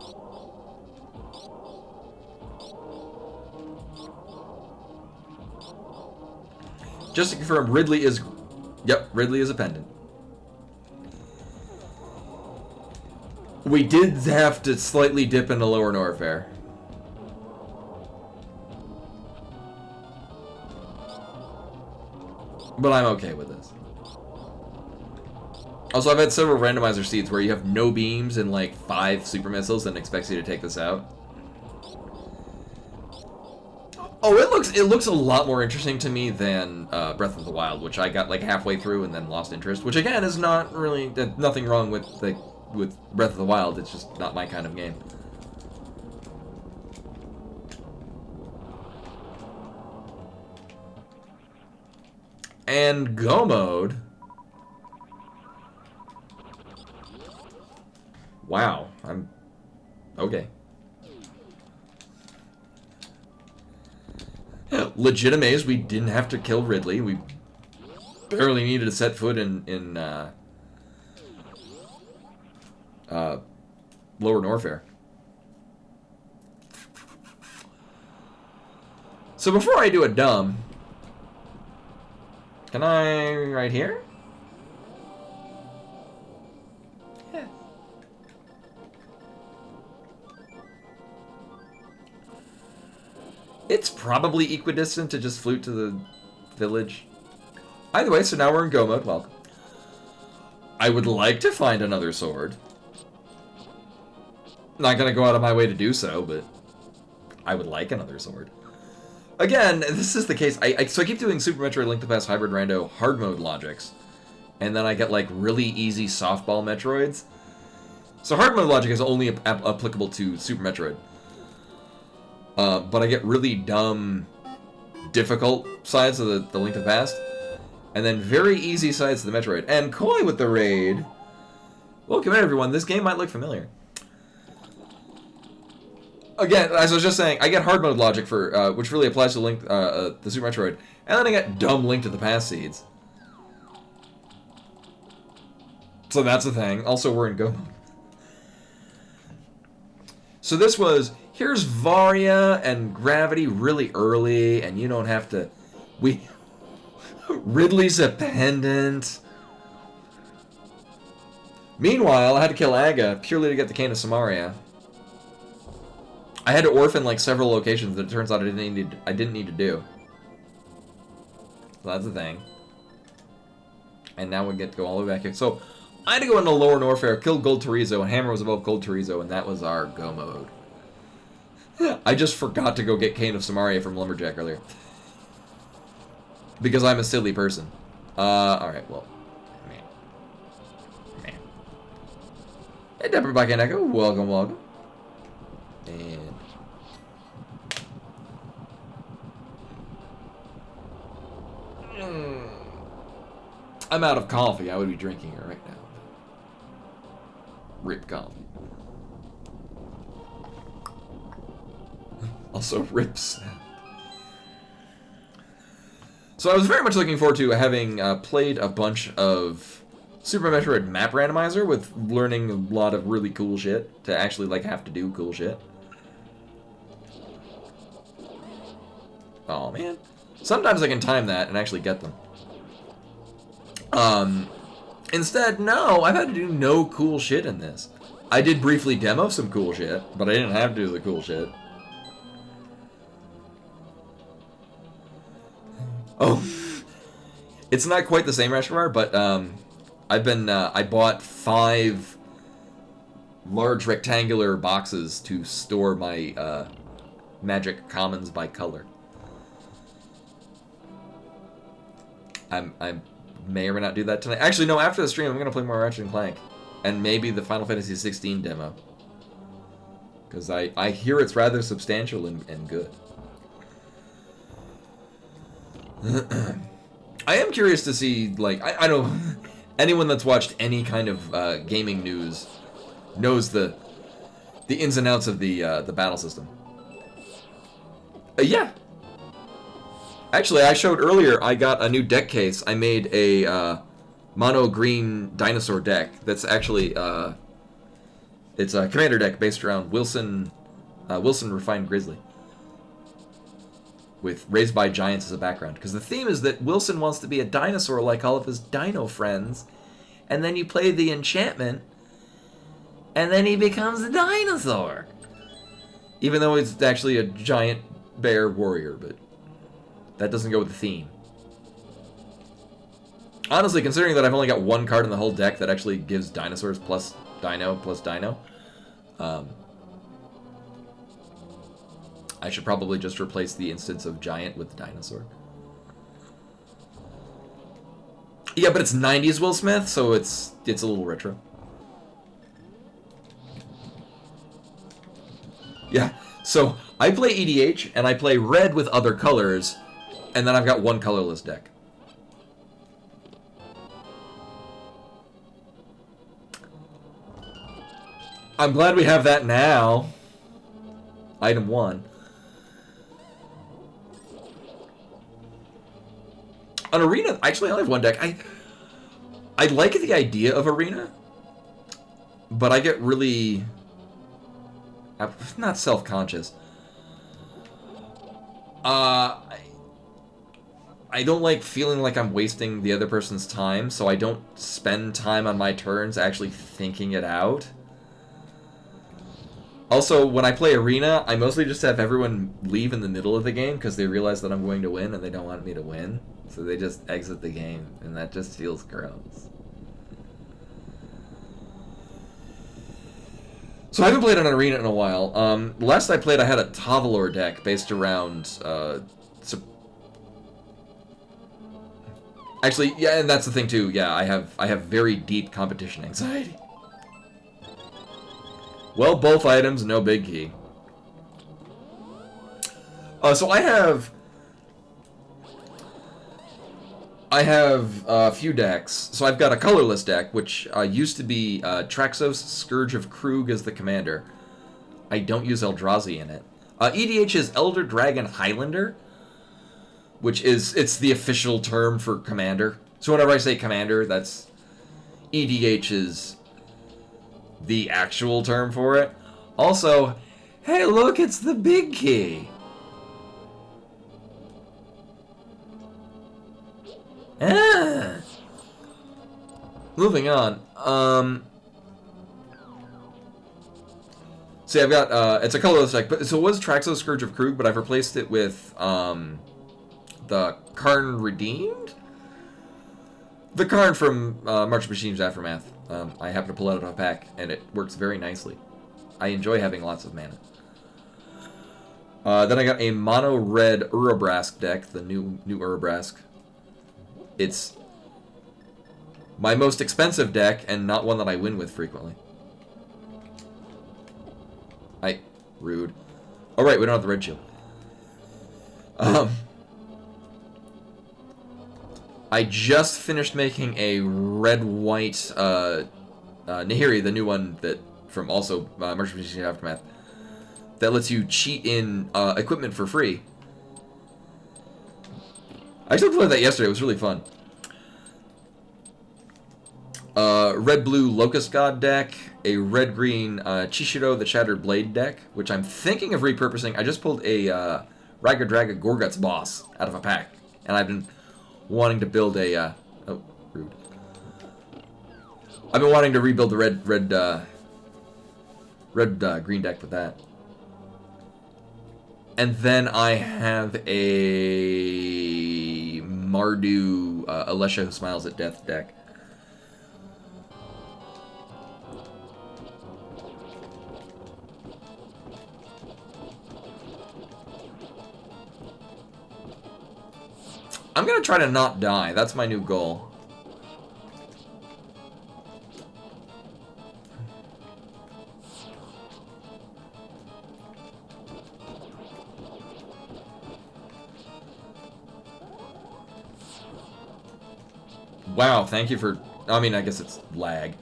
Just to confirm, Ridley is... Yep, Ridley is a pendant. We did have to slightly dip into Lower Norfair. But I'm okay with this. Also, I've had several randomizer seeds where you have no beams and like 5 super missiles and expects you to take this out. Oh, it looks a lot more interesting to me than Breath of the Wild, which I got like halfway through and then lost interest. Which again is not really nothing wrong with Breath of the Wild. It's just not my kind of game. And go mode. Wow, I'm okay. Legit amazed we didn't have to kill Ridley. We barely needed to set foot in Lower Norfair. So before I do a dumb, can I right here? Yeah. It's probably equidistant to just flute to the village. Either way, so now we're in go mode. Welcome. I would like to find another sword. Not gonna go out of my way to do so, but I would like another sword. Again, this is the case. So I keep doing Super Metroid Link to the Past Hybrid Rando hard mode logics, and then I get like really easy softball Metroids. So hard mode logic is only applicable to Super Metroid. But I get really dumb, difficult sides of the Link to the Past, and then very easy sides to the Metroid. And Koi with the raid. Welcome in, everyone. This game might look familiar. Again, as I was just saying, I get hard mode logic for which really applies to Link, the Super Metroid, and then I get dumb Link to the Past seeds. So that's the thing. Also, we're in go mode. So this was, here's Varia and Gravity really early, and you don't have to... Ridley's a pendant. Meanwhile, I had to kill Aga purely to get the Cane of Samaria. I had to orphan like several locations that it turns out I didn't need to do. So that's the thing. And now we get to go all the way back here. So I had to go into Lower Norfair, kill Gold Torizo, and Hammer was above Gold Torizo, and that was our go mode. I just forgot to go get Cane of Samaria from Lumberjack earlier. Because I'm a silly person. Alright, well. Man. Hey, Dapper Back and Echo, welcome, welcome. And... I'm out of coffee. I would be drinking it right now. Rip coffee. Also rips. So I was very much looking forward to having played a bunch of Super Metroid Map Randomizer with learning a lot of really cool shit to actually like have to do cool shit. Oh man. Sometimes I can time that and actually get them. Instead, no, I've had to do no cool shit in this. I did briefly demo some cool shit, but I didn't have to do the cool shit. Oh, it's not quite the same reservoir, but I bought 5 large rectangular boxes to store my magic commons by color. I may or may not do that tonight. Actually, no. After the stream, I'm gonna play more Ratchet and Clank, and maybe the Final Fantasy 16 demo, because I hear it's rather substantial and good. I am curious to see, like, I know anyone that's watched any kind of gaming news knows the ins and outs of the battle system. Yeah. Actually, I showed earlier I got a new deck case. I made a mono green dinosaur deck that's actually it's a commander deck based around Wilson Refined Grizzly, with Raised by Giants as a background. Because the theme is that Wilson wants to be a dinosaur like all of his dino friends, and then you play the enchantment, and then he becomes a dinosaur. Even though he's actually a giant bear warrior, but that doesn't go with the theme. Honestly, considering that I've only got 1 card in the whole deck that actually gives dinosaurs plus dino, I should probably just replace the instance of giant with dinosaur. Yeah, but it's 90s Will Smith, so it's a little retro. Yeah, so I play EDH, and I play red with other colors, and then I've got 1 colorless deck. I'm glad we have that now. Item 1. An arena, actually I only have 1 deck. I like the idea of arena, but I get really, not self-conscious. I don't like feeling like I'm wasting the other person's time, so I don't spend time on my turns actually thinking it out. Also, when I play Arena, I mostly just have everyone leave in the middle of the game because they realize that I'm going to win and they don't want me to win. So they just exit the game, and that just feels gross. So I haven't played an Arena in a while. Last I played, I had a Tavalor deck based around... Actually, yeah, and that's the thing too. Yeah, I have very deep competition anxiety. Well, both items, no big key. So I have a few decks. So I've got a colorless deck, which used to be Traxos, Scourge of Krug as the commander. I don't use Eldrazi in it. EDH is Elder Dragon Highlander, which it's the official term for commander. So whenever I say commander, that's EDH is the actual term for it. Also, hey look, it's the big key. Moving on. See, I've got it's a colorless deck, but so it was Traxos Scourge of Krug, but I've replaced it with the Karn Redeemed? The Karn from March of Machines Aftermath. I happen to pull it out of a pack, and it works very nicely. I enjoy having lots of mana. Then I got a mono red Urabrask deck, the new Urabrask. It's my most expensive deck, and not one that I win with frequently. Rude. Oh right, we don't have the red shield. I just finished making a red-white Nahiri, the new one that from also March of Machines Aftermath, that lets you cheat in equipment for free. I actually played that yesterday. It was really fun. Red-blue Locust God deck, a red-green Chishiro the Shattered Blade deck, which I'm thinking of repurposing. I just pulled a Raga Draga Gorguts boss out of a pack, and I've been wanting to build a oh, rude. I've been wanting to rebuild the red green deck with that. And then I have a Mardu, Alesha Who Smiles at Death deck. I'm gonna try to not die. That's my new goal. Wow, thank you for... I mean, I guess it's lag.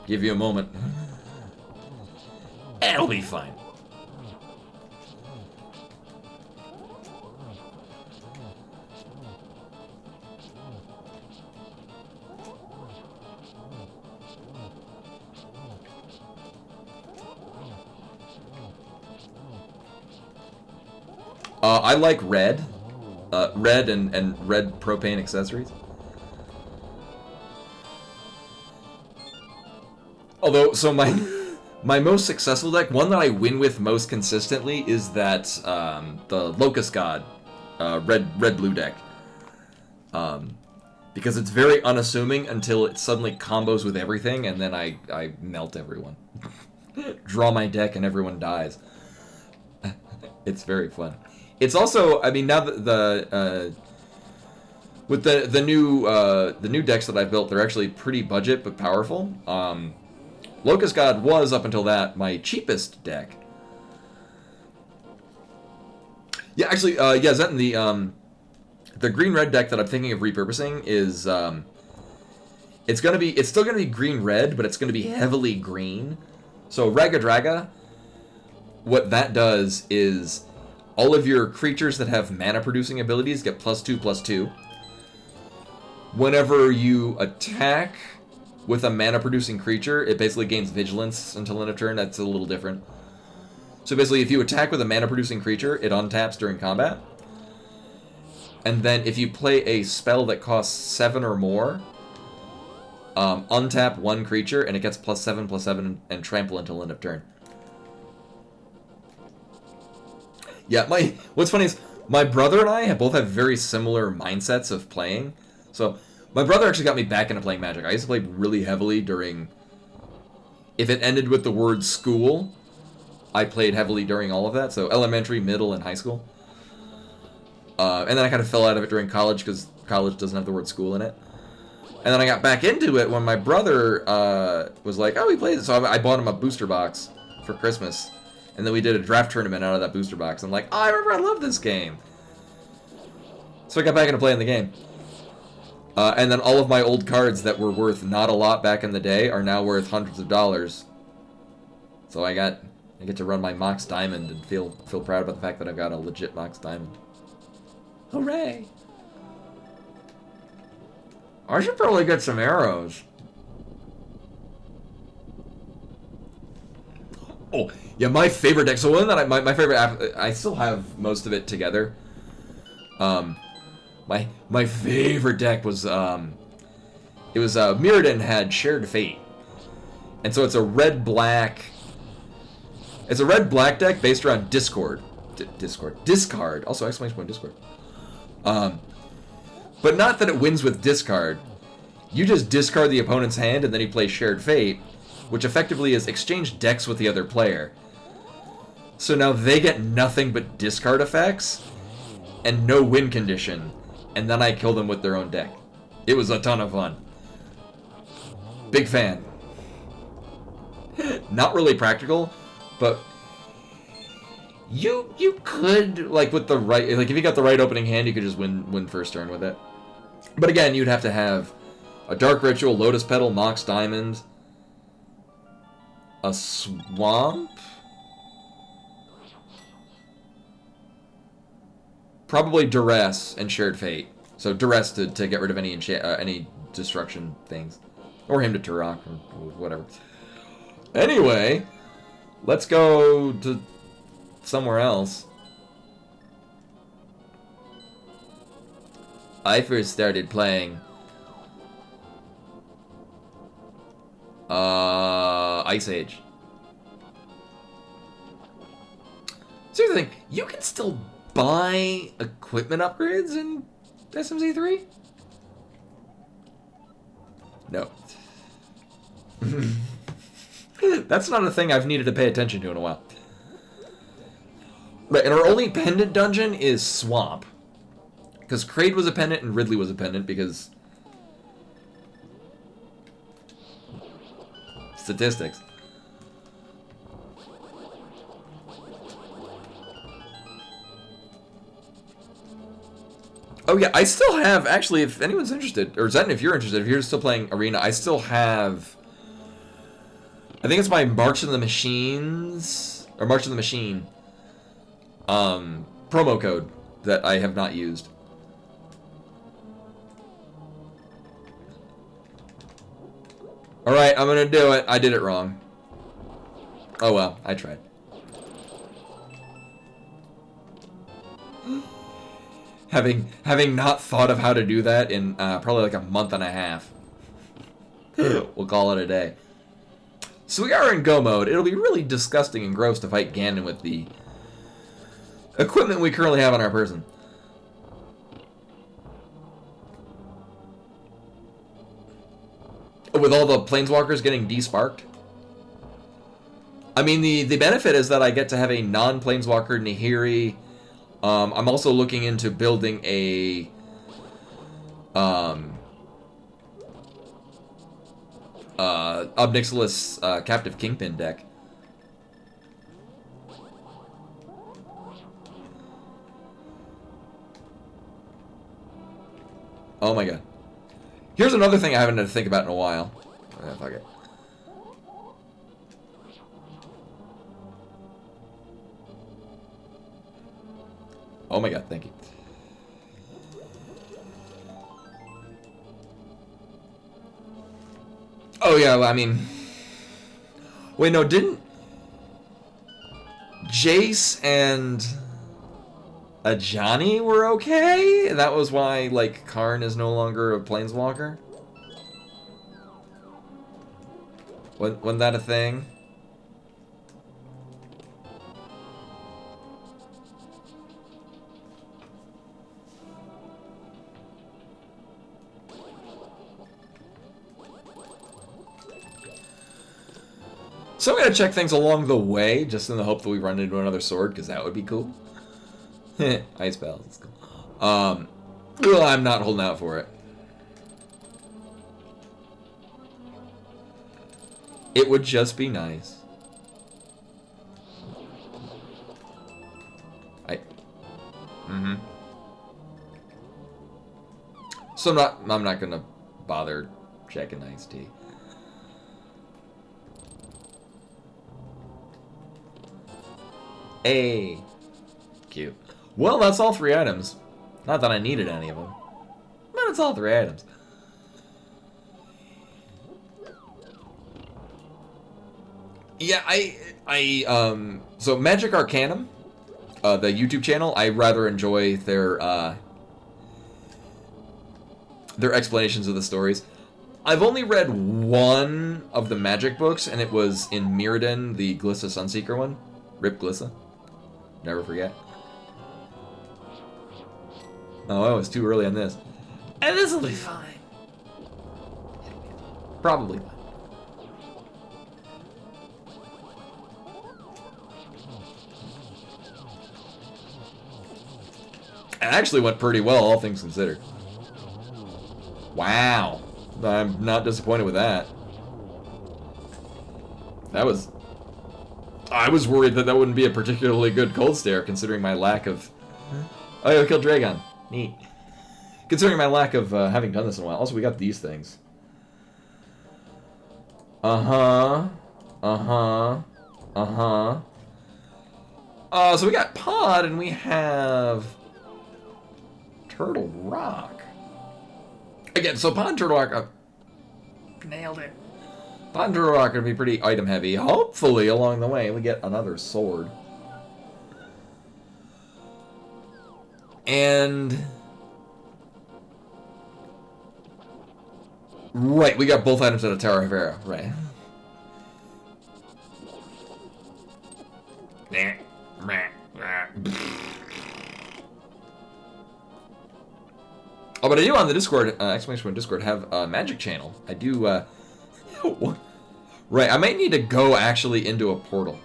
Give you a moment. It'll be fine. I like red. Red and red propane accessories. Although, so my most successful deck, one that I win with most consistently, is that the Locust God red-blue deck. Because it's very unassuming until it suddenly combos with everything, and then I melt everyone. Draw my deck and everyone dies. It's very fun. It's also, I mean, now that with the new decks that I've built, they're actually pretty budget but powerful. Locust God was, up until that, my cheapest deck. Yeah, actually, yeah, Zenton, the green-red deck that I'm thinking of repurposing is, it's still gonna be green-red, but it's gonna be heavily green. So Raga Draga, what that does is all of your creatures that have mana-producing abilities get +2/+2. Whenever you attack with a mana-producing creature, it basically gains vigilance until end of turn. That's a little different. So basically, if you attack with a mana-producing creature, it untaps during combat. And then if you play a spell that costs 7 or more, untap one creature, and it gets +7/+7 and trample until end of turn. Yeah, what's funny is my brother and I both have very similar mindsets of playing. So my brother actually got me back into playing Magic. I used to play really heavily during... If it ended with the word school, I played heavily during all of that. So elementary, middle, and high school. And then I kind of fell out of it during college because college doesn't have the word school in it. And then I got back into it when my brother was like, oh, he plays it. So I bought him a booster box for Christmas. And then we did a draft tournament out of that booster box. I'm like, oh, I remember I love this game. So I got back into playing the game. And then all of my old cards that were worth not a lot back in the day are now worth hundreds of dollars. So I get to run my Mox Diamond and feel proud about the fact that I've got a legit Mox Diamond. Hooray! I should probably get some arrows. Oh, yeah, my favorite deck. So one that my favorite app, I still have most of it together. My favorite deck was it was Mirrodin had Shared Fate, and so it's a red-black. It's a red-black deck based around Discord. Discard. Also exclamation point Discord. But not that it wins with discard. You just discard the opponent's hand, and then you play Shared Fate, which effectively is exchange decks with the other player. So now they get nothing but discard effects, and no win condition, and then I kill them with their own deck. It was a ton of fun. Big fan. Not really practical, but you could, like, with the right, like, if you got the right opening hand, you could just win first turn with it. But again, you'd have to have a Dark Ritual, Lotus Petal, Mox Diamond, a Swamp, probably Duress and Shared Fate. So Duress to get rid of any destruction things, or him to Turok or whatever. Anyway, let's go to somewhere else. I first started playing Ice Age. thing. You can still buy equipment upgrades in SMZ3? No. That's not a thing I've needed to pay attention to in a while. Right, and our only pendant dungeon is Swamp. Because Kraid was a pendant and Ridley was a pendant because... statistics. Oh yeah, I still have, actually, if anyone's interested, or Zen, if you're interested, if you're still playing Arena, I still have... I think it's my March of the Machines, or March of the Machine, promo code that I have not used. Alright, I'm gonna do it. I did it wrong. Oh well, I tried. Having not thought of how to do that in probably like a month and a half. We'll call it a day. So we are in go mode. It'll be really disgusting and gross to fight Ganon with the equipment we currently have on our person. With all the planeswalkers getting desparked. I mean, the benefit is that I get to have a non-planeswalker Nahiri. I'm also looking into building a Obnixilis Captive Kingpin deck. Oh my god. Here's another thing I haven't had to think about in a while. Fuck it. Oh my god, thank you. Oh yeah, well, I mean... Wait, no, didn't... Jace and... Ajani were okay? That was why, like, Karn is no longer a planeswalker? Wasn't that a thing? So I'm going to check things along the way, just in the hope that we run into another sword, because that would be cool. Ice Bells, that's cool. Well, I'm not holding out for it. It would just be nice. So I'm not gonna bother checking iced tea. Hey, cute. Well, that's all 3 items. Not that I needed any of them, but it's all 3 items. Yeah, so Magic Arcanum, the YouTube channel, I rather enjoy their explanations of the stories. I've only read one of the Magic books, and it was in Mirrodin, the Glissa Sunseeker one. Rip Glissa. Never forget. Oh, I was too early on this. And this will be fine. Probably fine. It actually went pretty well, all things considered. Wow. I'm not disappointed with that. That was... I was worried that wouldn't be a particularly good cold stare, considering my lack of... Oh, yeah, we killed Dragon. Neat. Considering my lack of having done this in a while. Also, we got these things. So we got Pod, and we have... Turtle Rock. Again, so Pod and Turtle Rock... nailed it. Pod and Turtle Rock are going to be pretty item heavy. Hopefully, along the way, we get another sword. And... Right, we got both items at a Tower of Hera. Right. Oh, but I do on the Discord, exclamation point Discord, have a magic channel. I do, right, I might need to go actually into a portal.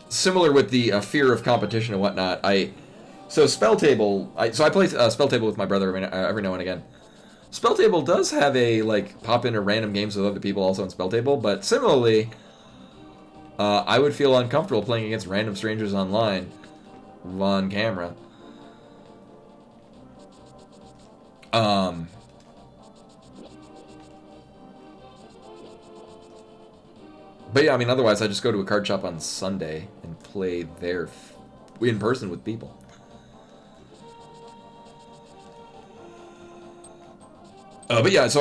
Similar with the fear of competition and whatnot, so Spell Table, I play Spell Table with my brother every now and again. Spell Table does have a, like, pop into random games with other people also on Spell Table, but similarly, I would feel uncomfortable playing against random strangers online on camera. But yeah, I mean, otherwise I just go to a card shop on Sunday and play there in person with people. But yeah, so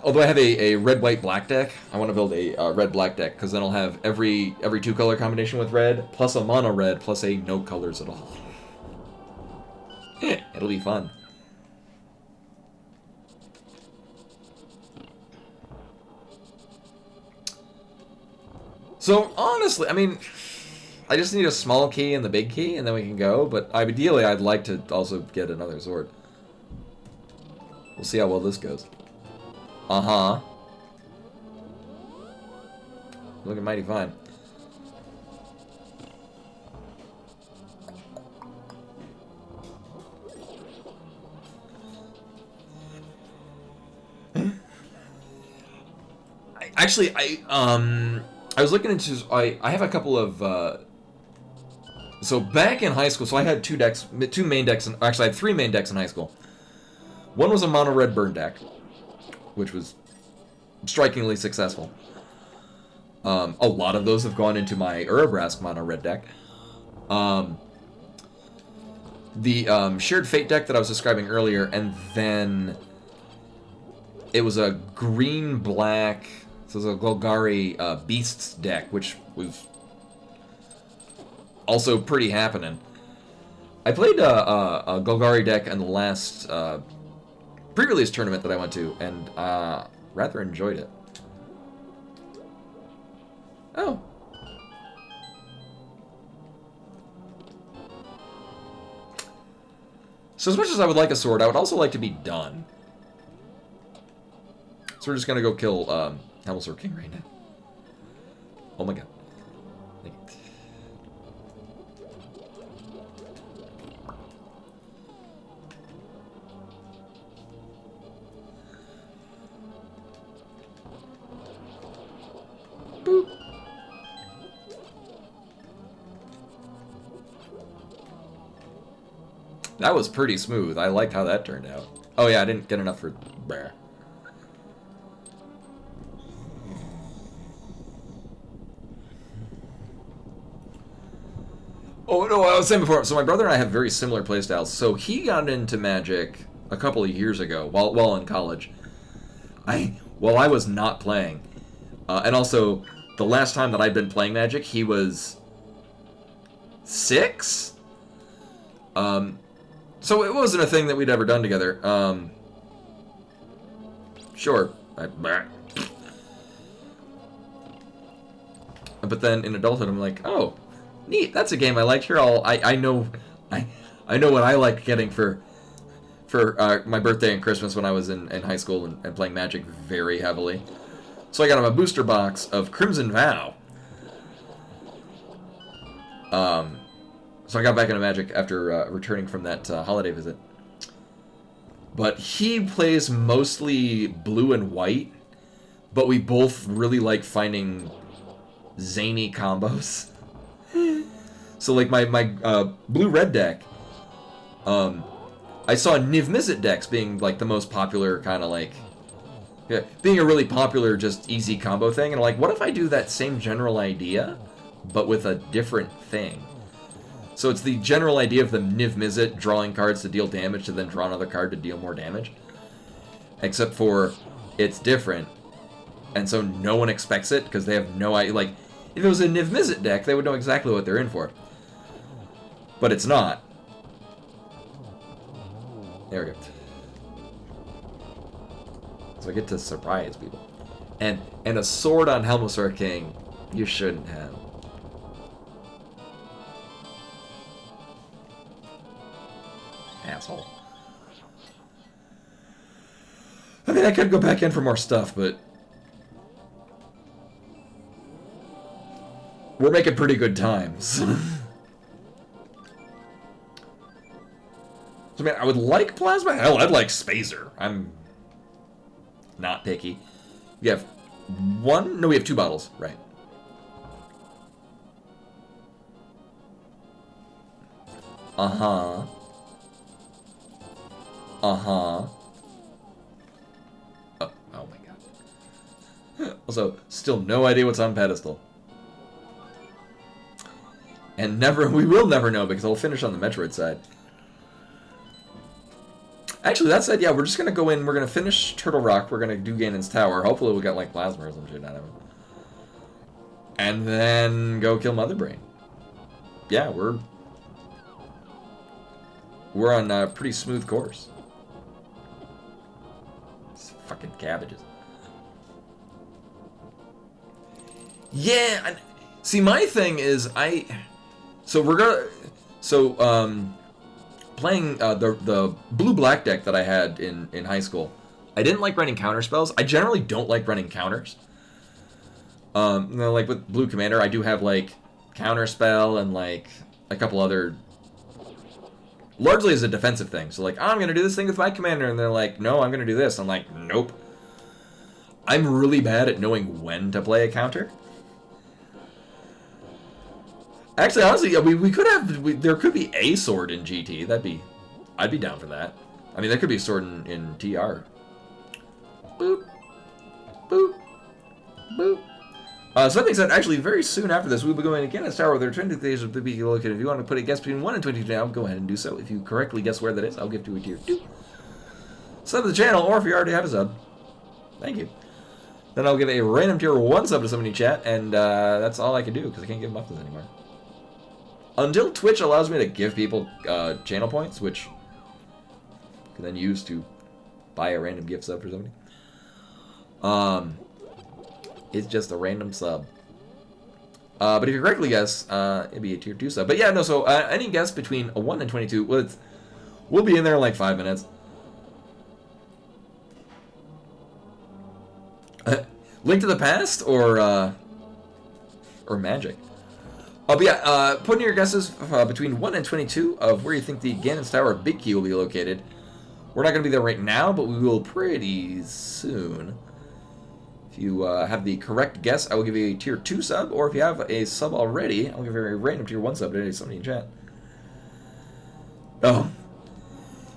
although I have a red, white, black deck, I want to build a red, black deck, because then I'll have every two-color combination with red, plus a mono red, plus a no colors at all. It'll be fun. So, honestly, I mean, I just need a small key and the big key, and then we can go, but ideally I'd like to also get another sword. We'll see how well this goes. Uh-huh. Looking mighty fine. I was looking into, I have a couple of, so back in high school, so I had two main decks, actually I had 3 main decks in high school. One was a mono red burn deck, which was strikingly successful. A lot of those have gone into my Urabrask mono red deck. The Shared Fate deck that I was describing earlier, and then it was a green-black, so it was a Golgari Beasts deck, which was also pretty happening. I played a Golgari deck in the last pre-release tournament that I went to, and rather enjoyed it. Oh. So as much as I would like a sword, I would also like to be done. So we're just gonna go kill Hamilsword King right now. Oh my god. Boop. That was pretty smooth. I liked how that turned out. Oh yeah, I didn't get enough for bear. Oh no, I was saying before, so my brother and I have very similar playstyles. So he got into Magic a couple of years ago while in college. While I was not playing. And also, the last time that I'd been playing Magic, he was 6? So it wasn't a thing that we'd ever done together. Sure. But then in adulthood, I'm like, oh, neat. That's a game I like. Here, I know what I liked getting for my birthday and Christmas when I was in high school and playing Magic very heavily. So I got him a booster box of Crimson Vow. So I got back into Magic after returning from that holiday visit. But he plays mostly blue and white, but we both really like finding zany combos. So like my blue-red deck, I saw Niv Mizzet decks being like the most popular kind of like, yeah, being a really popular just easy combo thing, and I'm like, what if I do that same general idea, but with a different thing? So it's the general idea of the Niv Mizzet drawing cards to deal damage to then draw another card to deal more damage. Except for it's different. And so no one expects it because they have no idea. Like, if it was a Niv Mizzet deck, they would know exactly what they're in for. But it's not. There we go. So I get to surprise people. And a sword on Helmosaur King, you shouldn't have. Asshole. I mean, I could go back in for more stuff, but we're making pretty good times. So, I mean, I would like Plasma. Hell, I'd like Spazer. I'm not picky. We have one? No, we have 2 bottles. Right. Uh-huh. Uh-huh. Oh my god. Also, still no idea what's on pedestal. And we will never know because I'll finish on the Metroid side. Actually, that said, yeah, we're just gonna go in, we're gonna finish Turtle Rock, we're gonna do Ganon's Tower, hopefully we'll get like Plasma or some shit out of it. And then go kill Mother Brain. Yeah, we're on a pretty smooth course. It's fucking cabbages. Yeah, see, my thing is, playing the blue-black deck that I had in high school, I didn't like running counter spells. I generally don't like running counters. Like with Blue Commander, I do have like counter spell and like a couple other, largely as a defensive thing. So like, oh, I'm gonna do this thing with my commander, and they're like, no, I'm gonna do this. I'm like, nope. I'm really bad at knowing when to play a counter. Actually, honestly, yeah, we could have. There could be a sword in GT. I'd be down for that. I mean, there could be a sword in TR. Boop, boop, boop. So that being said, actually, very soon after this, we'll be going to Ganon's Tower where their 20th days will be located. If you want to put a guess between 1 and 22 now, go ahead and do so. If you correctly guess where that is, I'll give you a tier 2. Sub to the channel, or if you already have a sub, thank you. Then I'll give a random tier 1 sub to somebody in chat, and that's all I can do because I can't give them up to this anymore. Until Twitch allows me to give people channel points, which I can then use to buy a random gift sub for somebody. It's just a random sub. But if you correctly guess, it'd be a tier 2 sub. But yeah, no, so any guess between a 1 and 22, we'll be in there in like 5 minutes. Link to the Past or Magic? But yeah, put in your guesses between 1 and 22 of where you think the Ganon's Tower Big Key will be located. We're not going to be there right now, but we will pretty soon. If you have the correct guess, I will give you a tier 2 sub, or if you have a sub already, I'll give you a random tier 1 sub to somebody in chat. Oh.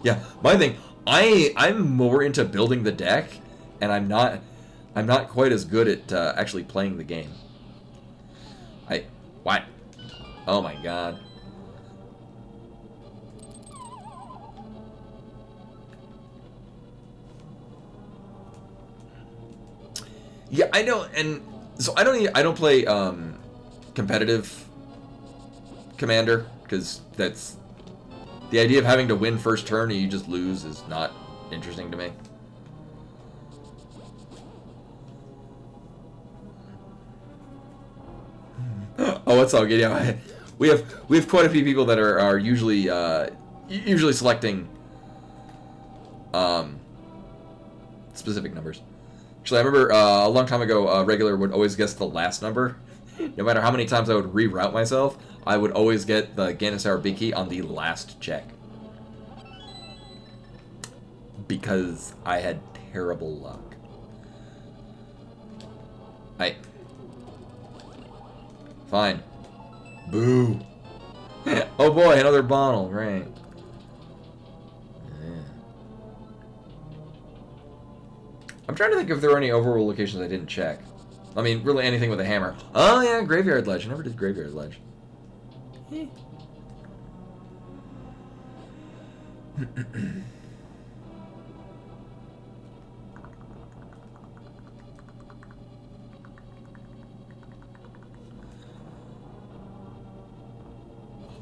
Yeah, my thing, I'm more into building the deck, and I'm not quite as good at actually playing the game. What? Oh my god. Yeah, I know, and so I don't play competitive Commander, because that's the idea of having to win first turn and you just lose is not interesting to me. Oh, it's all good. Yeah, we have quite a few people that are usually selecting specific numbers. Actually, I remember a long time ago, regular would always guess the last number. No matter how many times I would reroute myself, I would always get the Ganon's Tower Big Key on the last check. Because I had terrible luck. Fine. Boo. Oh boy, another bottle, right. Yeah. I'm trying to think if there were any overworld locations I didn't check. I mean, really anything with a hammer. Oh yeah, Graveyard Ledge. I never did Graveyard Ledge.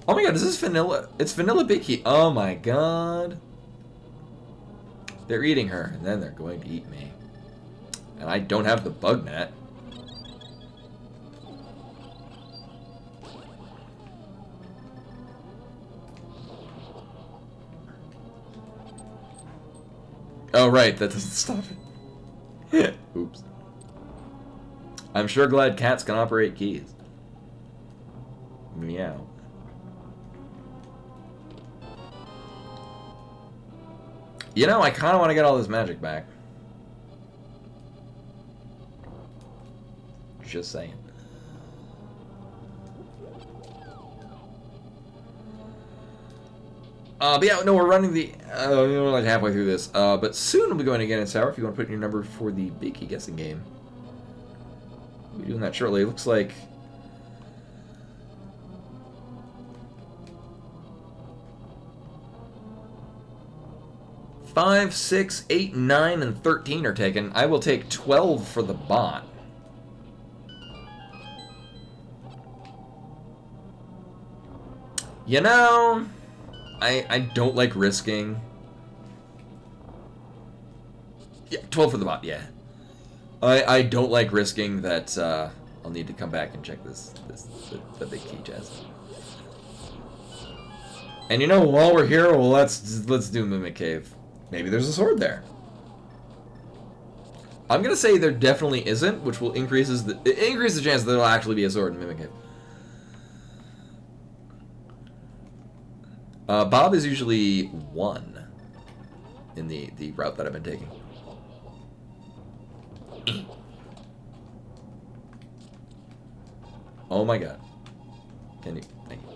Oh my god, is this vanilla? It's Vanilla Big Key. Oh my god. They're eating her, and then they're going to eat me. And I don't have the bug net. Oh, right, that doesn't stop it. Oops. I'm sure glad cats can operate keys. Meow. You know, I kind of want to get all this magic back. Just saying. But yeah, no, we're running the... we're like halfway through this. But soon we'll be going again in Sour if you want to put in your number for the big key guessing game. We'll be doing that shortly. It looks like... 5, 6, 8, 9, and 13 are taken. I will take 12 for the bot. You know, I don't like risking. Yeah, 12 for the bot, yeah. I don't like risking that I'll need to come back and check the big key chest. And you know, while we're here, well, let's do Mimic Cave. Maybe there's a sword there. I'm gonna say there definitely isn't, which will increase the chance that there'll actually be a sword in Mimic Cave. Bob is usually 1 in the route that I've been taking. Oh my god. Can you... Thank you.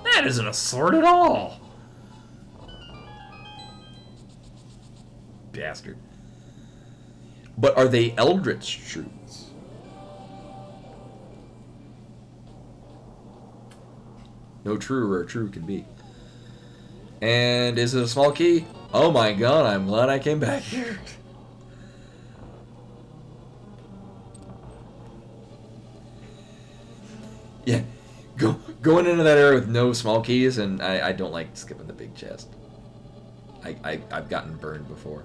That isn't a sword at all! Bastard. But are they Eldritch Truths? No truer true can be. And is it a small key? Oh my god, I'm glad I came back here. Yeah, going into that area with no small keys, and I don't like skipping the big chest. I've gotten burned before.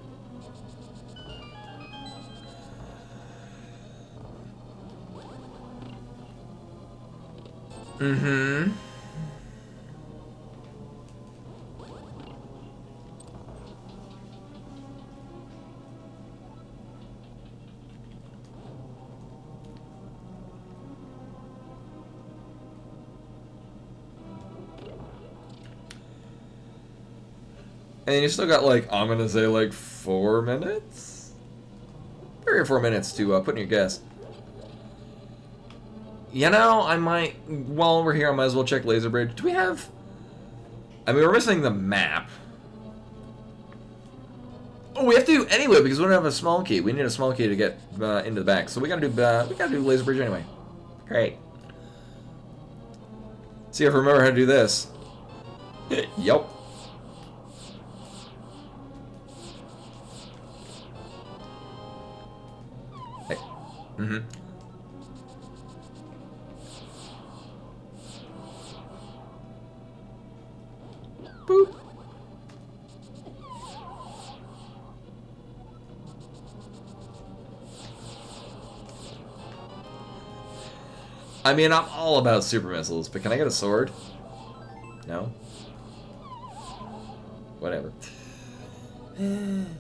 Mm-hmm. And you still got, like, I'm gonna say, like, 4 minutes? 3 or 4 minutes to put in your guess. You know, I might, while we're here, I might as well check Laser Bridge. Do we have... I mean, we're missing the map. Oh, we have to anyway, because we don't have a small key. We need a small key to get into the back. So we gotta do Laser Bridge anyway. Great. See if I remember how to do this. Yup. Hey. Mm-hmm. Boop. I mean, I'm all about super missiles, but can I get a sword? No? Whatever. And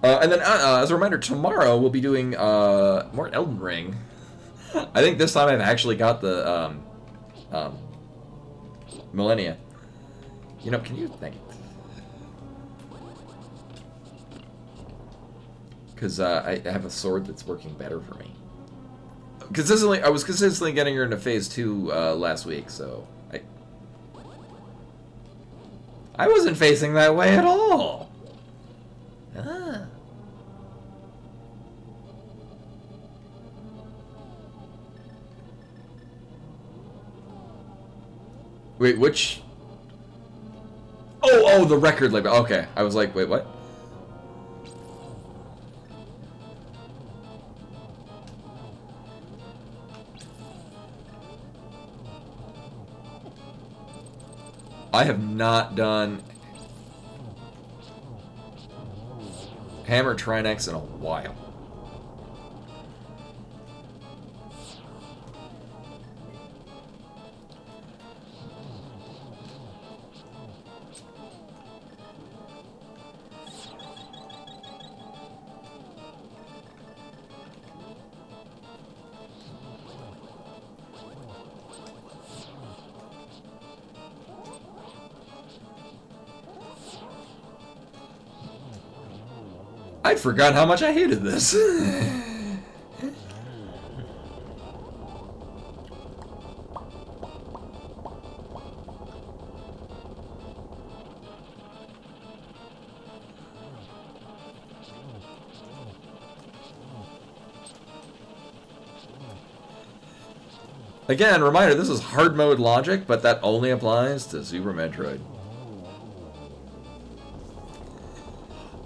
then, as a reminder, tomorrow we'll be doing more Elden Ring. I think this time I've actually got the Millennia. You know, can you... Thank you. Because I have a sword that's working better for me. I was consistently getting her into phase 2 last week, so... I wasn't facing that way at all! Ah. Wait, which... Oh, the record label. Okay, I was like, wait, what? I have not done Hammer Trinex in a while. I'd forgotten how much I hated this. Again, reminder, this is hard mode logic, but that only applies to Super Metroid.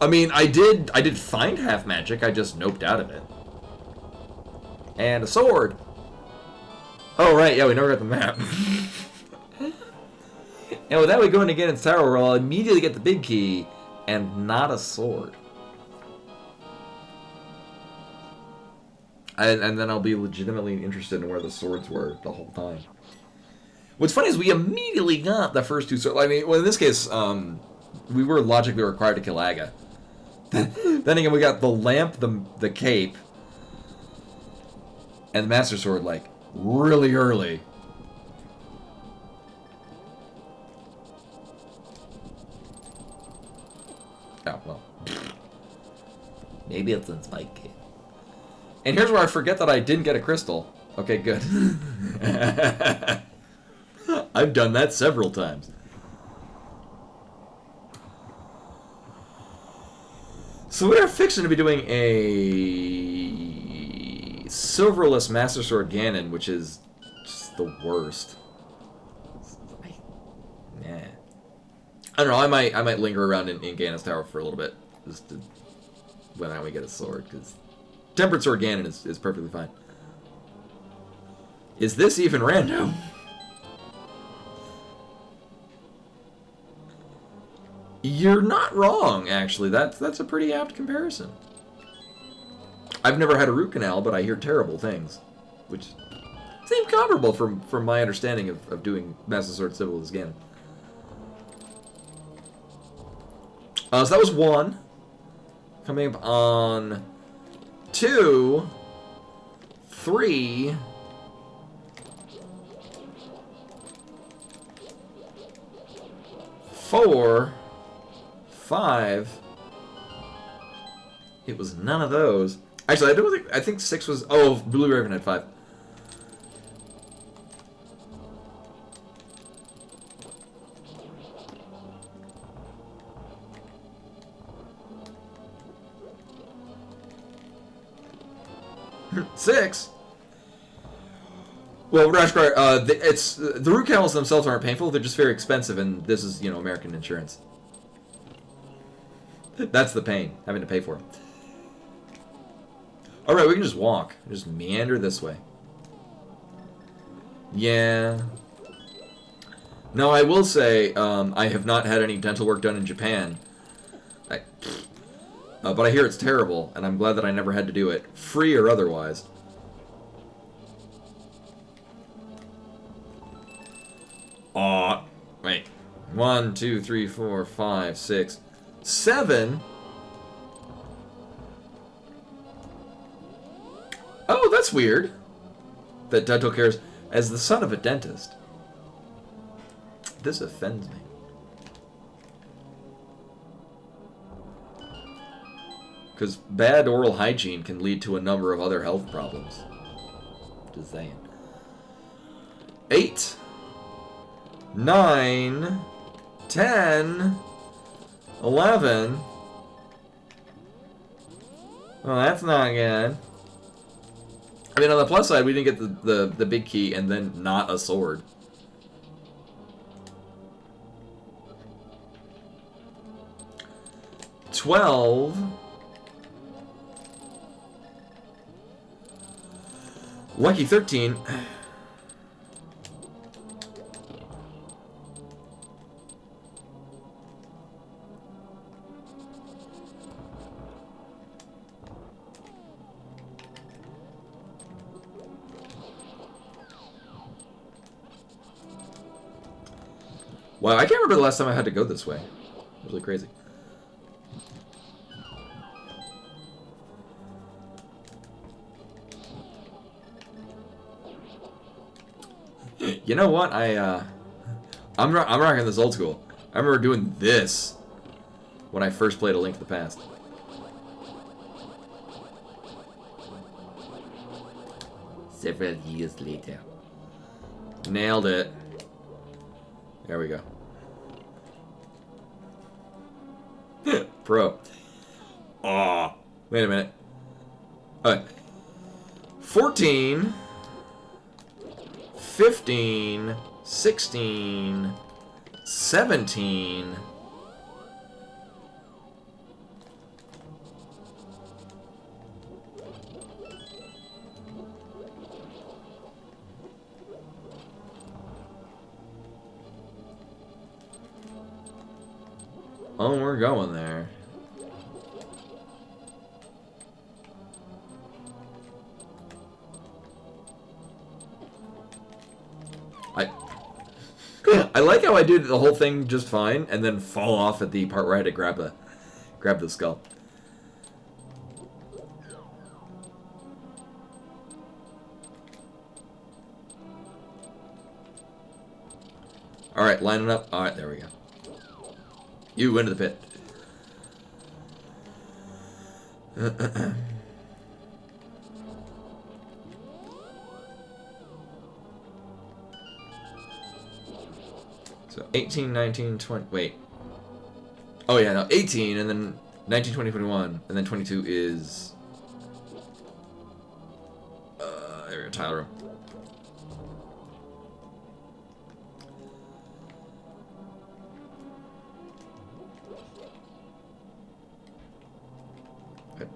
I mean, I did find half magic, I just noped out of it. And a sword. Oh right, yeah, we never got the map. And with that, we go into Ganon's Tower, where I'll immediately get the big key and not a sword. And then I'll be legitimately interested in where the swords were the whole time. What's funny is we immediately got the first two swords. I mean, well, in this case, we were logically required to kill Aga. Then again, we got the lamp, the cape, and the Master Sword, like, really early. Oh, well. Maybe it's in Spike Cave. And here's where I forget that I didn't get a crystal. Okay, good. I've done that several times. So we are fixing to be doing a silverless Master Sword Ganon, which is just the worst. Yeah. I don't know, I might linger around in Ganon's Tower for a little bit. Just to when we get a sword, because Tempered Sword Ganon is perfectly fine. Is this even random? You're not wrong, actually. That's a pretty apt comparison. I've never had a root canal, but I hear terrible things, which seem comparable from my understanding of doing Master Sword Civil as Ganon. So that was 1. Coming up on 2, 3, 4, 5. It was none of those. Actually, I think 6 was. Oh, Blue Raven had 5. Six. Well, Rashgar, the root canals themselves aren't painful. They're just very expensive, and this is, American insurance. That's the pain, having to pay for them. All right, we can just walk, just meander this way. Yeah. Now, I will say, I have not had any dental work done in Japan. But I hear it's terrible, and I'm glad that I never had to do it, free or otherwise. Wait. 1, 2, 3, 4, 5, 6, 7. Oh, that's weird. That dental cares as the son of a dentist. This offends me. Because bad oral hygiene can lead to a number of other health problems. Just saying. 8, 9, 10, 11. Well, that's not good. I mean, on the plus side, we didn't get the big key and then not a sword. $12. Lucky 13. Wow, I can't remember the last time I had to go this way. Really crazy. You know what? I'm rocking this old school. I remember doing this when I first played A Link to the Past. Several years later. Nailed it. There we go. Pro. Aw. Wait a minute. Alright. 14, 15, 16, 17. Oh, we're going there. I like how I did the whole thing just fine and then fall off at the part where I had to grab the skull. Alright, lining up. Alright, there we go. You into the pit. So 18, 19, 20. Wait. Oh yeah, no, 18 and then 19, 20, 21, and then 22 is there we go, tile room. Okay.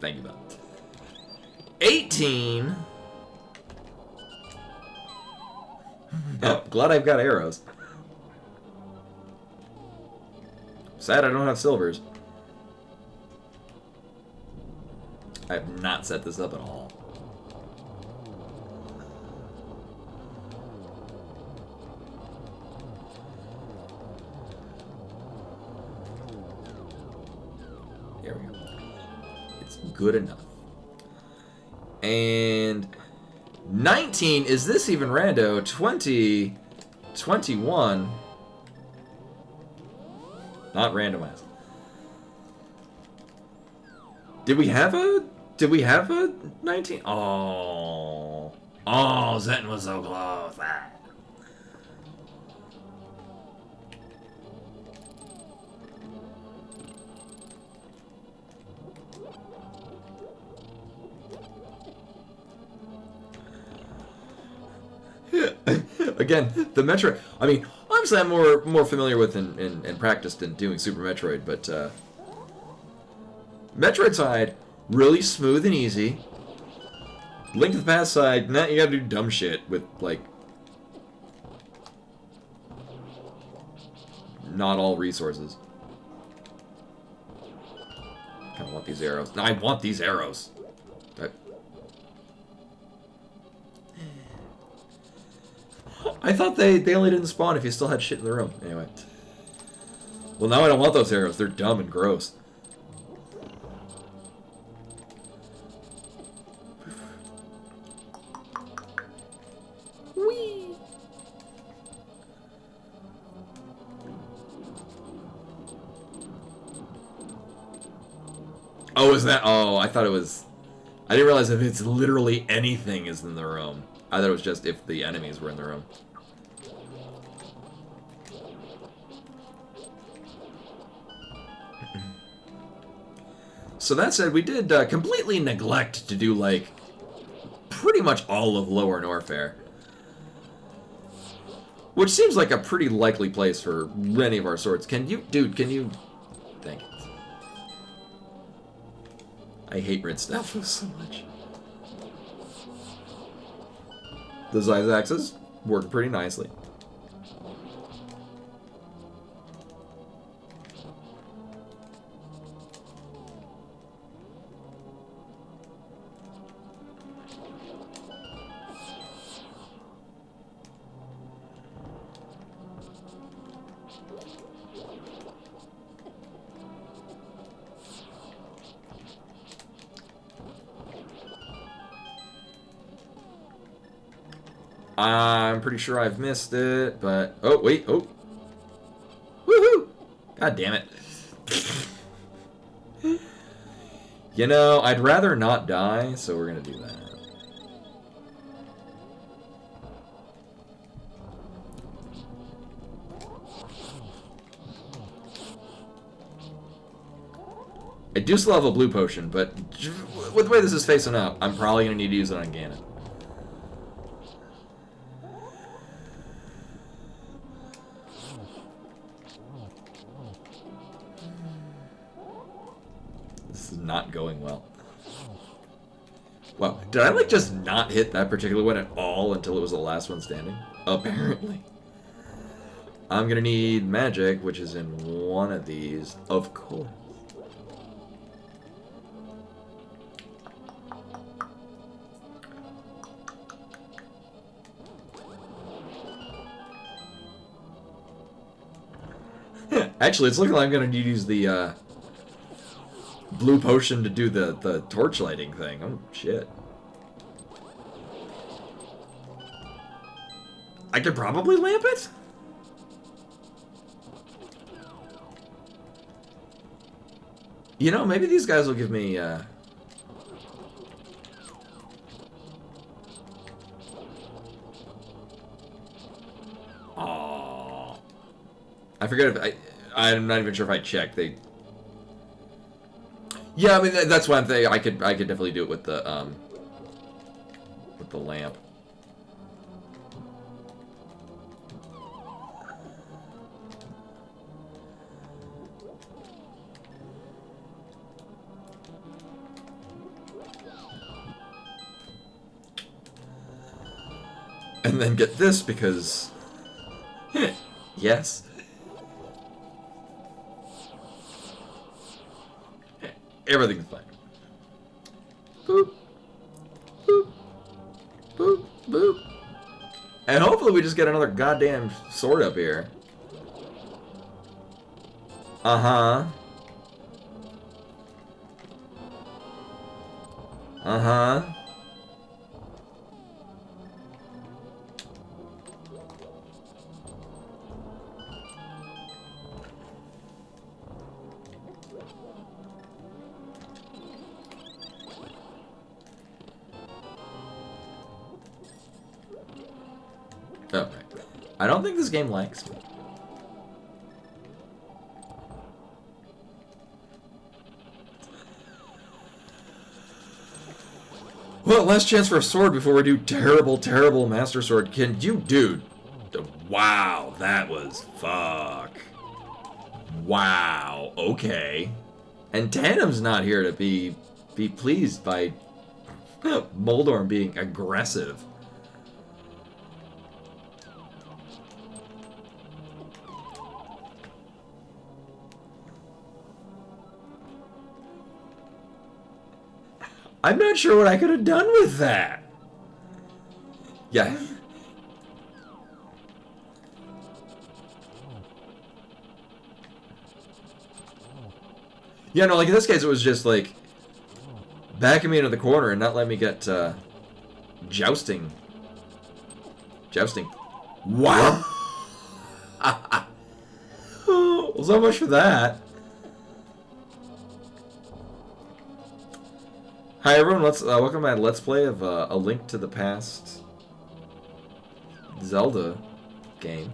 Thank you, Bob. 18. Oh, glad I've got arrows. Sad I don't have silvers. I have not set this up at all. There we go. It's good enough. And 19, is this even rando? 20, 21. Not randomized. Did we have a 19? Oh. Oh, Zen was so close. Ah. Again, the Metroid. I mean, obviously, I'm more familiar with and practiced in doing Super Metroid, but Metroid side really smooth and easy. Link to the Past side, now you gotta do dumb shit with like not all resources. Kind of want these arrows. No, I want these arrows. I thought they only didn't spawn if you still had shit in the room. Anyway. Well, now I don't want those arrows. They're dumb and gross. Whee! Oh, is that? Oh, I thought it was... I didn't realize if it's literally anything is in the room. I thought it was just if the enemies were in the room. So that said, we did completely neglect to do, like, pretty much all of Lower Norfair. Which seems like a pretty likely place for many of our swords. Can you... Dude, can you... Thank you. I hate Red Stalfos so much. The Zeiss axes work pretty nicely. I'm pretty sure I've missed it, but... Oh, wait, oh. Woohoo! God damn it. You know, I'd rather not die, so we're gonna do that. I do still have a blue potion, but with the way this is facing up, I'm probably going to need to use it on Ganon. This is not going well. Wow, did I like just not hit that particular one at all until it was the last one standing? Apparently. I'm going to need magic, which is in one of these, of course. Actually, it's looking like I'm going to need to use the blue potion to do the torch lighting thing. Oh, shit. I could probably lamp it? You know, maybe these guys will give me... Aww. I forget if I'm not even sure if I checked. Yeah, I mean that's one thing. I could definitely do it with the lamp. And then get this because yes. Everything's fine. Boop. Boop. Boop. Boop. And hopefully we just get another goddamn sword up here. Uh-huh. Uh-huh. Oh, right. I don't think this game likes me. Well, last chance for a sword before we do terrible, terrible Master Sword. Can you, dude? Wow, that was fuck. Wow, okay. And Tandem's not here to be pleased by Moldorm being aggressive. I'm not sure what I could have done with that. Yeah. Yeah, no, like in this case it was just like backing me into the corner and not letting me get jousting. Jousting. Wow. Well, so much for that. Hi everyone, welcome to my Let's Play of A Link to the Past Zelda game.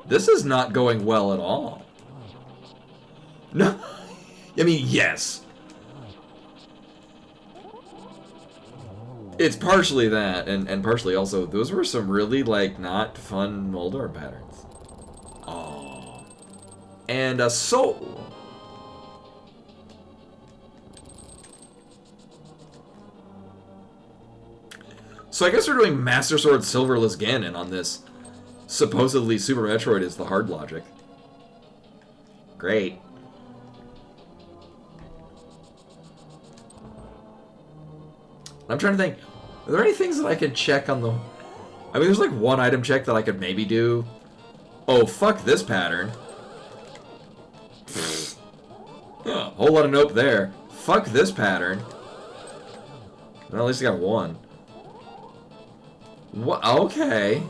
This is not going well at all. No, I mean, yes. It's partially that, and partially also, those were some really, like, not fun Moldor patterns. And a soul. So I guess we're doing Master Sword Silverless Ganon on this. Supposedly Super Metroid is the hard logic. Great. I'm trying to think. Are there any things that I could check on the... I mean, there's like one item check that I could maybe do. Oh, fuck this pattern. Whole lot of nope there. fuck this pattern. Well, at least I got one. What? Okay.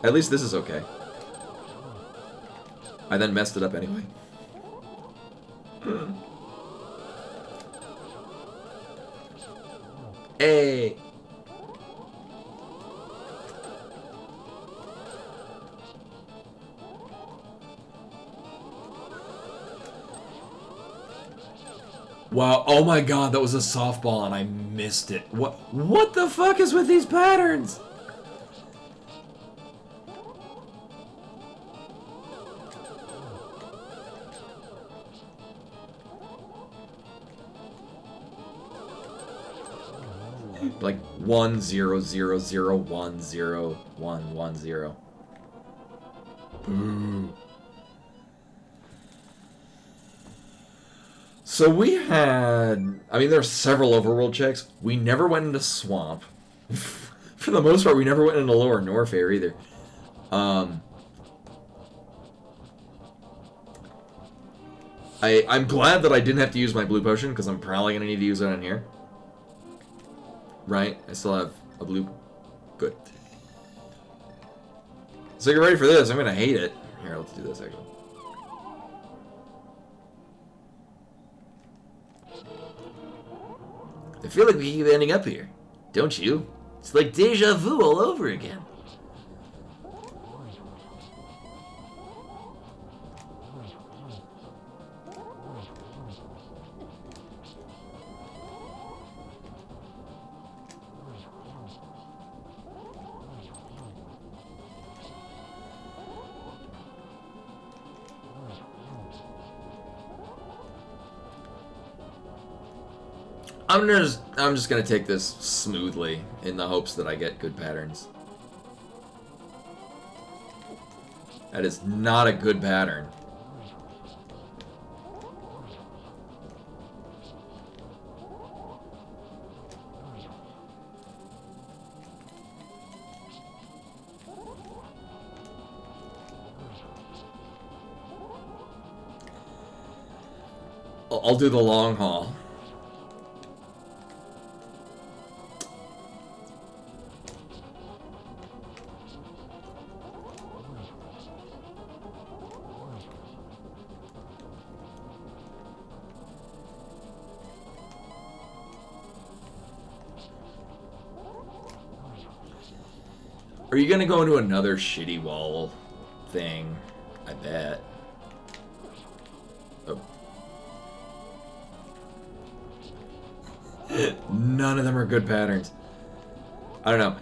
At least this is okay. I then messed it up anyway. Hey. Wow, oh my god, that was a softball and I missed it. What the fuck is with these patterns? Like 1 0 0 0 1 0 1 1 0. Boo. So we had, I mean, there are several overworld checks. We never went into Swamp. For the most part, we never went into Lower Norfair either. I'm glad that I didn't have to use my blue potion, because I'm probably going to need to use it in here. Right? I still have a blue. Good. So get ready for this. I'm going to hate it. Here, let's do this, actually. I feel like we keep ending up here. Don't you? It's like deja vu all over again. I'm just gonna take this smoothly in the hopes that I get good patterns. That is not a good pattern. I'll do the long haul. Are you gonna go into another shitty wall thing? I bet. Oh. None of them are good patterns. I don't know.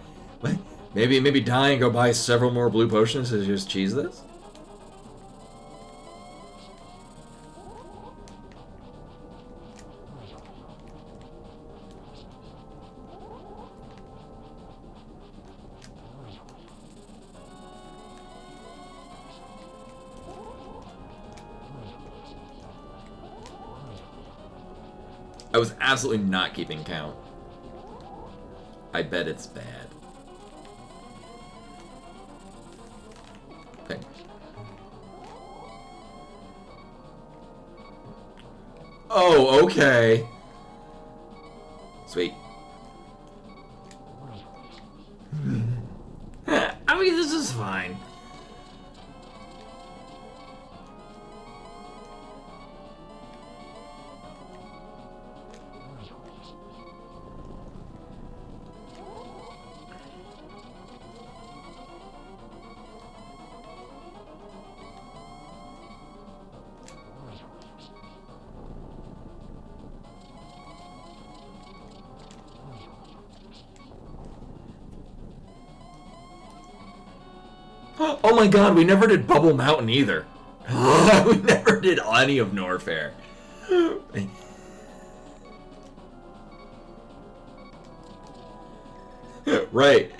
Maybe die and go buy several more blue potions to just cheese this? I was absolutely not keeping count. I bet it's bad. Okay. Oh, okay. Sweet. I mean, this is fine. Oh my god, we never did Bubble Mountain either. We never did any of Norfair. Right.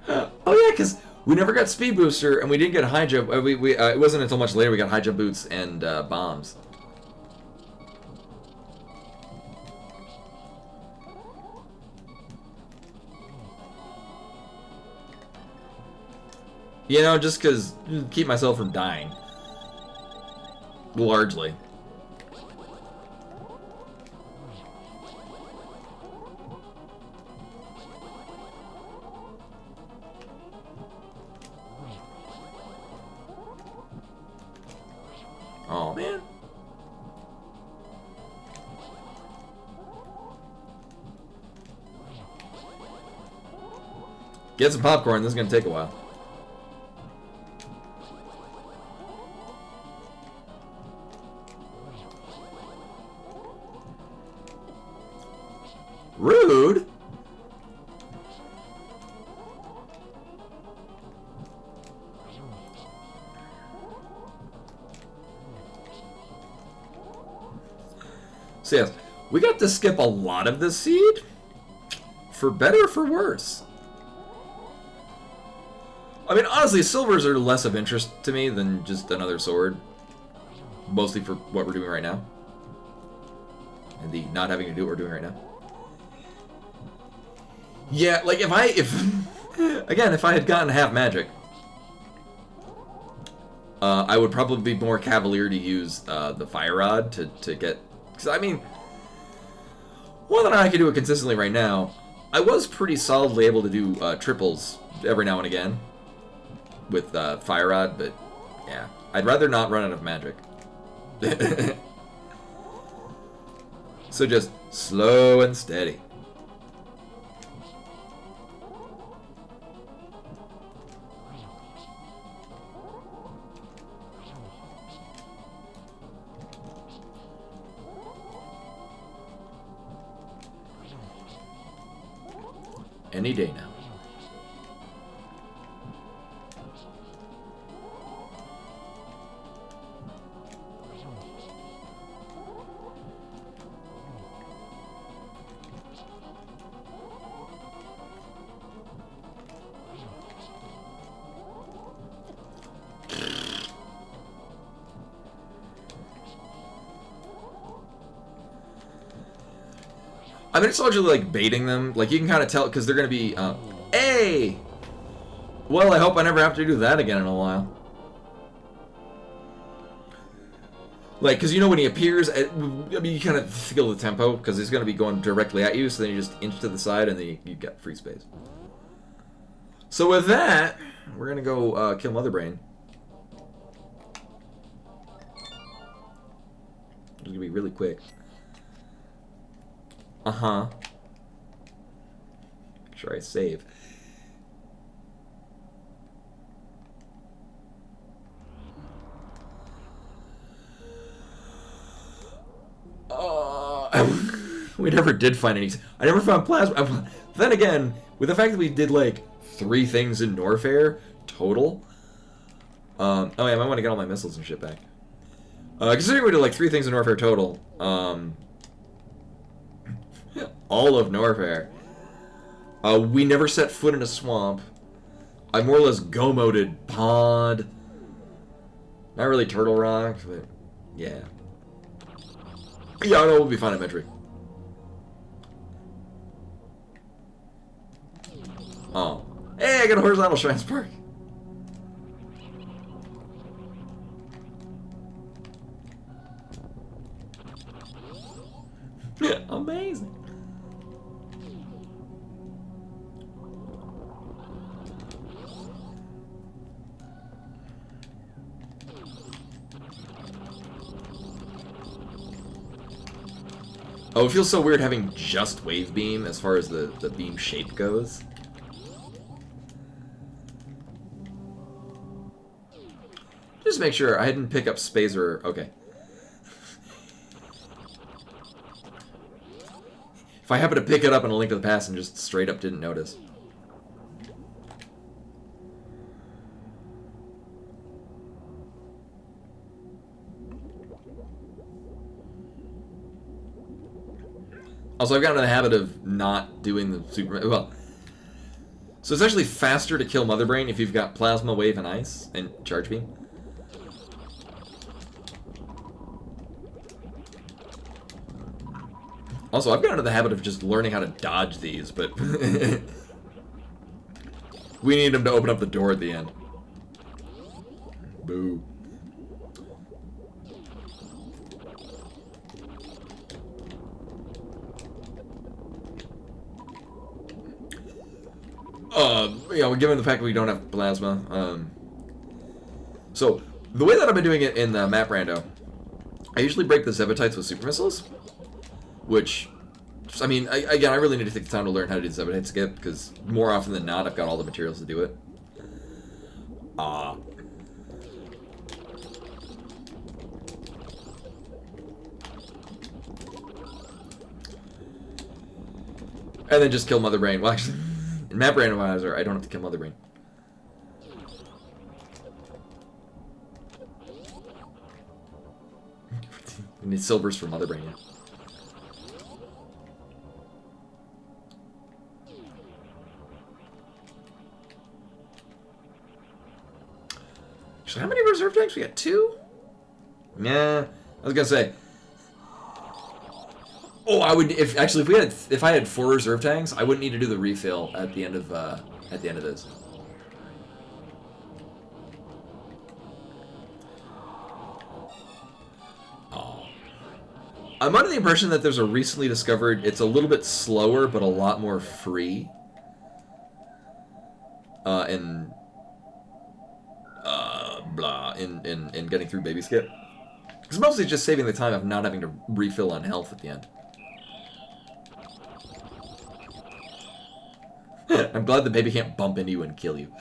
Oh yeah, because we never got Speed Booster, and we didn't get High Jump. It wasn't until much later we got High Jump Boots and Bombs. You know, just because keep myself from dying. Largely. Oh man. Get some popcorn, this is gonna take a while. Rude? So yes, we got to skip a lot of this seed, for better or for worse. I mean, honestly, silvers are less of interest to me than just another sword. Mostly for what we're doing right now. And the not having to do what we're doing right now. Yeah, like if I had gotten half magic, I would probably be more cavalier to use the fire rod to get. Because I mean, whether or not I can do it consistently right now, I was pretty solidly able to do triples every now and again with fire rod, but yeah, I'd rather not run out of magic. So just slow and steady. Any day now. I mean, it's largely like baiting them. Like, you can kind of tell, because they're going to be, hey! Well, I hope I never have to do that again in a while. Like, because you know when he appears, I mean, you kind of feel the tempo, because he's going to be going directly at you, so then you just inch to the side, and then you get free space. So with that, we're going to go kill Mother Brain. It's going to be really quick. Uh-huh. Make sure I save. We never did find any. I never found plasma. Then again, with the fact that we did like 3 things in Norfair total. Oh yeah, I might want to get all my missiles and shit back. Considering we did like 3 things in Norfair total. All of Norfair. We never set foot in a swamp. I more or less go-moded Pond. Not really Turtle Rock, but yeah. Yeah, I know we'll be fine at Metry. Oh. Hey, I got a horizontal Shrine Spark. Yeah, amazing. Oh, it feels so weird having just Wave Beam as far as the beam shape goes. Just make sure I didn't pick up Spazer. Okay. If I happen to pick it up in A Link to the Past and just straight up didn't notice. Also, I've gotten in the habit of not doing the super... Well, so it's actually faster to kill Mother Brain if you've got Plasma, Wave, and Ice, and Charge Beam. Also, I've gotten into the habit of just learning how to dodge these, but... we need him to open up the door at the end. Boo. Given the fact that we don't have plasma, so the way that I've been doing it in the map rando, I usually break the Zebatites with super missiles, which, I mean, again, I really need to take the time to learn how to do the Zebetite skip, because more often than not, I've got all the materials to do it. And then just kill Mother Brain. Well, actually, in map randomizer, I don't have to kill Mother Brain. We need silvers for Mother Brain. Yeah. Actually, how many reserve tanks? We got 2? Yeah, I was gonna say. Oh, I would if I had 4 reserve tanks, I wouldn't need to do the refill at the end of this. Oh. I'm under the impression that there's a recently discovered. It's a little bit slower, but a lot more free. In getting through baby skip. It's mostly just saving the time of not having to refill on health at the end. I'm glad the baby can't bump into you and kill you.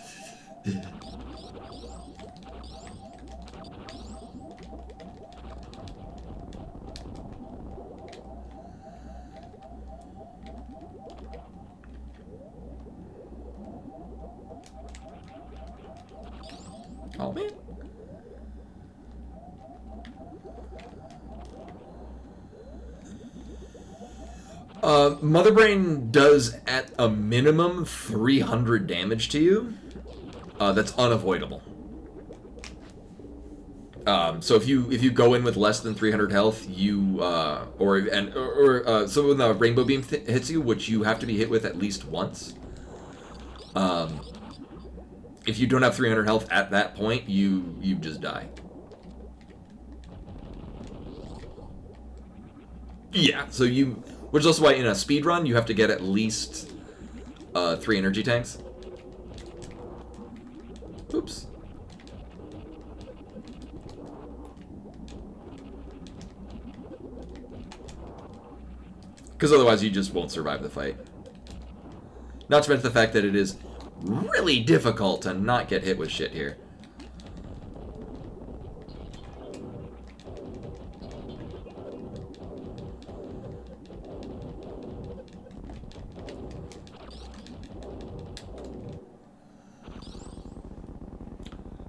Oh, man. Mother Brain does, at a minimum, 300 damage to you. That's unavoidable. So if you go in with less than 300 health, you so when the Rainbow Beam hits you, which you have to be hit with at least once. If you don't have 300 health at that point, you just die. Yeah, so which is also why in a speed run you have to get at least 3 energy tanks. Oops. Because otherwise you just won't survive the fight. Not to mention the fact that it is really difficult to not get hit with shit here.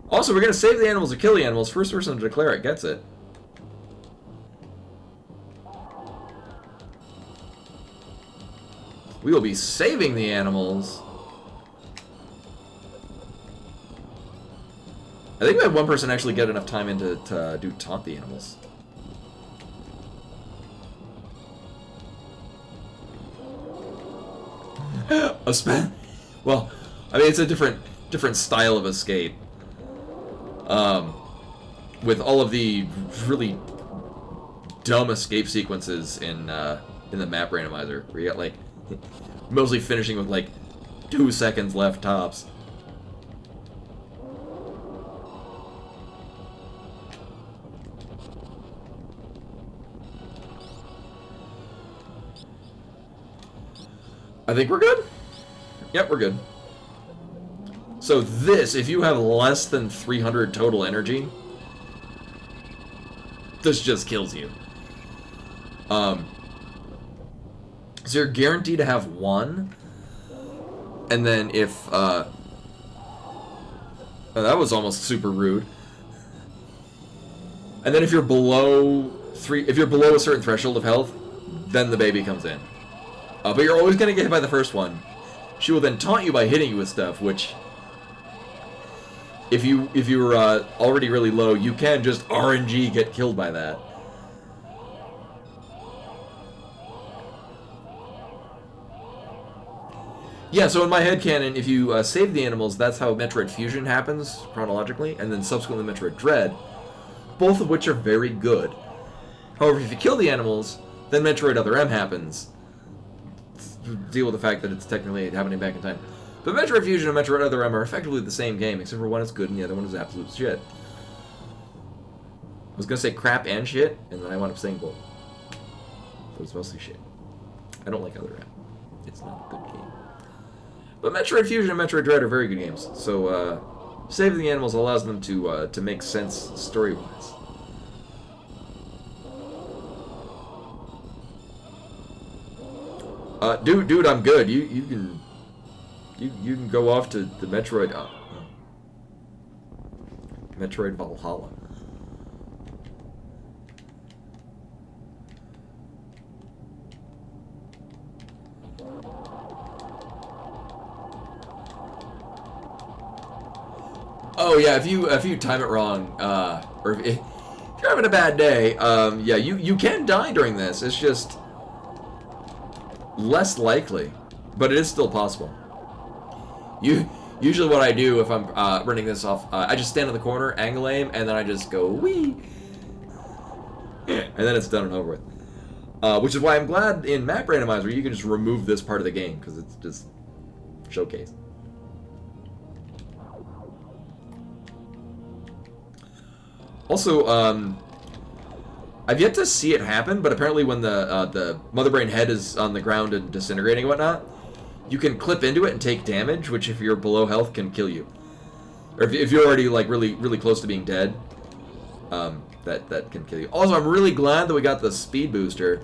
Also, we're going to save the animals or kill the animals. First person to declare it gets it. We will be saving the animals. I think we had one person actually get enough time in to do taunt the animals. Well, I mean, it's a different style of escape. With all of the really dumb escape sequences in the map randomizer, where you got like mostly finishing with like 2 seconds left tops. I think we're good. Yep, we're good. So this, if you have less than 300 total energy, this just kills you. So you're guaranteed to have 1, and then if oh, that was almost super rude. And then if you're below a certain threshold of health, then the baby comes in. But you're always gonna get hit by the first one. She will then taunt you by hitting you with stuff, which, if you're already really low, you can just RNG get killed by that. Yeah, so in my headcanon, if you save the animals, that's how Metroid Fusion happens, chronologically, and then subsequently Metroid Dread, both of which are very good. However, if you kill the animals, then Metroid Other M happens. Deal with the fact that it's technically happening back in time. But Metroid Fusion and Metroid Other M are effectively the same game, except for one is good and the other one is absolute shit. I was gonna say crap and shit, and then I wound up saying both. But it's mostly shit. I don't like Other M. It's not a good game. But Metroid Fusion and Metroid Dread are very good games. So, saving the animals allows them to make sense story-wise. Dude, I'm good. You can go off to the Metroid Metroid Valhalla. Oh yeah, if you time it wrong, or if you're having a bad day, yeah, you can die during this. It's just less likely, but it is still possible. Usually what I do if I'm running this off, I just stand in the corner, angle aim, and then I just go wee, and then it's done and over with. Which is why I'm glad in Map Randomizer you can just remove this part of the game because it's just showcase. Also, I've yet to see it happen, but apparently when the Mother Brain head is on the ground and disintegrating and whatnot, you can clip into it and take damage, which if you're below health can kill you. Or if you're already like really close to being dead, that can kill you. Also, I'm really glad that we got the speed booster.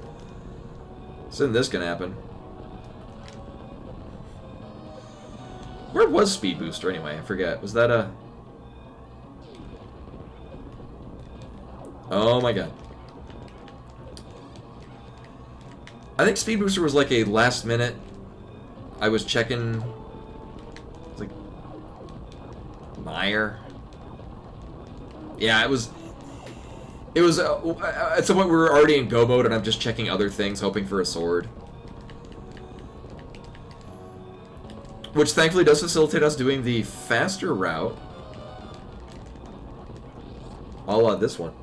So then this can happen. Where was speed booster anyway? I forget. Was that a... Oh my god. I think Speed Booster was like a last minute. I was checking. It's like Meyer. Yeah, it was. It was at some point we were already in go mode, and I'm just checking other things, hoping for a sword. Which thankfully does facilitate us doing the faster route. A la this one.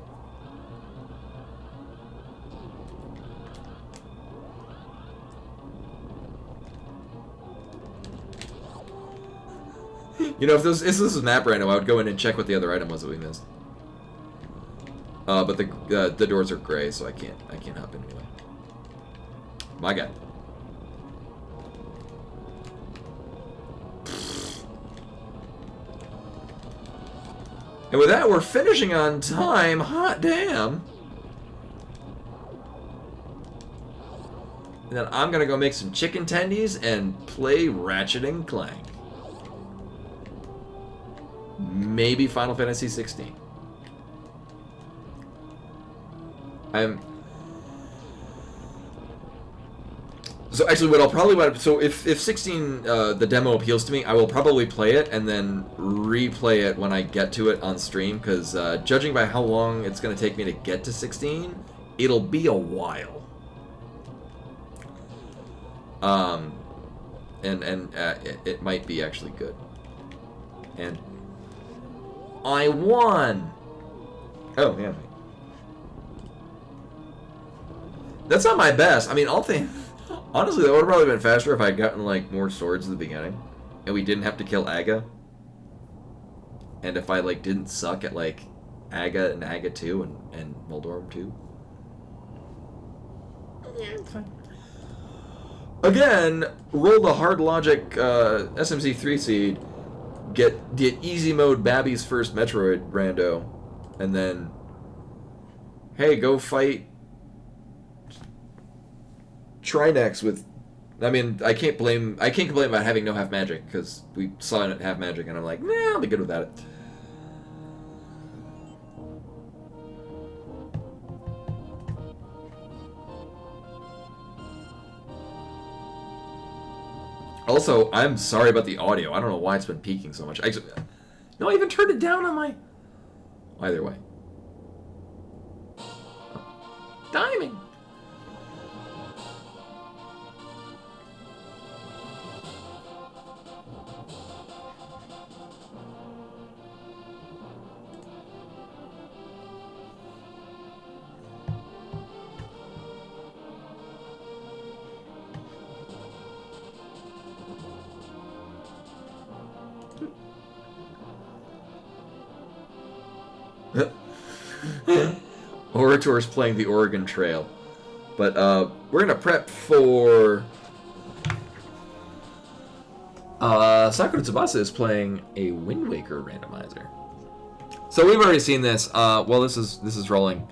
You know, if this was map random, I would go in and check what the other item was that we missed. But the doors are gray, so I can't hop in anyway. My God. And with that, we're finishing on time. Hot damn. And then I'm gonna go make some chicken tendies and play Ratchet and Clank. Maybe Final Fantasy 16. So actually what I'll probably so if 16 the demo appeals to me, I will probably play it and then replay it when I get to it on stream, because judging by how long it's going to take me to get to 16, it'll be a while. It might be actually good. And I won! Oh, yeah. That's not my best. I mean, honestly, that would have probably been faster if I had gotten, like, more swords at the beginning. And we didn't have to kill Aga. And if I, like, didn't suck at, like, Aga and Aga 2 and Moldorm 2. Yeah, it's fine. Again, roll the hard logic SMZ3 seed. Get easy mode Babby's first Metroid rando, and then, hey, go fight Trinex with. I mean, I can't complain about having no half magic, because we saw it at half magic, and I'm like, nah, I'll be good without it. Also, I'm sorry about the audio. I don't know why it's been peaking so much. No, I even turned it down on my... Either way. Timing! Orator's playing the Oregon Trail. But we're going to prep for... Sakura Tsubasa is playing a Wind Waker randomizer. So we've already seen this. Well, this is rolling.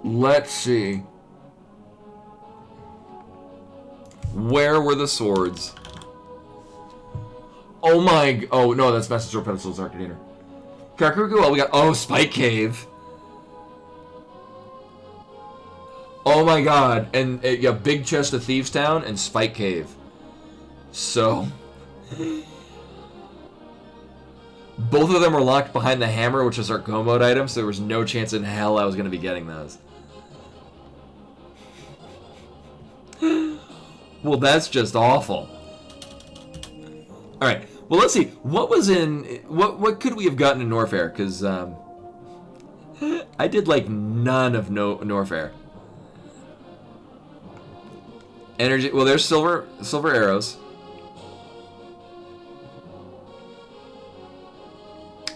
Let's see. Where were the swords? Oh my... Oh, no, that's Master Sword Pedestal's Arcanator. Kakuruku, well, we got... Oh, Spike Cave. Oh my god. And yeah, Big Chest of Thieves Town and Spike Cave. So... Both of them were locked behind the hammer, which is our go mode item, so there was no chance in hell I was going to be getting those. Well, that's just awful. Alright, well, let's see. What was in... What could we have gotten in Norfair? Because, I did, like, none of Norfair. Energy... Well, there's silver arrows.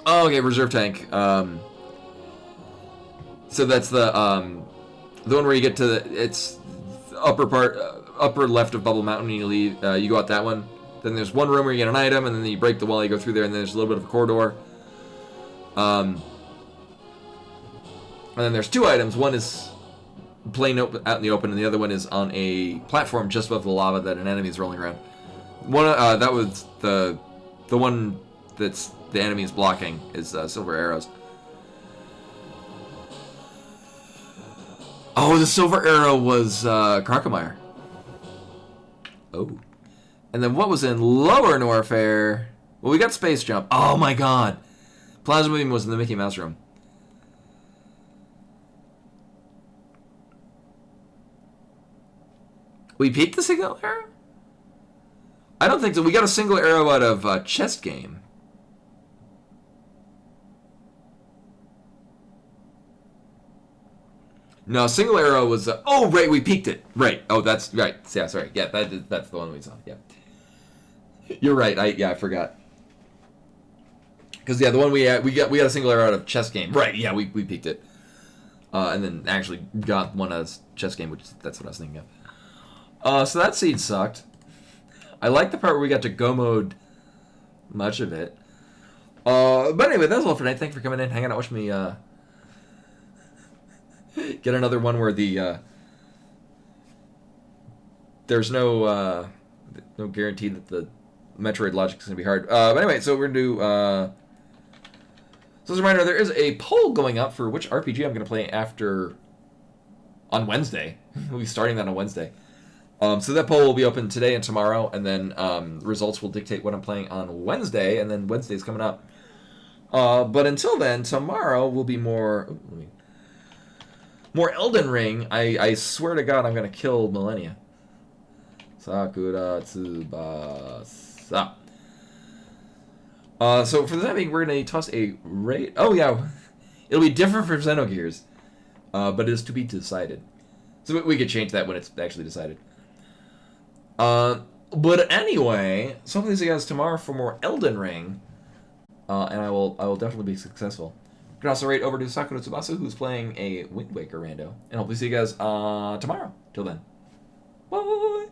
Oh, okay, reserve tank. So that's the one where you get to the... It's upper part... upper left of Bubble Mountain, and you leave, you go out that one. Then there's one room where you get an item, and then you break the wall, you go through there, and then there's a little bit of a corridor. And then there's two items. One is plain out in the open, and the other one is on a platform just above the lava that an enemy is rolling around. One that was the one that's the enemy is blocking is silver arrows. Oh, the silver arrow was Crocomire. Oh. And then what was in Lower Norfair? Well, we got Space Jump. Oh my god. Plasma Beam was in the Mickey Mouse room. We peaked the single arrow? I don't think so. We got a single arrow out of Chest Game. No, single arrow was... oh, right, we peaked it. Right. Oh, that's... Right. Yeah, sorry. Yeah, that's the one we saw. Yeah. You're right. I forgot. Because, yeah, the one we got a single arrow out of Chess Game. Right, yeah, we peaked it. And then actually got one out of Chess Game, which that's what I was thinking of. So that seed sucked. I like the part where we got to go mode much of it. But anyway, that's all for tonight. Thanks for coming in, hanging out, watching me... get another one where the there's no guarantee that the Metroid logic is gonna be hard. But anyway, so we're gonna do. So as a reminder, there is a poll going up for which RPG I'm gonna play after on Wednesday. We'll be starting that on Wednesday. So that poll will be open today and tomorrow, and then results will dictate what I'm playing on Wednesday, and then Wednesday's coming up. But until then, tomorrow will be more. More Elden Ring. I swear to God, I'm gonna kill Millennia. Sakura Tsubasa. So for the time being, we're gonna toss a raid. Oh yeah, it'll be different from Xenogears, but it is to be decided. So we could change that when it's actually decided. But anyway, so hopefully see you guys tomorrow for more Elden Ring, and I will definitely be successful. You can also rate over to Sakura Tsubasa, who's playing a Wind Waker rando. And hopefully see you guys tomorrow. Till then. Bye!